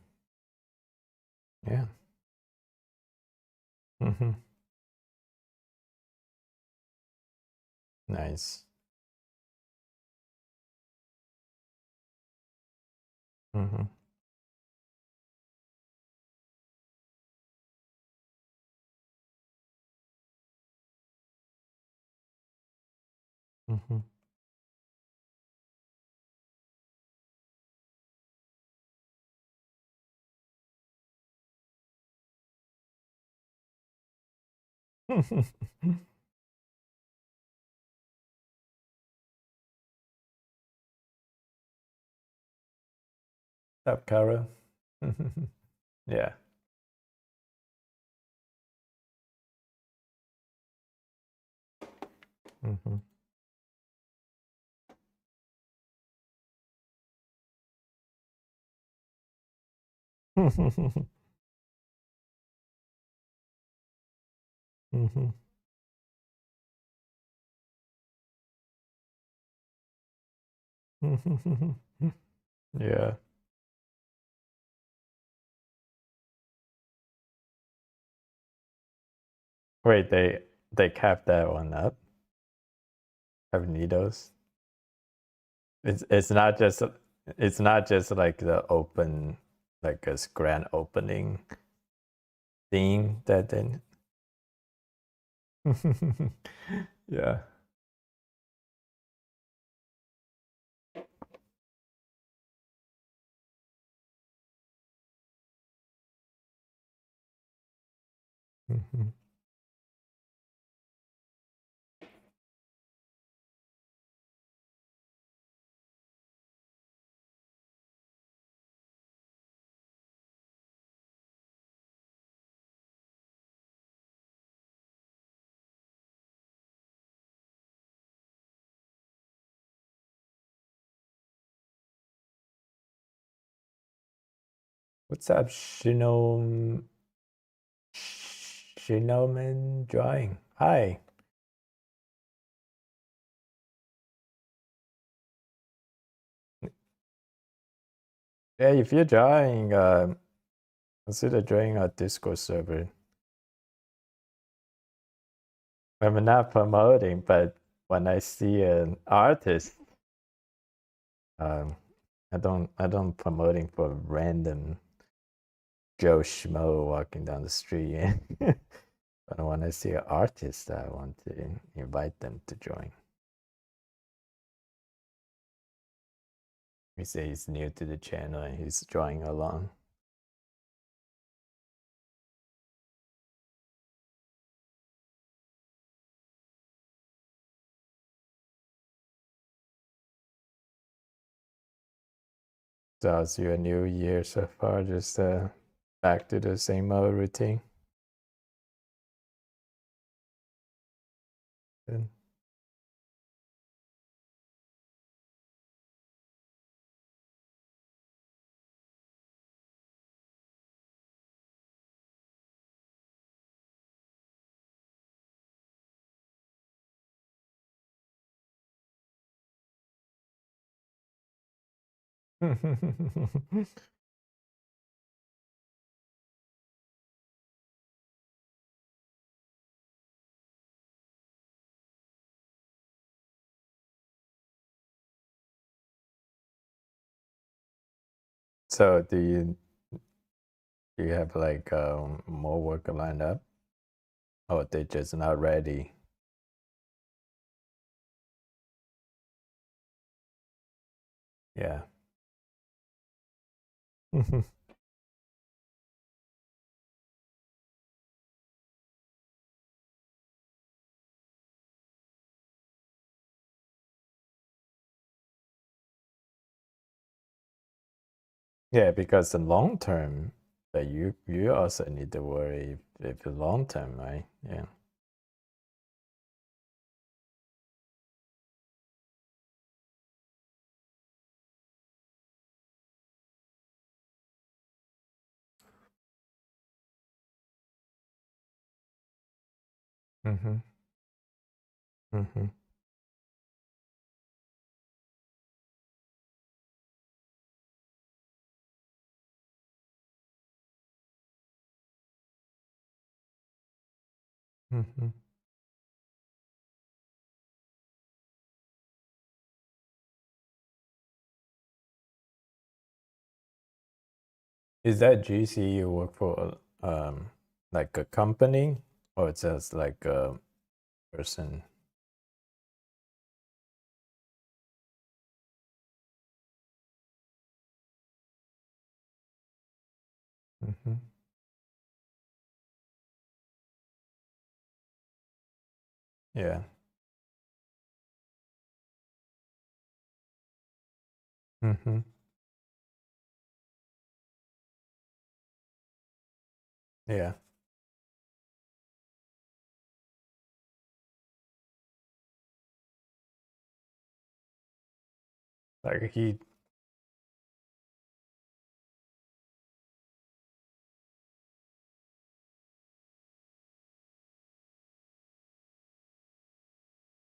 Yeah. Mm-hmm. Nice. Mm-hmm. Mm-hmm. Up, Kara. Yeah. Mm-hmm. Mm-hmm. Yeah. Wait, they capped that one up. Avenidos. It's not just like the open like a grand opening theme that then yeah. Mhm. What's up, Shinoman drawing? Hi. Yeah, if you're drawing, consider joining our Discord server. I'm not promoting, but when I see an artist, um, I don't promoting for random Joe Schmo walking down the street. But when I see an artist, I want to invite them to join. He says he's new to the channel and he's drawing along. So how's your new year so far? Just back to the same old routine? Good. So do you have like more work lined up, or they just not ready? Yeah. Yeah, because the long term, that you also need to worry if the long term, right? Yeah. Mm-hmm. Mm-hmm. Mm-hmm. Is that GC you work for like a company, or just like a person? Mm-hmm. Yeah. Mm-hmm. Yeah. Like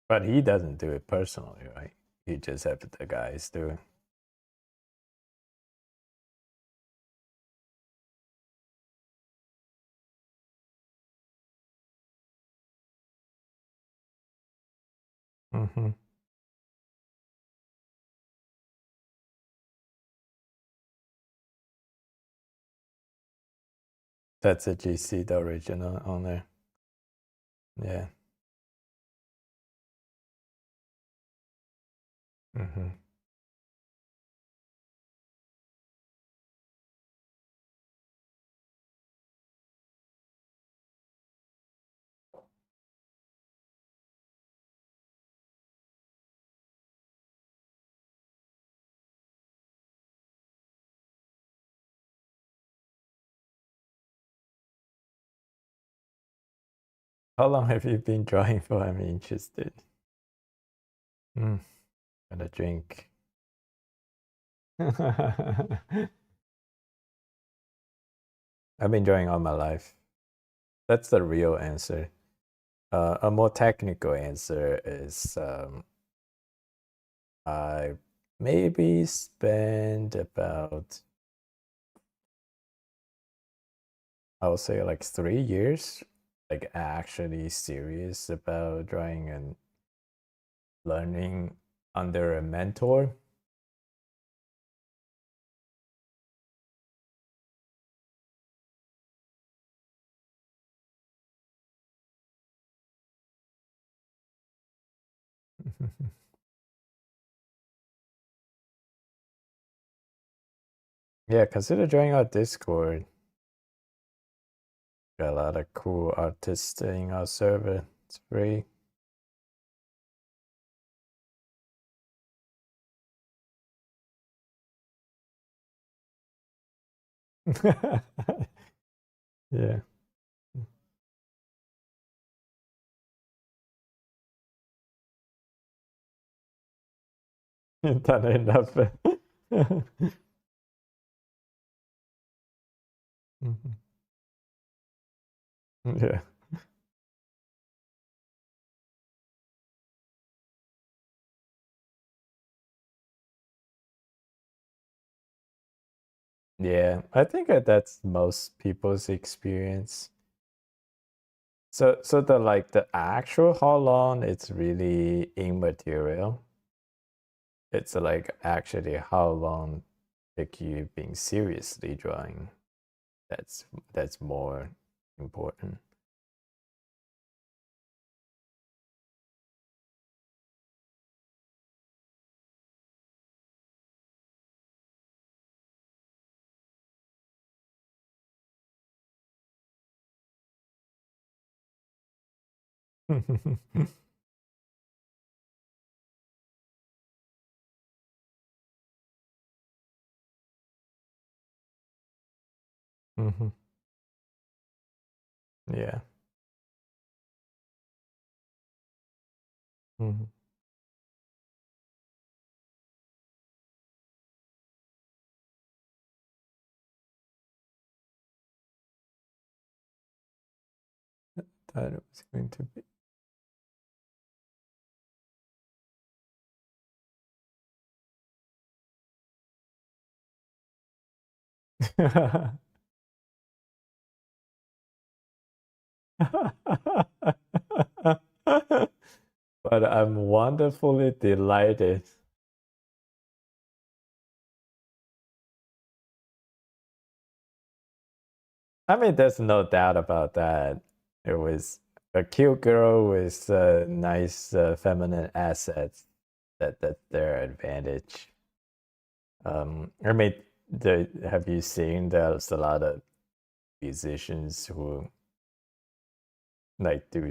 but he doesn't do it personally, right? He just have the guys do it. Mm-hmm. That's a GC, the original on there. Yeah. Mm-hmm. How long have you been drawing for? I'm interested. Mm. Got a drink. I've been drawing all my life. That's the real answer. A more technical answer is I maybe spend about, I would say, like 3 years, like actually serious about drawing and learning under a mentor. Yeah, consider joining our Discord. Got a lot of cool artists in our server. It's free. Yeah. Done enough. Mhm. Yeah. Yeah, I think that's most people's experience. So the like the actual how long it's really immaterial. It's like actually how long like you being seriously drawing. That's more important. Hmm. Yeah. Hmm. Thought it was going to be. But I'm wonderfully delighted. I mean, there's no doubt about that. It was a cute girl with nice feminine assets. That's their advantage. I mean, have you seen there's a lot of musicians who like do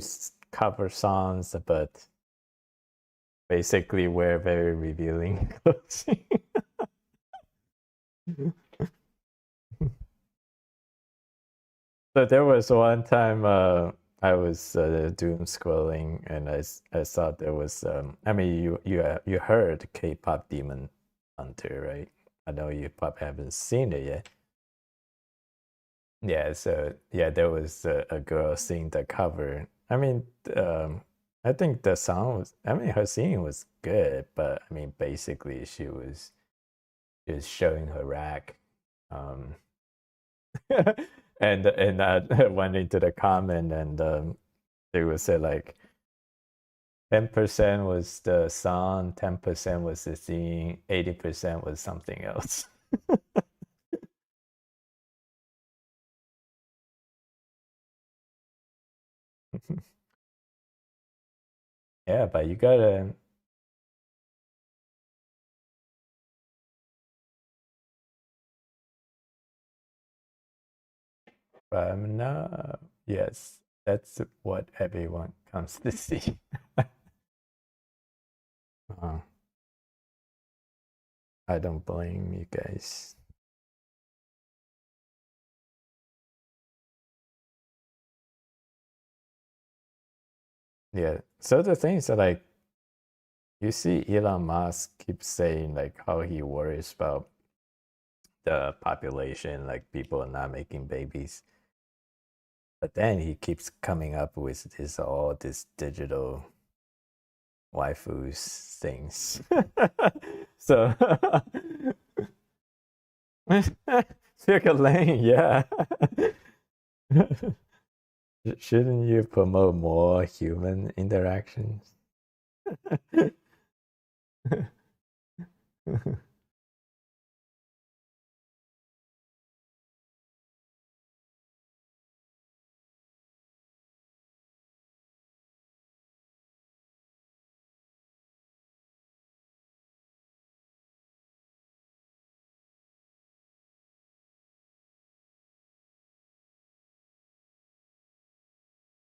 cover songs, but basically wear very revealing clothing. So there was one time I was doom scrolling and I saw there was I mean you heard K-pop Demon Hunter, right? I know you probably haven't seen it yet. Yeah, so yeah, there was a girl singing the cover. I mean, I think the song was. I mean, her singing was good, but I mean, basically, she was just showing her rack. Um, and I went into the comment, and they would say like 10% was the song, 10% was the singing, 80% was something else. Yeah, but you gotta. No, yes, that's what everyone comes to see. uh, I don't blame you guys. Yeah. So the thing is that like you see Elon Musk keeps saying like how he worries about the population, like people are not making babies. But then he keeps coming up with this all this digital waifus things. So Circle Lane, yeah. Shouldn't you promote more human interactions?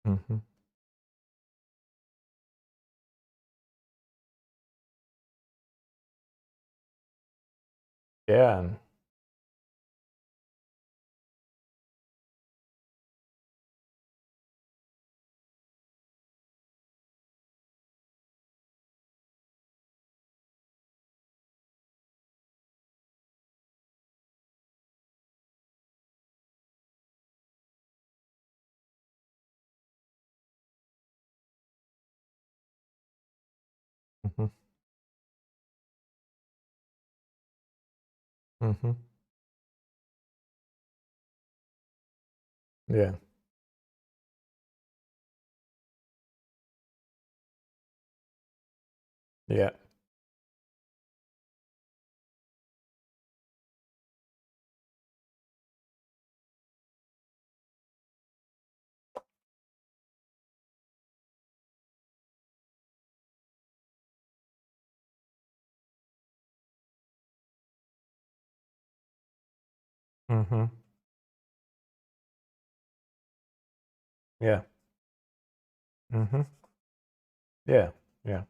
Hmm. Yeah, Mm-hmm. Mm-hmm. Yeah. Yeah. Mm-hmm. Yeah. Mm-hmm. Yeah. Yeah.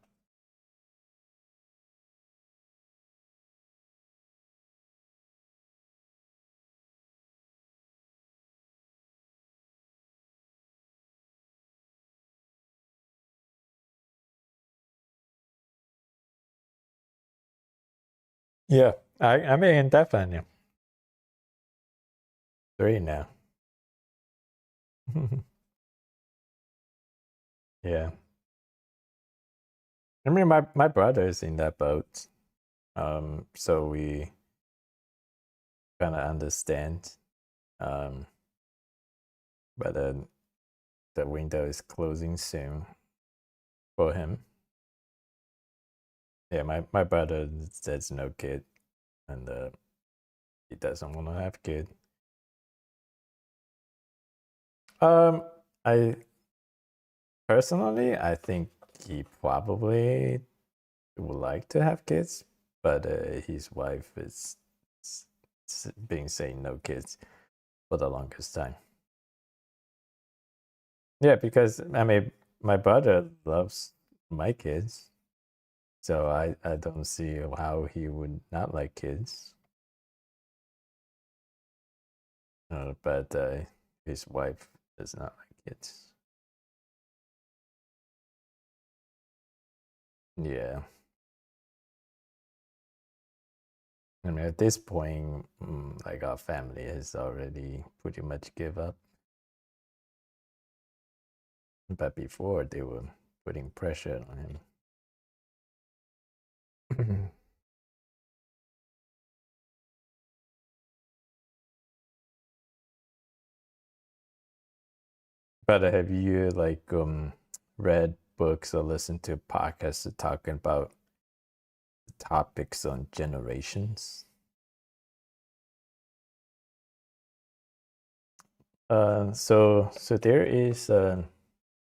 Yeah. I mean definitely. Three now. Yeah. I mean my brother is in that boat. So we kinda understand. Um but then the window is closing soon for him. Yeah, my brother says no kid and he doesn't want to have kid. I personally I think he probably would like to have kids, but his wife is being saying no kids for the longest time. Yeah, because I mean my brother loves my kids, so I don't see how he would not like kids. But his wife does not like kids. Yeah. I mean, at this point, like our family has already pretty much give up. But before, they were putting pressure on him. But have you like read books or listened to podcasts talking about topics on generations? So there is a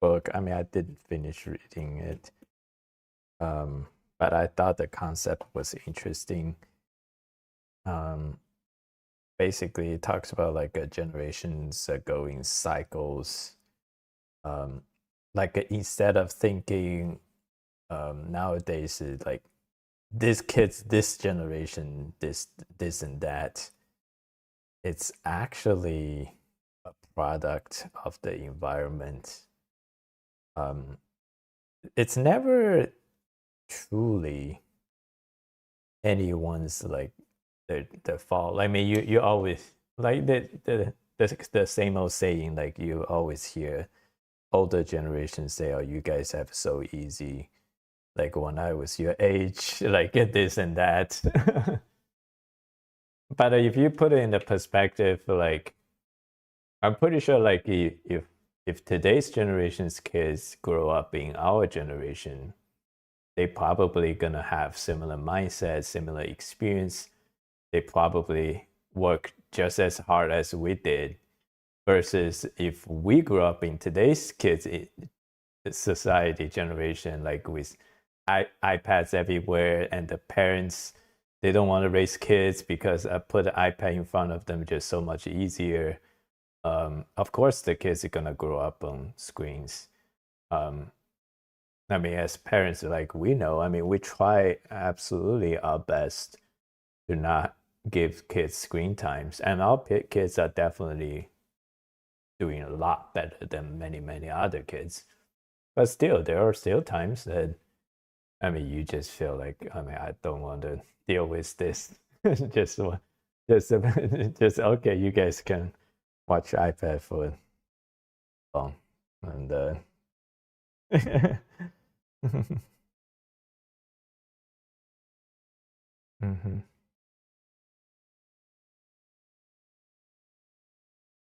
book. I mean, I didn't finish reading it, but I thought the concept was interesting. Um, Basically, it talks about like generations going cycles. Um, like instead of thinking nowadays, like this kids, this generation, this and that, it's actually a product of the environment. Um, it's never truly anyone's like the fault. I mean, you always like the same old saying. Like you always hear older generations say, "Oh, you guys have it so easy." Like when I was your age, like this and that. But if you put it in the perspective, like I'm pretty sure, like if today's generation's kids grow up being our generation, they probably gonna have similar mindset, similar experience. They probably work just as hard as we did. Versus if we grew up in today's kids society generation, like with iPads everywhere, and the parents they don't want to raise kids because I put an iPad in front of them just so much easier. Of course, the kids are gonna grow up on screens. Um, I mean, as parents, like we know, I mean, we try absolutely our best to not give kids screen times, and our kids are definitely doing a lot better than many other kids. But still, there are still times that I mean, you just feel like I mean, I don't want to deal with this. just, just, just okay. You guys can watch iPad for long, and Mm-hmm.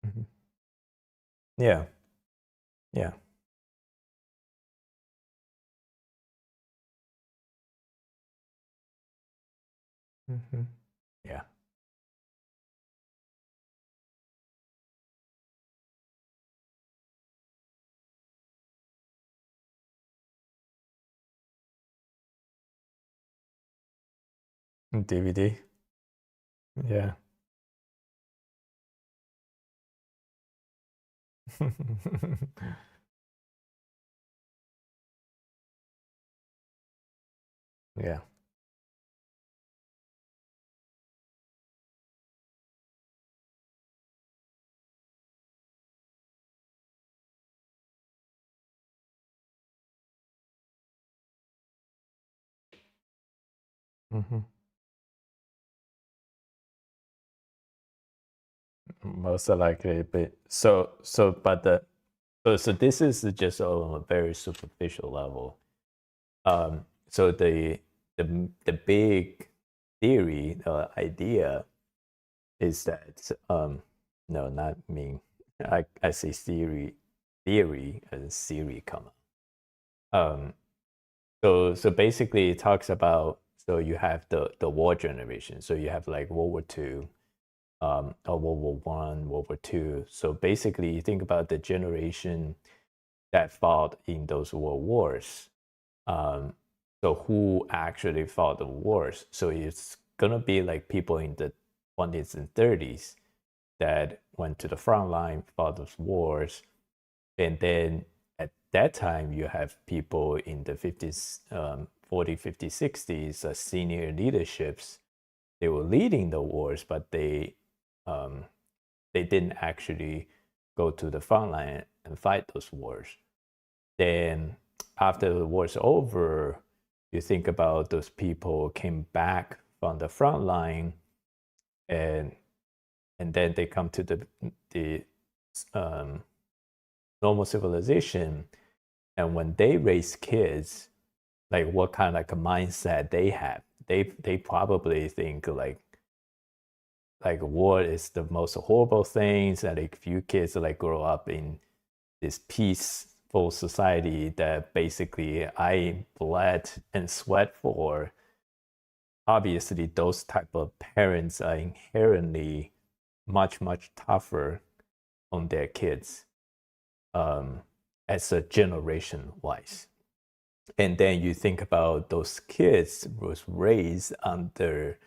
Mm-hmm. Yeah. Yeah. Mm-hmm. Yeah. DVD. Yeah. Yeah. Mm-hmm. Most likely, but but so this is just on a very superficial level. So the big theory idea is that no, not me. I say theory and theory comma. Um, so basically, it talks about so you have the war generation. So you have like World War II, or World War I, World War II. So basically, you think about the generation that fought in those world wars. Um, so who actually fought the wars? So it's gonna be like people in the 20s and 30s that went to the front line, fought those wars, and then at that time you have people in the 50s, 40, 50, 60s, senior leaderships. They were leading the wars, but um, they didn't actually go to the front line and fight those wars. Then after the war's over, you think about those people came back from the front line, and then they come to the um, normal civilization, and when they raise kids, like what kind of like a mindset they have, they probably think like war is the most horrible things, and like few kids like grow up in this peaceful society that basically I bled and sweat for. Obviously those type of parents are inherently much tougher on their kids, um, as a generation wise. And then you think about those kids was raised under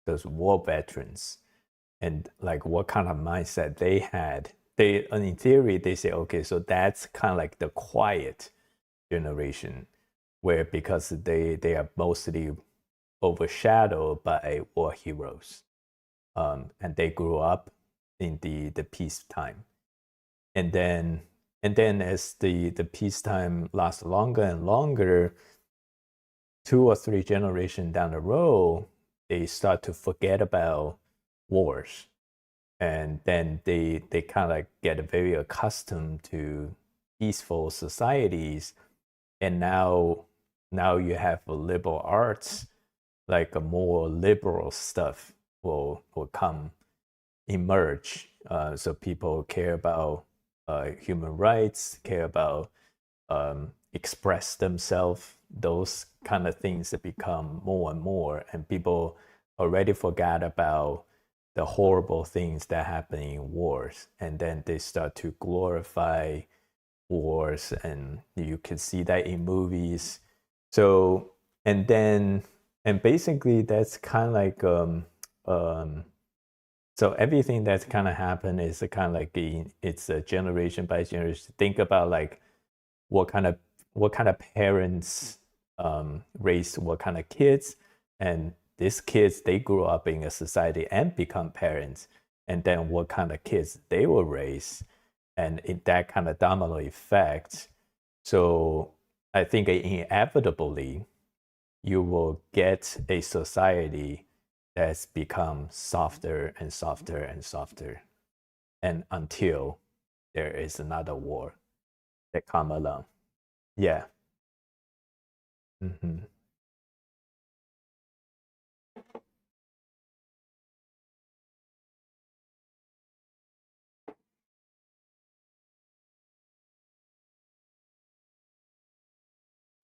those war veterans, and like what kind of mindset they had. They, and in theory they say, okay, so that's kind of like the quiet generation, where because they are mostly overshadowed by war heroes, and they grew up in the peacetime. And then as the peacetime lasts longer and longer, 2 or 3 generations down the road, they start to forget about wars, and then they kind of get very accustomed to peaceful societies. And now you have a liberal arts, like a more liberal stuff will come emerge. So people care about human rights, care about express themselves. Those kind of things that become more and more, and people already forgot about the horrible things that happen in wars, and then they start to glorify wars, and you can see that in movies. So and then and basically that's kind of like um so everything that's kind of happened is a kind of like it's a generation by generation. Think about like what kind of parents raise what kind of kids, and these kids they grew up in a society and become parents, and then what kind of kids they will raise, and in that kind of domino effect. So I think inevitably you will get a society that's become softer and softer and softer, and until there is another war that come along. Yeah. Hmm.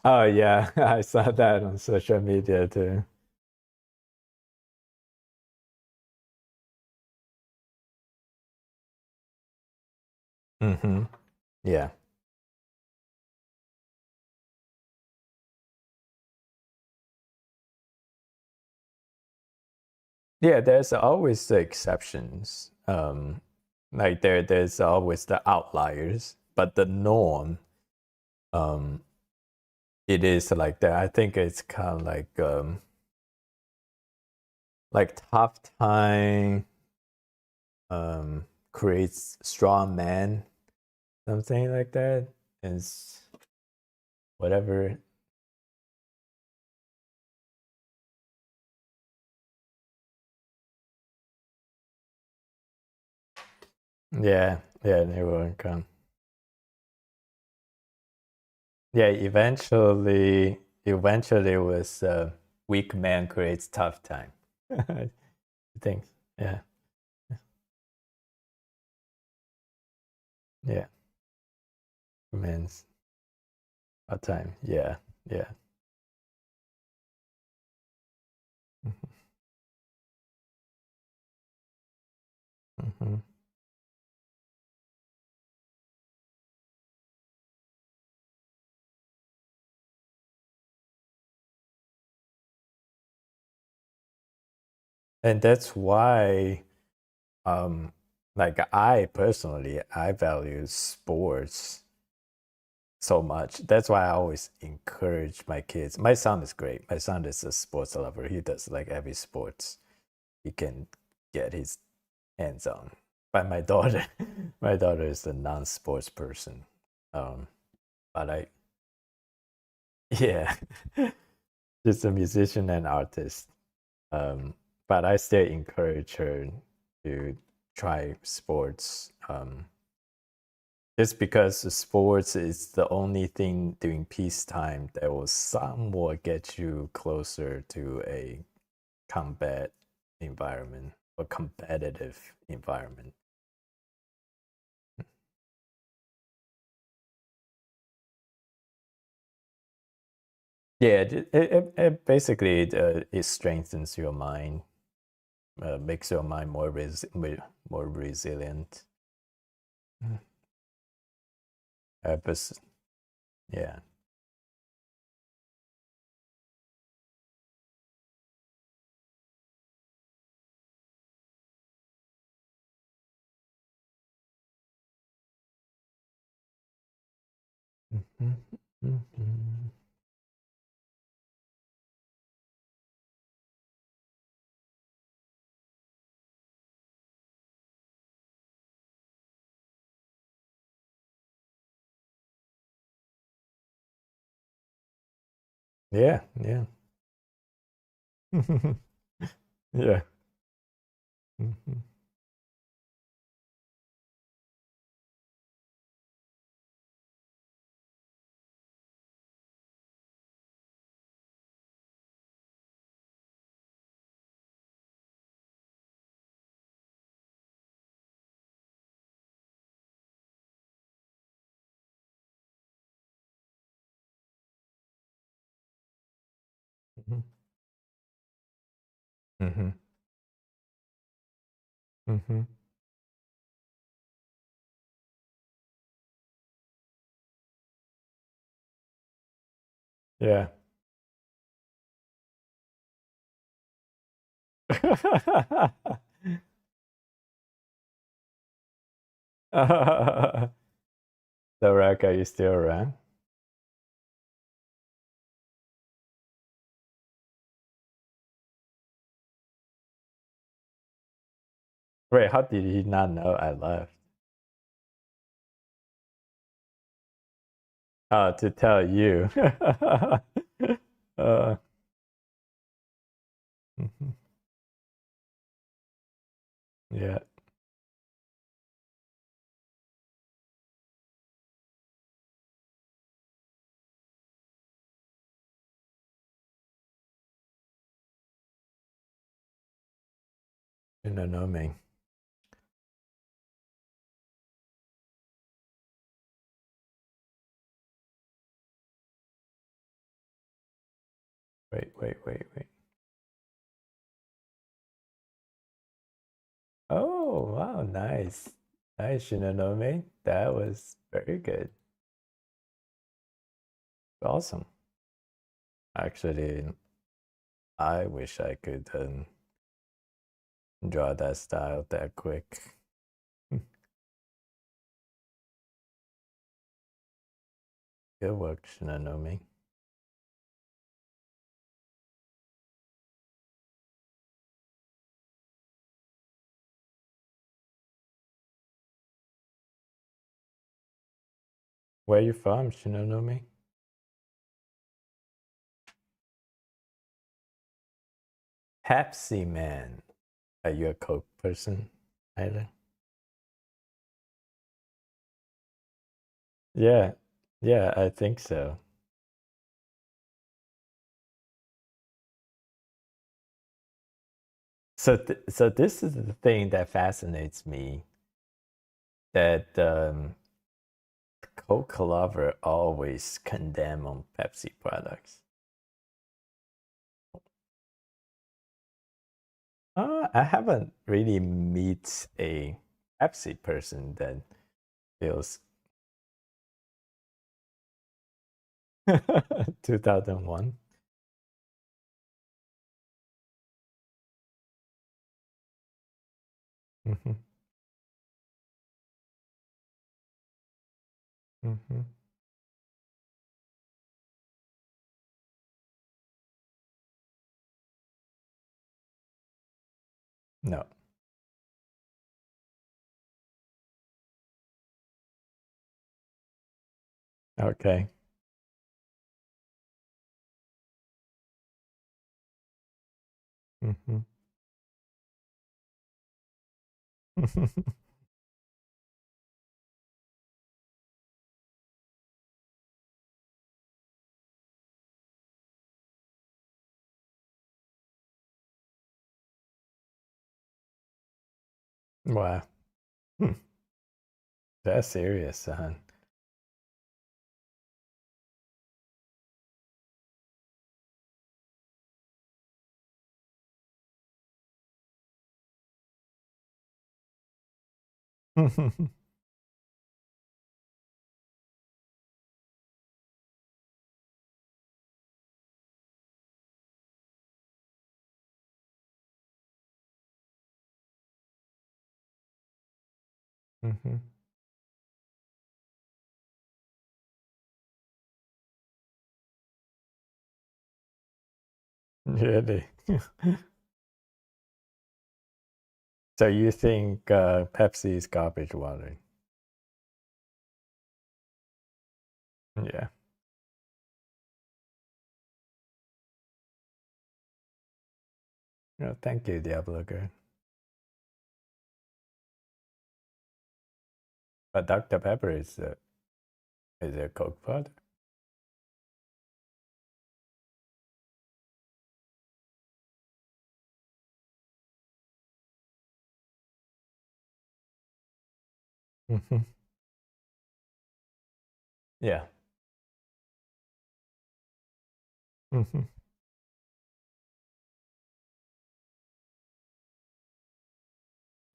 Oh yeah, I saw that on social media too. Mm-hmm. Yeah. Yeah, there's always the exceptions. Like there's always the outliers, but the norm, um, it is like that. I think it's kind of like tough time creates strong man, something like that. Is whatever. Yeah, yeah, they will come. Yeah, eventually it was weak man creates tough time. I think. Yeah, yeah, man's a time. Yeah, yeah. Mm-hmm. And that's why, um, like I personally, I value sports so much. That's why I always encourage my kids. My son is great. My son is a sports lover. He does like every sports he can get his hands on. But my daughter, my daughter is a non-sports person. Um, but I, yeah, she's a musician and artist. Um, but I still encourage her to try sports. Just because the sports is the only thing during peacetime that will somewhat get you closer to a combat environment or competitive environment. Yeah, it basically it strengthens your mind, makes your mind more resilient. Mm. But, yeah. Mhm, mhm. Yeah, yeah. Yeah. Mhm, mhm, mhm, mhm. Yeah. So, Rack, are you still around? Wait, how did he not know I left? Oh, to tell you. uh, mhm. Yeah, you don't know me. Wait. Oh, wow, nice. Nice, Shinonome. That was very good. Awesome. Actually, I wish I could draw that style that quick. Good work, Shinonome. Where you from, Shinonome? Pepsi Man. Are you a Coke person, either? Yeah, yeah, I think so. So this is the thing that fascinates me. That Coke lover always condemn on Pepsi products. I haven't really meet a Pepsi person that feels 2001. Mm-hmm. Mm-hmm. No. Okay. Mm-hmm. Wow. Hmm. That's serious, son. Mm-hmm. Really? So you think Pepsi is garbage water? Yeah. No, thank you, Diablo girl. But Dr. Pepper is a Coke product. Mm-hmm. Yeah. Mm-hmm.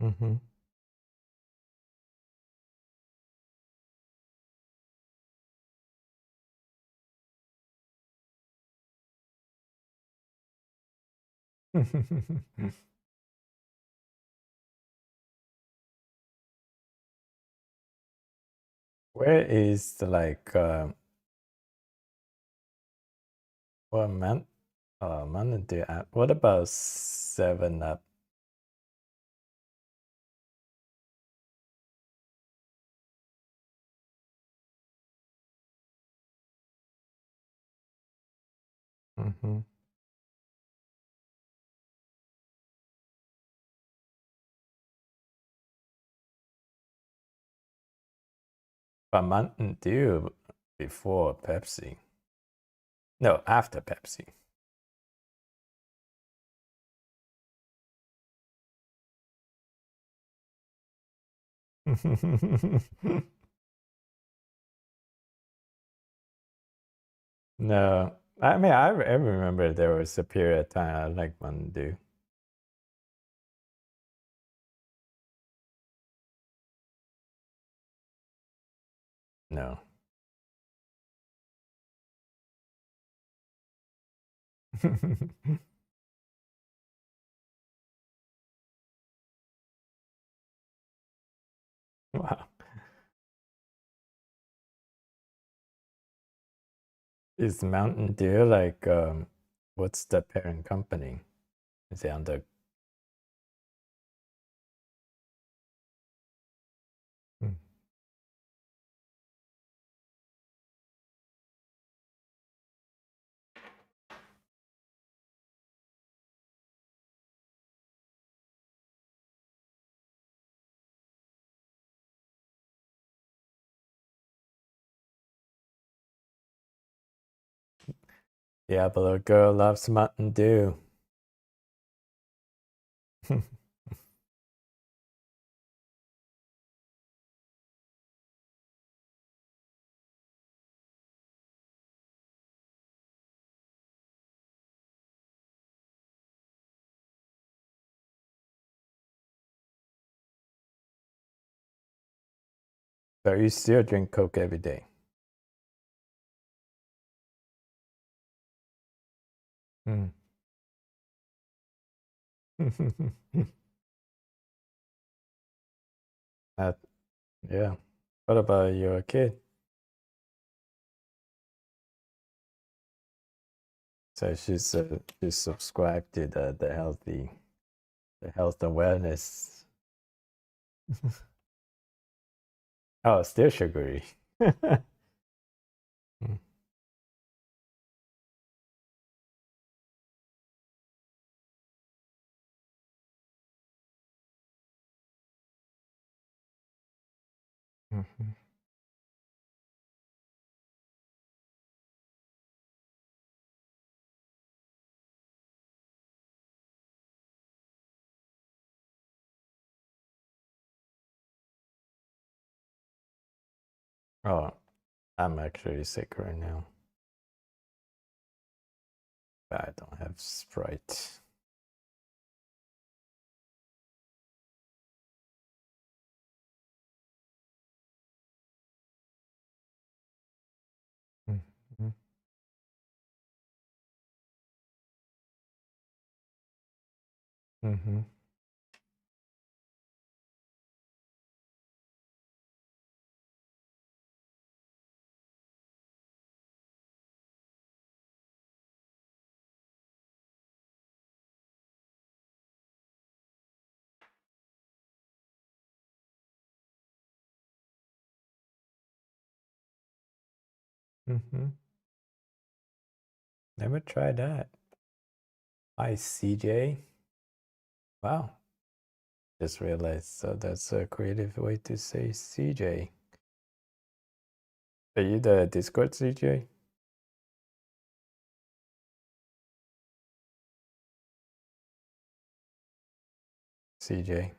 Mm-hmm. Where is the what man Mountain Dew what about 7 Up? Mm-hmm. But Mountain Dew before Pepsi. No, after Pepsi. No, I mean, I remember there was a period of time I liked Mountain Dew. No. Wow. Is Mountain Dew like what's the parent company? Is it under Hmm. Yeah, but a girl loves Mountain Dew. So you still drink Coke every day? Hmm. That, yeah. What about your kid? So she's subscribed to the health awareness. Oh, still sugary. Mm, mhm, oh, I'm actually sick right now, but I don't have Sprite. Mhm, mhm, mhm. Never tried that. Hi, CJ. Wow, just realized. So that's a creative way to say CJ. Are you the Discord CJ? CJ.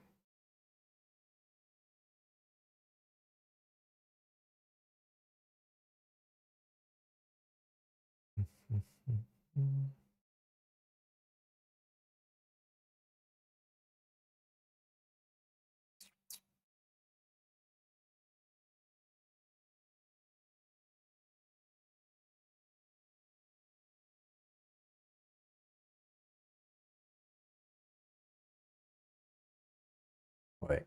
Wait,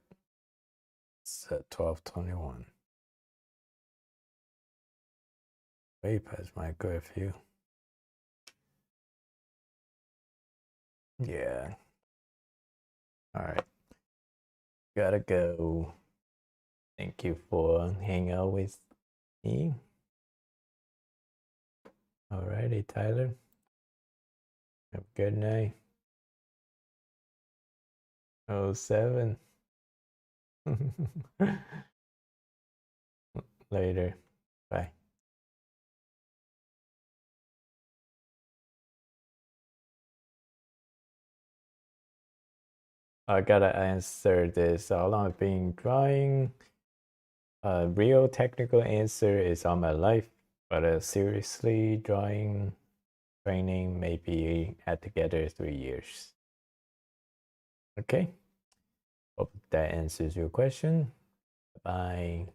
it's 12:21. Way past my curfew. Yeah. All right. Gotta go. Thank you for hanging out with me. Alrighty, Tyler. Have a good night. Oh, 07. Later. Bye. I gotta answer this. How long I've been drawing? A real technical answer is all my life, but seriously, drawing training, maybe add together 3 years. Okay. Hope that answers your question. Bye.